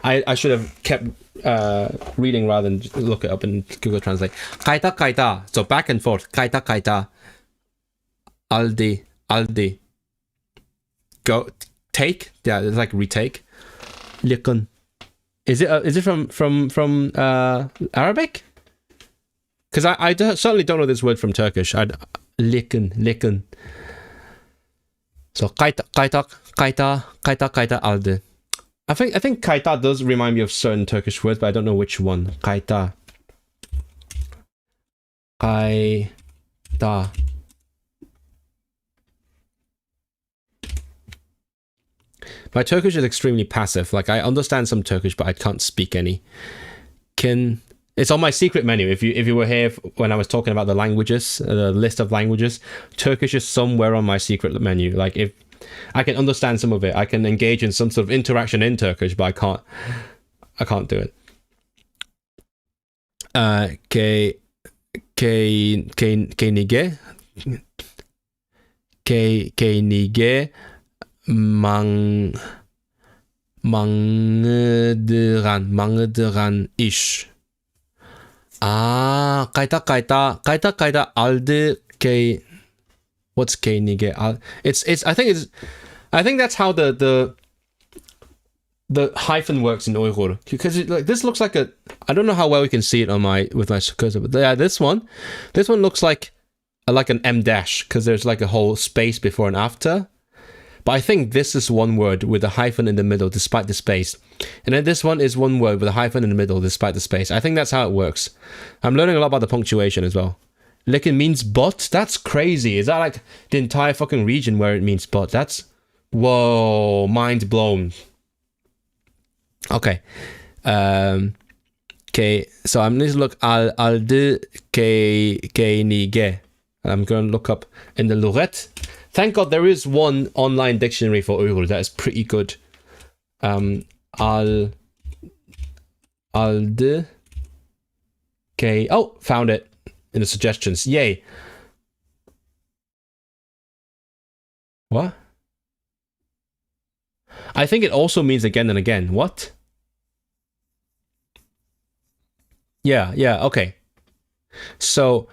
I should have kept reading rather than look it up in Google Translate. Kaita. So back and forth. Kaita. Aldi. Go take. Yeah, it's like retake. Likken. Is it from Arabic? Because I certainly don't know this word from Turkish. Likken. So kaita aldi. I think kaita does remind me of certain Turkish words, but I don't know which one. Kaita. My Turkish is extremely passive. Like, I understand some Turkish, but I can't speak any. It's on my secret menu. If you were here when I was talking about the languages, the list of languages, Turkish is somewhere on my secret menu. Like, if I can understand some of it, I can engage in some sort of interaction in Turkish, but I can't do it. Nige mangederan iş. Kaita aldı What's Kenige? I think that's how the hyphen works in Uyghur, because this looks like I don't know how well we can see it on with my cursor, but yeah, this one looks like an M dash, because there's like a whole space before and after. But I think this is one word with a hyphen in the middle despite the space, and then this one is one word with a hyphen in the middle despite the space. I think that's how it works. I'm learning a lot about the punctuation as well. Licken means but? That's crazy. Is that like the entire fucking region where it means but? That's, whoa, mind blown. Okay. Okay, so I'm going to look alde ke nige. I'm going to look up in the Lorette. Thank God there is one online dictionary for Uyghur that is pretty good. Alde ke. Oh, found it in the suggestions. Yay. What? I think it also means again and again. What? Yeah, okay. So,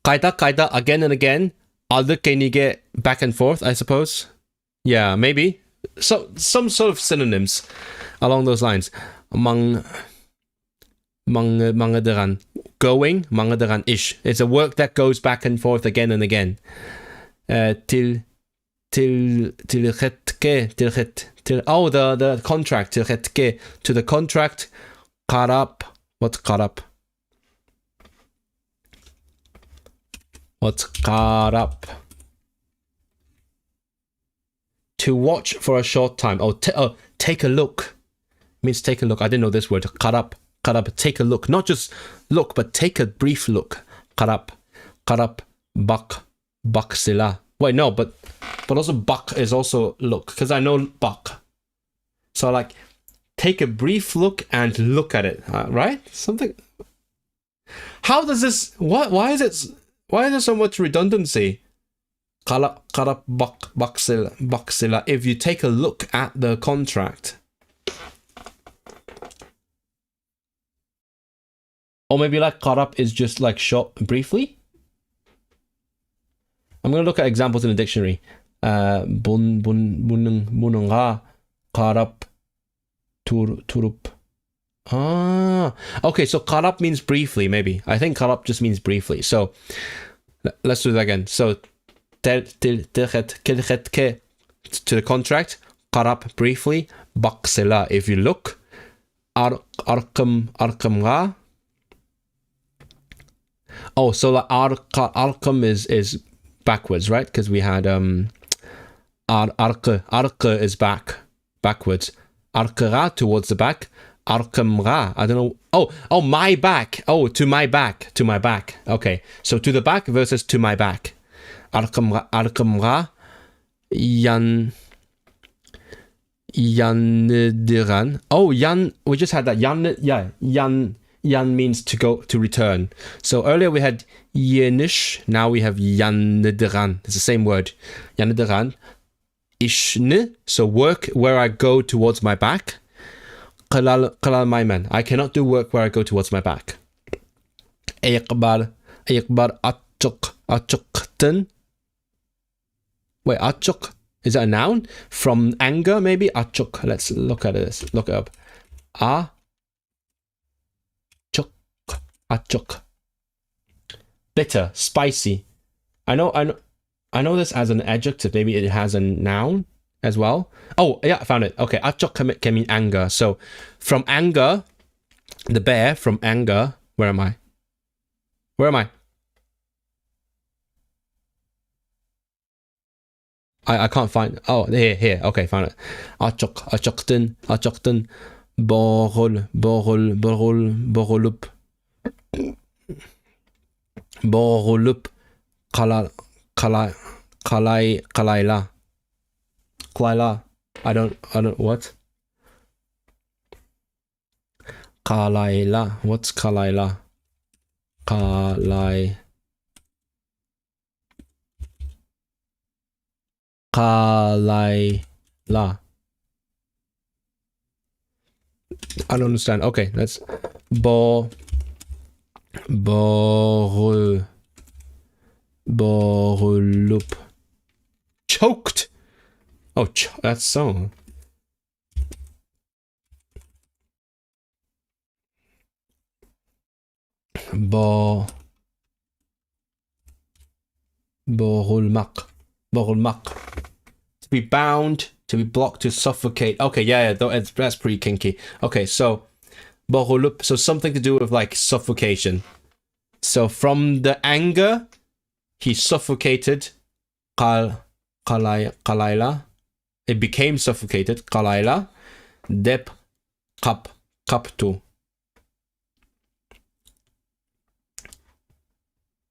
kaida again and again. Alde kenige back and forth, I suppose. Yeah, maybe. So some sort of synonyms along those lines. Mangadaran. Going, mangadaran ish. It's a work that goes back and forth again and again. Til the contract. To the contract. Karap. What's karap? What's karap? To watch for a short time. Take a look. Means take a look. I didn't know this word. Karap. Take a look. Not just look, but take a brief look. Karap. Bak sila. Wait, no, but also bak is also look, because I know bak. So like, take a brief look and look at it, right? Something. How does this? Why is it? Why is there so much redundancy? Karap bak sila. If you take a look at the contract. Or maybe like karap is just like short briefly. I'm going to look at examples in the dictionary. Bununga karap turup. Okay, so karap means briefly, maybe. I think karap just means briefly. So let's do that again. So to the contract, karap briefly, baksela if you look, arkamga. Oh, so like arkam is backwards, right? Because we had arke is backwards. Arkera towards the back. Arkamra, I don't know. Oh, my back. Oh, to my back. Okay, so to the back versus to my back. Arkamra, Yandiran. Oh, Yan. We just had that. Yan means to return. So earlier we had Yenish. Now we have Yandiran. It's the same word. Yandiran. Ishne. So work where I go towards my back. Qalal my man. I cannot do work where I go towards my back. Ayakbar achukten. Wait, achuk. Is that a noun? From anger, maybe? Achuk. Let's look at this. Look it up. Achuk. Bitter, spicy. I know this as an adjective. Maybe it has a noun as well. Oh, yeah, I found it. Okay, achuk can mean anger. So, from anger, the bear, from anger, where am I? I can't find. Oh, here. Okay, found it. Achukten, borolup. Borolup, Kalaila. I don't, what? Kalaila. What's Kalaila? Kalaila. I don't understand. Okay, let's borolup. choked. Oh, that's so. Borulmak. To be bound, to be blocked, to suffocate. Okay, yeah, that's pretty kinky. Okay, so borulup, so something to do with like suffocation. So from the anger, he suffocated Kalayla. It became suffocated. Kalayla. Dep kaptu.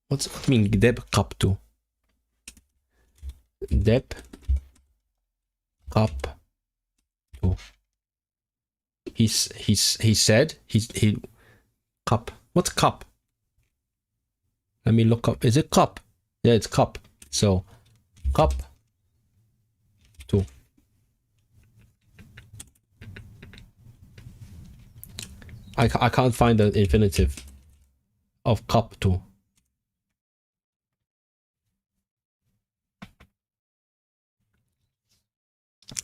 What's it mean? Dep kaptu. Dep kaptu. He said he cup. What's cup? Let me look up. Is it cup? Yeah, it's cup. So cup. Two. I can't find the infinitive of cup two.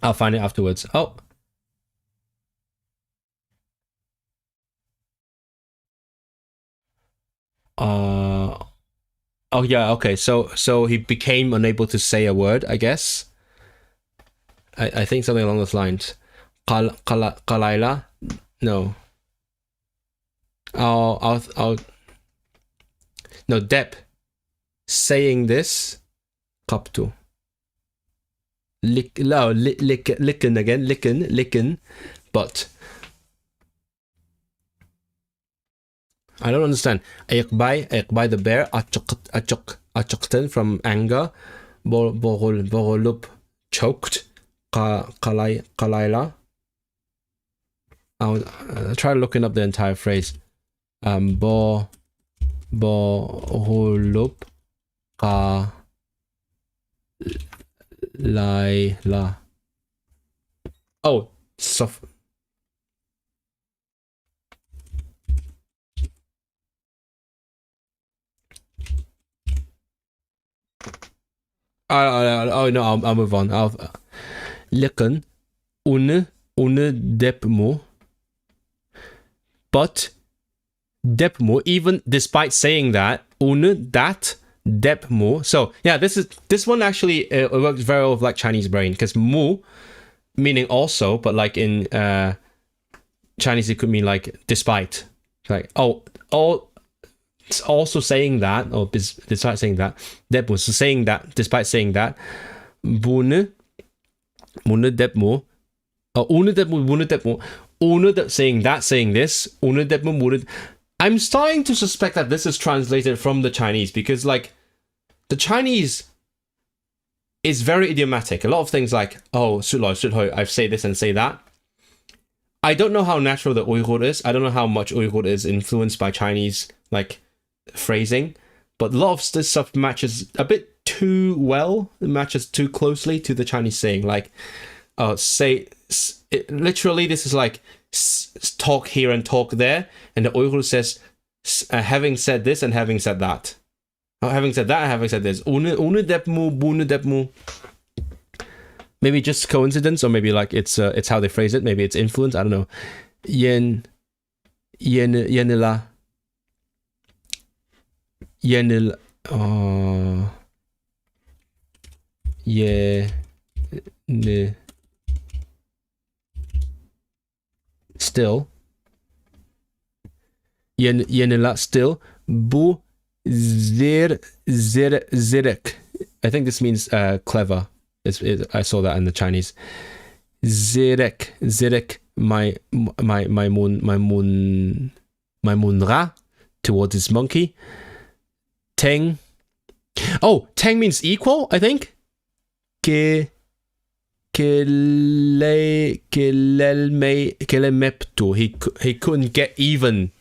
I'll find it afterwards. Oh. Oh yeah, okay. So he became unable to say a word, I guess. I think something along those lines. Kalayla? No. I'll no, Dep saying this kaptu. Licken again, licken, but I don't understand. Ekbay the bear, achokten from anger, borolup choked, kalayla. I'll try looking up the entire phrase. Borolup kalayla. Oh, soft. Oh no, I'll move on. Licken une depmo. But depmo, even despite saying that, that depmo. So yeah, this one actually it works very well with like Chinese brain, because mu meaning also, but like in Chinese it could mean like despite. Like it's also saying that, or despite saying that, depmo, so saying that, despite saying that, bunu depmo, une depmo, saying that, saying this, I'm starting to suspect that this is translated from the Chinese, because like the Chinese is very idiomatic. A lot of things like, oh, I say this and say that. I don't know how natural the Uyghur is. I don't know how much Uyghur is influenced by Chinese like phrasing, but a lot of this stuff matches a bit too well. It matches too closely to the Chinese saying, like, literally this is like talk here and talk there, and the Uyghur says having said this and having said that, having said that and having said this. Maybe just coincidence, or maybe like it's how they phrase it. Maybe it's influence. I don't know. Yenila. Still. Yenila still. Bu zirek. I think this means clever. I saw that in the Chinese. Zirek my munra towards his monkey. Teng. Oh, Teng means equal, I think. Kelemeptu. He couldn't get even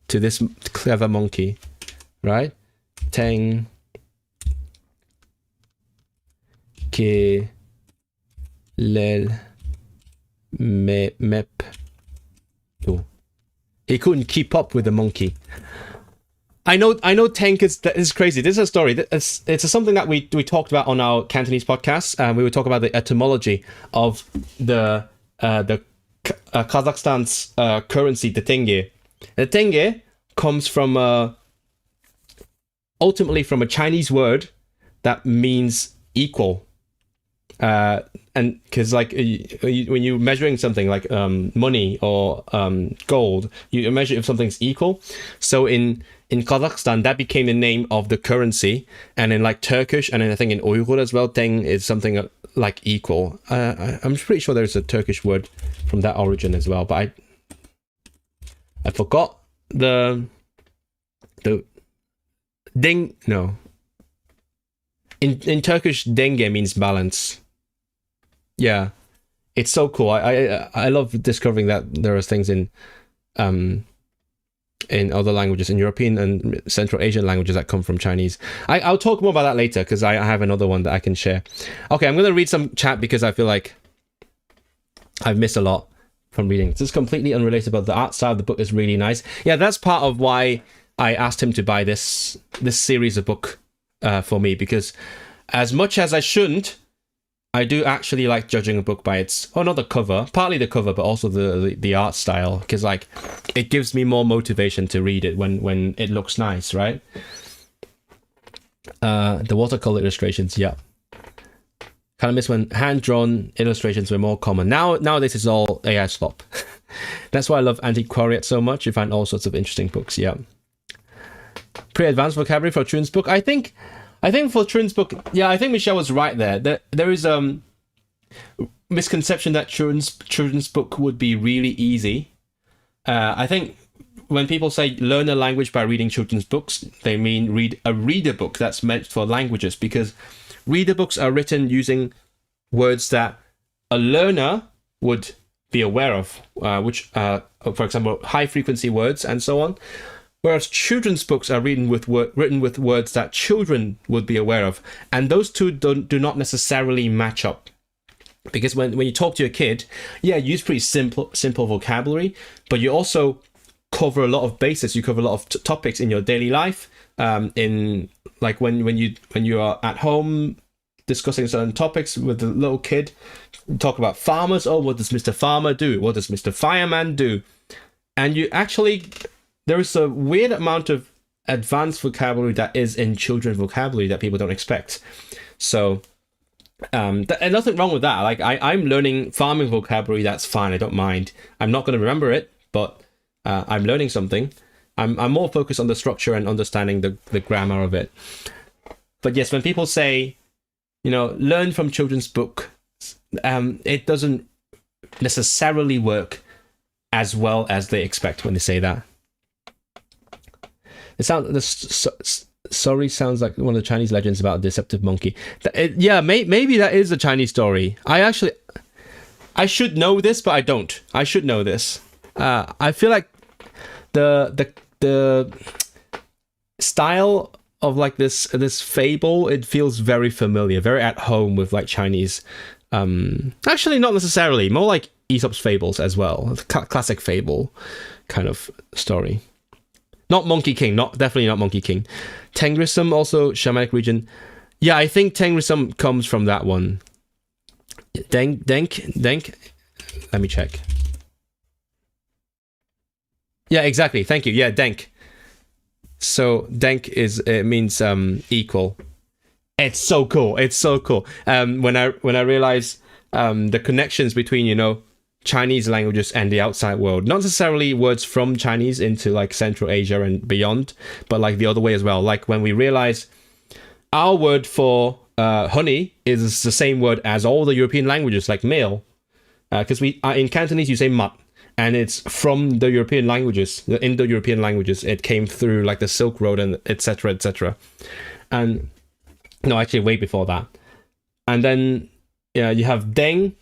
to this clever monkey, right? Teng. He couldn't keep up with the monkey. I know Tank is crazy. This is a story. It's something that we talked about on our Cantonese podcast. We would talk about the etymology of the Kazakhstan's currency, the tenge. The tenge comes from ultimately from a Chinese word that means equal. And because like when you're measuring something like money or gold, you measure if something's equal. So in Kazakhstan, that became the name of the currency, and in like Turkish and then I think in Uyghur as well, teng is something like equal. I'm pretty sure there's a Turkish word from that origin as well, but I forgot the ding. No, in Turkish, denge means balance. Yeah, it's so cool. I love discovering that there are things in other languages, in European and Central Asian languages that come from Chinese. I'll talk more about that later because I have another one that I can share. Okay, I'm going to read some chat because I feel like I've missed a lot from reading. This is completely unrelated, but the art style of the book is really nice. Yeah, that's part of why I asked him to buy this series of book for me, because as much as I shouldn't, I do actually like judging a book by its, not the cover, partly the cover, but also the art style, because like it gives me more motivation to read it when it looks nice, right? The watercolor illustrations, yeah. Kind of miss when hand-drawn illustrations were more common. Nowadays it's all AI slop. That's why I love Antiquariat so much. You find all sorts of interesting books, yeah. Pre-advanced vocabulary for a children's book. I think for children's book, yeah, I think Michelle was right there. There is misconception that children's book would be really easy. I think when people say learn a language by reading children's books, they mean read a reader book that's meant for languages, because reader books are written using words that a learner would be aware of, which, for example, high frequency words and so on. Whereas children's books are written with words that children would be aware of, and those two do not necessarily match up. Because when you talk to your kid, yeah, you use pretty simple vocabulary, but you also cover a lot of bases. You cover a lot of topics in your daily life. In like when you are at home discussing certain topics with the little kid, talk about farmers. Oh, what does Mr. Farmer do? What does Mr. Fireman do? And you actually, there is a weird amount of advanced vocabulary that is in children's vocabulary that people don't expect. So, and nothing wrong with that. Like I'm learning farming vocabulary. That's fine. I don't mind. I'm not going to remember it, but I'm learning something. I'm more focused on the structure and understanding the grammar of it. But yes, when people say, learn from children's book, it doesn't necessarily work as well as they expect when they say that. Sorry sounds like one of the Chinese legends about a deceptive monkey. Maybe that is a Chinese story. I should know this, but I don't. I should know this. I feel like the style of like this fable, it feels very familiar, very at home with like Chinese. Actually, not necessarily. More like Aesop's fables as well. Classic fable kind of story. Not Monkey King. Definitely not Monkey King. Tengrism, also shamanic region. Yeah, I think Tengrism comes from that one. Denk. Let me check. Yeah, exactly. Thank you. Yeah, Denk. So Denk means equal. It's so cool. When I realize the connections between Chinese languages and the outside world, not necessarily words from Chinese into like Central Asia and beyond, but like the other way as well. Like when we realize our word for honey is the same word as all the European languages, like male, because in Cantonese you say mat. And it's from the European languages, the Indo-European languages. It came through like the Silk Road and etc. etc. And no, actually way before that. And then you have deng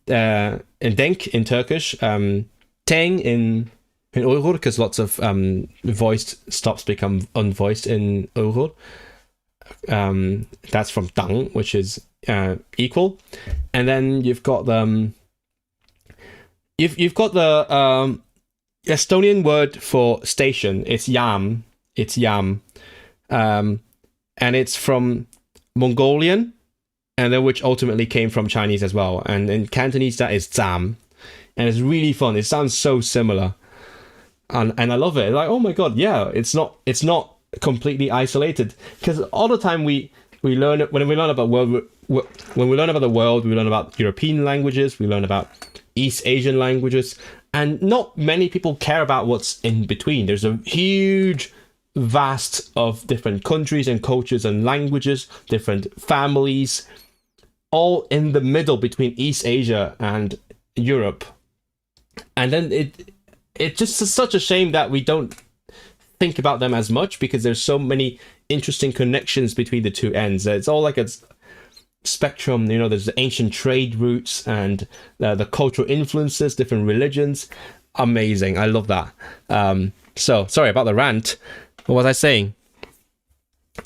and denk in Turkish, teng in Uyghur, because lots of voiced stops become unvoiced in Uyghur. That's from dang, which is equal. And then you've got the You've got the Estonian word for station. It's yam it's yam. And it's from Mongolian, and then which ultimately came from Chinese as well. And in Cantonese, that is zam. And it's really fun. It sounds so similar. And I love it. Like, oh my god, yeah, it's not completely isolated. Because all the time we learn, when we learn about when we learn about the world, we learn about European languages, we learn about East Asian languages, and not many people care about what's in between. There's a huge vast of different countries and cultures and languages, different families, all in the middle between East Asia and Europe. And then it's just such a shame that we don't think about them as much, because there's so many interesting connections between the two ends. It's all like a spectrum, you know, there's the ancient trade routes and the cultural influences, different religions. Amazing. I love that. So sorry about the rant. What was I saying?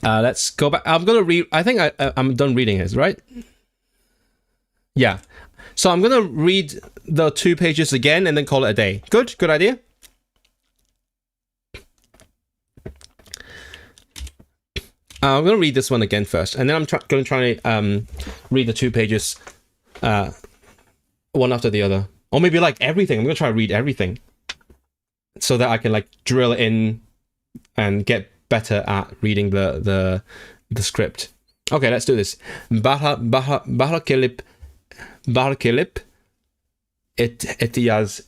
Let's go back. I'm going to read. I think I'm done reading this, right? Yeah. So I'm going to read the 2 pages again and then call it a day. Good idea. I'm going to read this one again first, and then I'm going to try to read the 2 pages one after the other. Or maybe like everything. I'm going to try to read everything so that I can like drill it in and get better at reading the script. Okay, let's do this. Bahar Kelip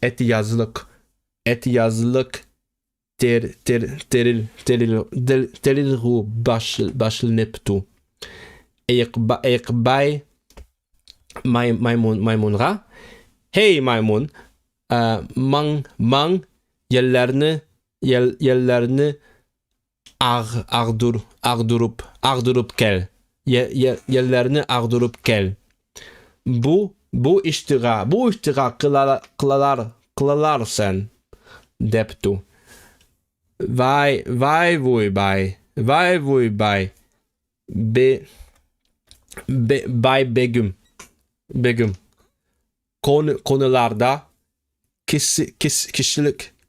etiyazlık teriru başlanıptu. Ekbay maymunra. Hey maymun, mang yerlerini ağdurup gel. Yerlerini ağdurup gel. Bu ihtira kılarsan deptu. Vay bay. Bay Begüm. Konularda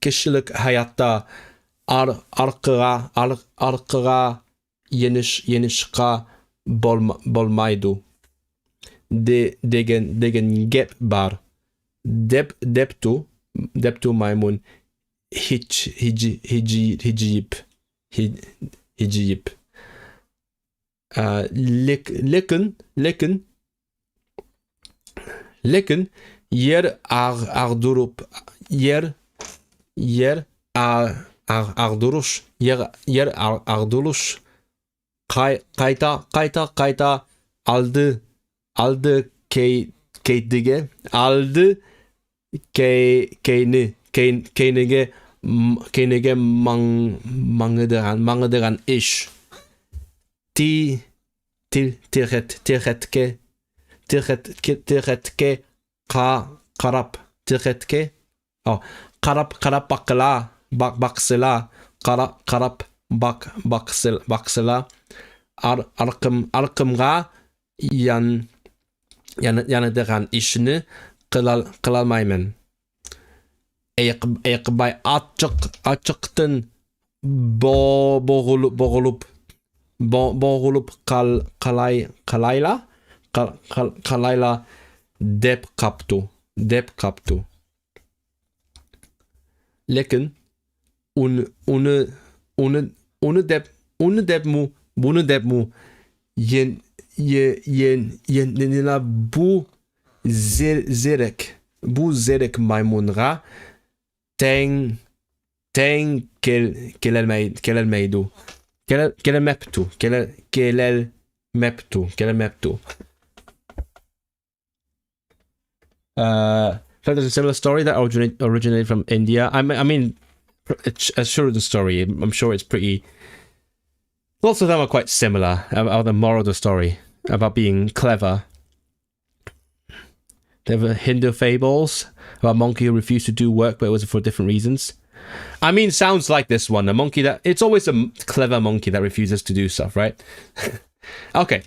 kişilik hayatta arkaya yenişka bolmaydı. Degen gep bar. Deptu maymun hiciyip. Lekin yer ağdurup kayta aldı keydige keynige mangıdıran iş tiretke karap baksela karap baksela arkımga yanıdıran işini kılalmaymen. Ekbay açıktın boğulup kalayla dep kaptu. Lekin bunu dep mu yenila bu zerek maymunra ten kelelmeydu. Kelelmeptu. So there's a similar story that originated from India. I mean, as sure as the story, I'm sure it's pretty. Lots of them are quite similar about the moral of the story, about being clever. There were Hindu fables about a monkey who refused to do work, but it was for different reasons. I mean, sounds like this one. A monkey that... It's always a clever monkey that refuses to do stuff, right? Okay.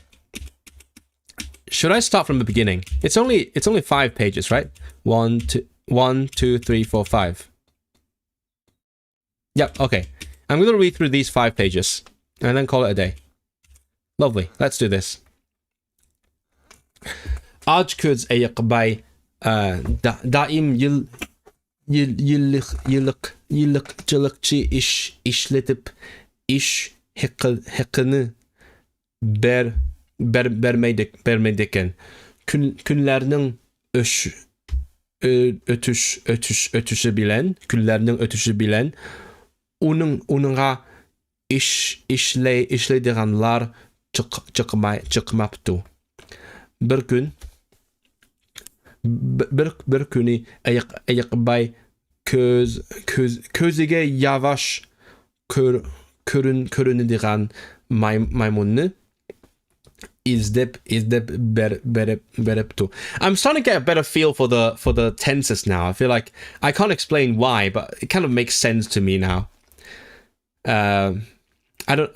Should I start from the beginning? It's only 5 pages, right? 1, 2, 3, 4, 5. Yep, okay. I'm going to read through these 5 pages and then call it a day. Lovely. Let's do this. Aj köz ayaqbay daim yıllıkçılıkçı işletip iş hakkını vermedikken günlerinin ötüşü bilen onunla işlediğinler çıkmaptı. Bir günü ayakbay közüge yavaş görünüdüğün maymununu izlep bereptu. I'm starting to get a better feel for the tenses now. I feel like I can't explain why, but it kind of makes sense to me now. I don't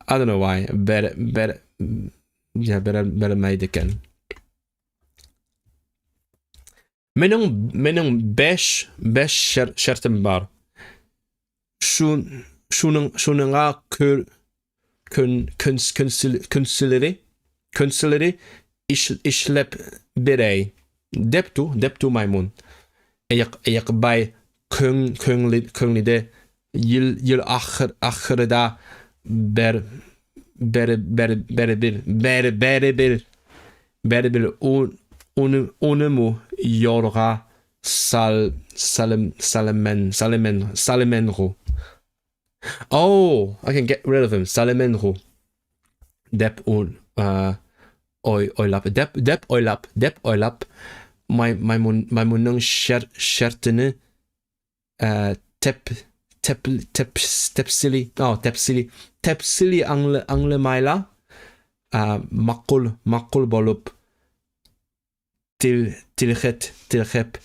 know why. Better meydiken. Benim beş şartım var. Şununla künstleri işlep birey. Deptu maymun. Ayakbay könlide yıl ahırda berebil onu mu yorga Salemenru. Oh, I can get rid of him. Salemenru. Dep oylap. Maymunun şertini tepsili anlamayla makul bolup tilhep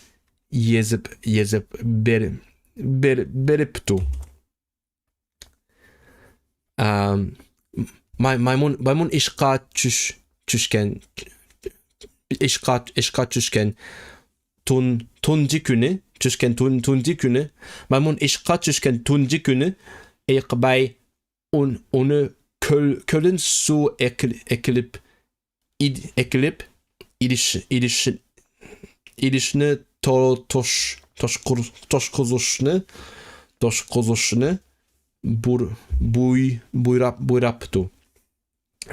yezip beriptu. Maymun işqa çüşken tunci günü maymun işqa çüşken tunci günü ekbay onu kölün su eklip ilişini toşkozuşunu buyraptu.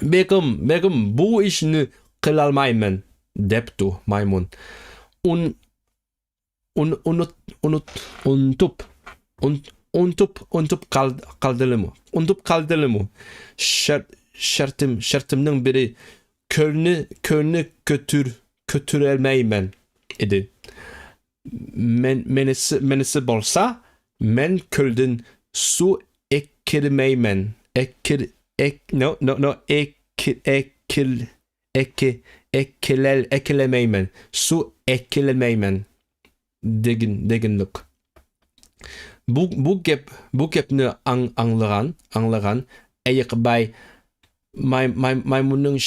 Begim bu işini kılalmaymen deptu maymun. Untup kaldırımı. Şartımның biri kölünü götürelmeymen idi. Menisi bolsa men kölden su ekirmeymen. Ekilemeymen. Su ekilemeymen. Deginlik. Bu gepni anlaran ayakbay maymunun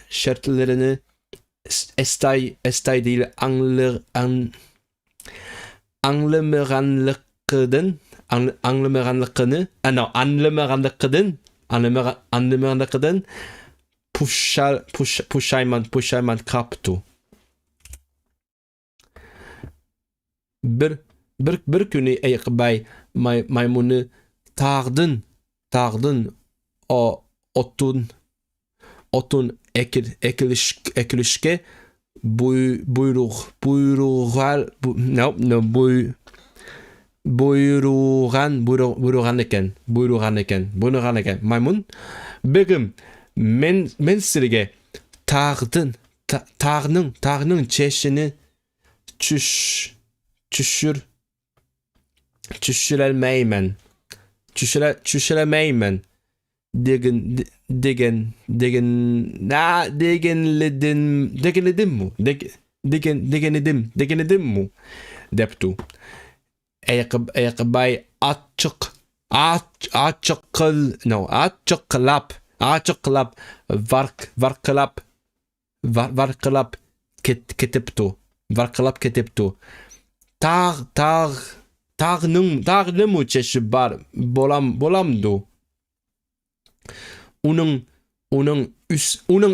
şartlarını estay değil anlamaranlıkını puşayman kaptu. Bir günü ayakbay maymunu tağdın o otun ekilişke buyruğan eken maymun begim men sirge tağının çeşini çüşürelmeymen degenledim mu deptu. Ayakbay açıklap varklap keteptu. Tağ Tağ mı çeşi bar bolamdu. Onun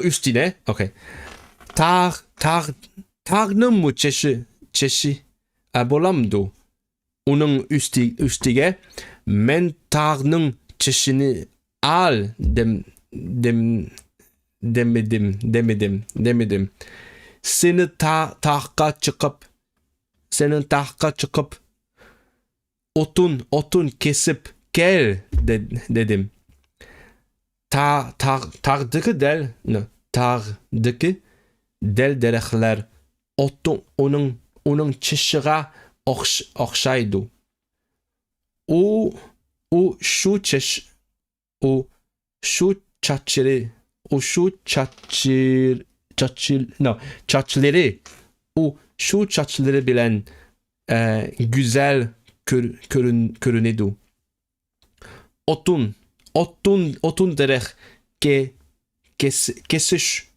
üstüne, okay. Tağ mı çeşi bolamdu. Onun üstüne men tağının çeşini al demedim. Senin tahta çıkıp otun kesip gel dedim. Tağdaki del derekler onun çeşire okşaydı. O şu çaçları o şu çaçları bilen güzel görünüyordu. Otun derek kesiş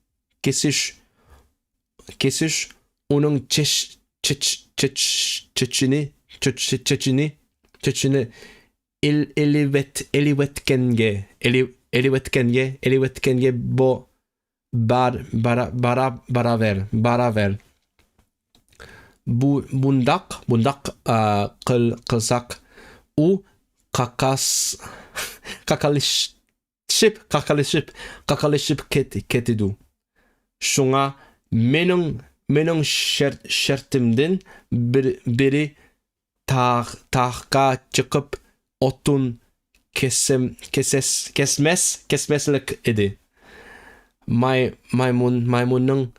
onun çeçini elivetkenge bo baraver bundak kılsak u kakalışıp ketidu. Şuna menin şertimden biri tahka çıkıp otun kesmeslik idi. Maymunun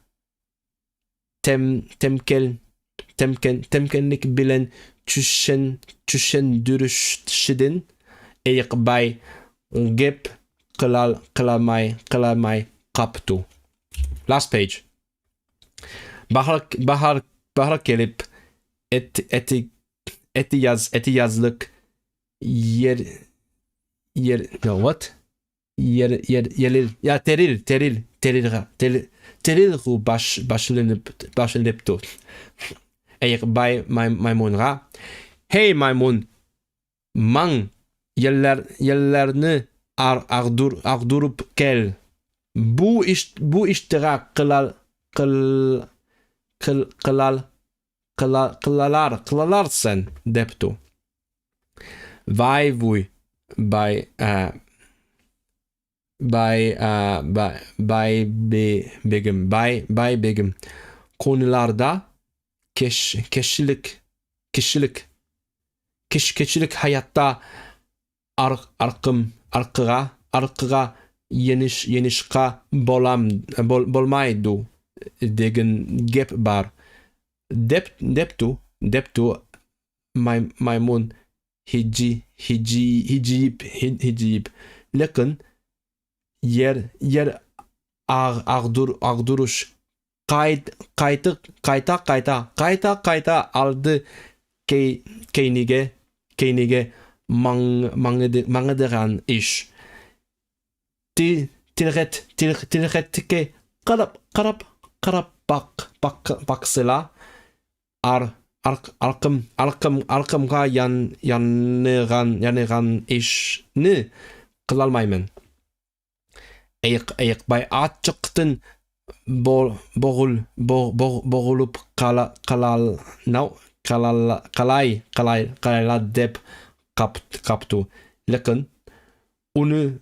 temkenlik bilen çüşen dürüşşidin eyik bay gep kılamay kaptu. Last page. Bahar gelip eti yazlık yer no what? Yeril ya teril başlanıp eyik bay maymunra. Hey maymun, man yerlerini ardurup gel. Bu iştira kılarsın deptu. Vay vuy bay begim konularda kişilik hayatta arkıga yenişka bolmaydı degen gep bar deptu maymun hicip lakin yer ağduruş kayta aldı keynige mangıdıran iş. Tilret karap baksıla arkamga yanıgan iş ne kılalmaymen. Eyik bay açıktın boğulup kalayla dep kaptu. Lakin bunu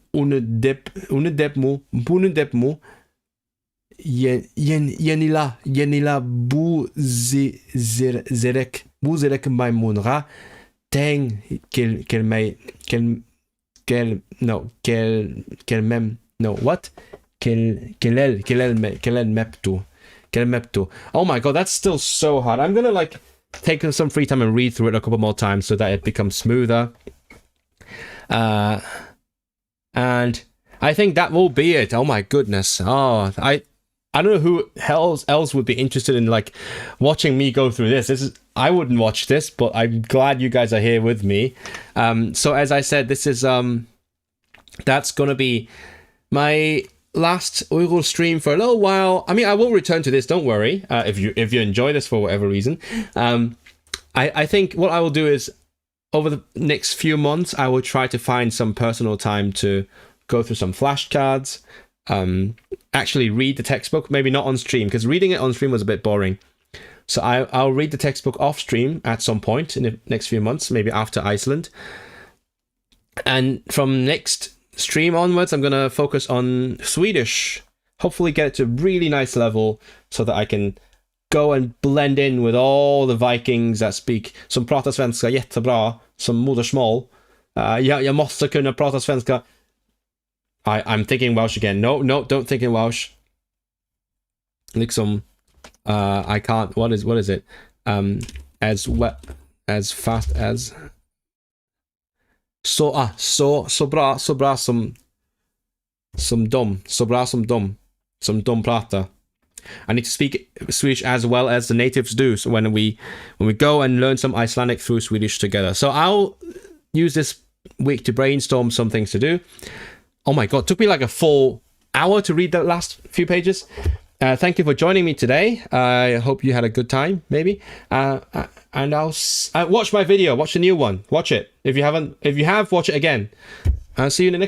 dep mu yenila bu zerek maymunra ten kelmem no what kelel meptu. Oh my god, that's still so hard. I'm gonna like take some free time and read through it a couple more times so that it becomes smoother. And I think that will be it. Oh my goodness. Oh, I don't know who else would be interested in like watching me go through this. I wouldn't watch this, but I'm glad you guys are here with me. So as I said, this is that's gonna be my last Uyghur stream for a little while. I mean, I will return to this. Don't worry. If you enjoy this for whatever reason, I think what I will do is over the next few months, I will try to find some personal time to go through some flashcards, actually read the textbook, maybe not on stream, because reading it on stream was a bit boring. So I'll read the textbook off stream at some point in the next few months, maybe after Iceland. And from next stream onwards, I'm going to focus on Swedish. Hopefully get it to a really nice level so that I can go and blend in with all the Vikings that speak, som pratar svenska jättebra, som modersmål. Jag måste kunna prata svenska. I'm thinking Welsh again. No, don't think in Welsh. Liksom, I can't. What is it? As fast as. Så bra som dom pratar. I need to speak Swedish as well as the natives do. So when we go and learn some Icelandic through Swedish together. So I'll use this week to brainstorm some things to do. Oh my god, it took me like a full hour to read the last few pages. Thank you for joining me today. I hope you had a good time, maybe. And I'll watch my video. Watch the new one. Watch it. If you have, watch it again. I'll see you in the next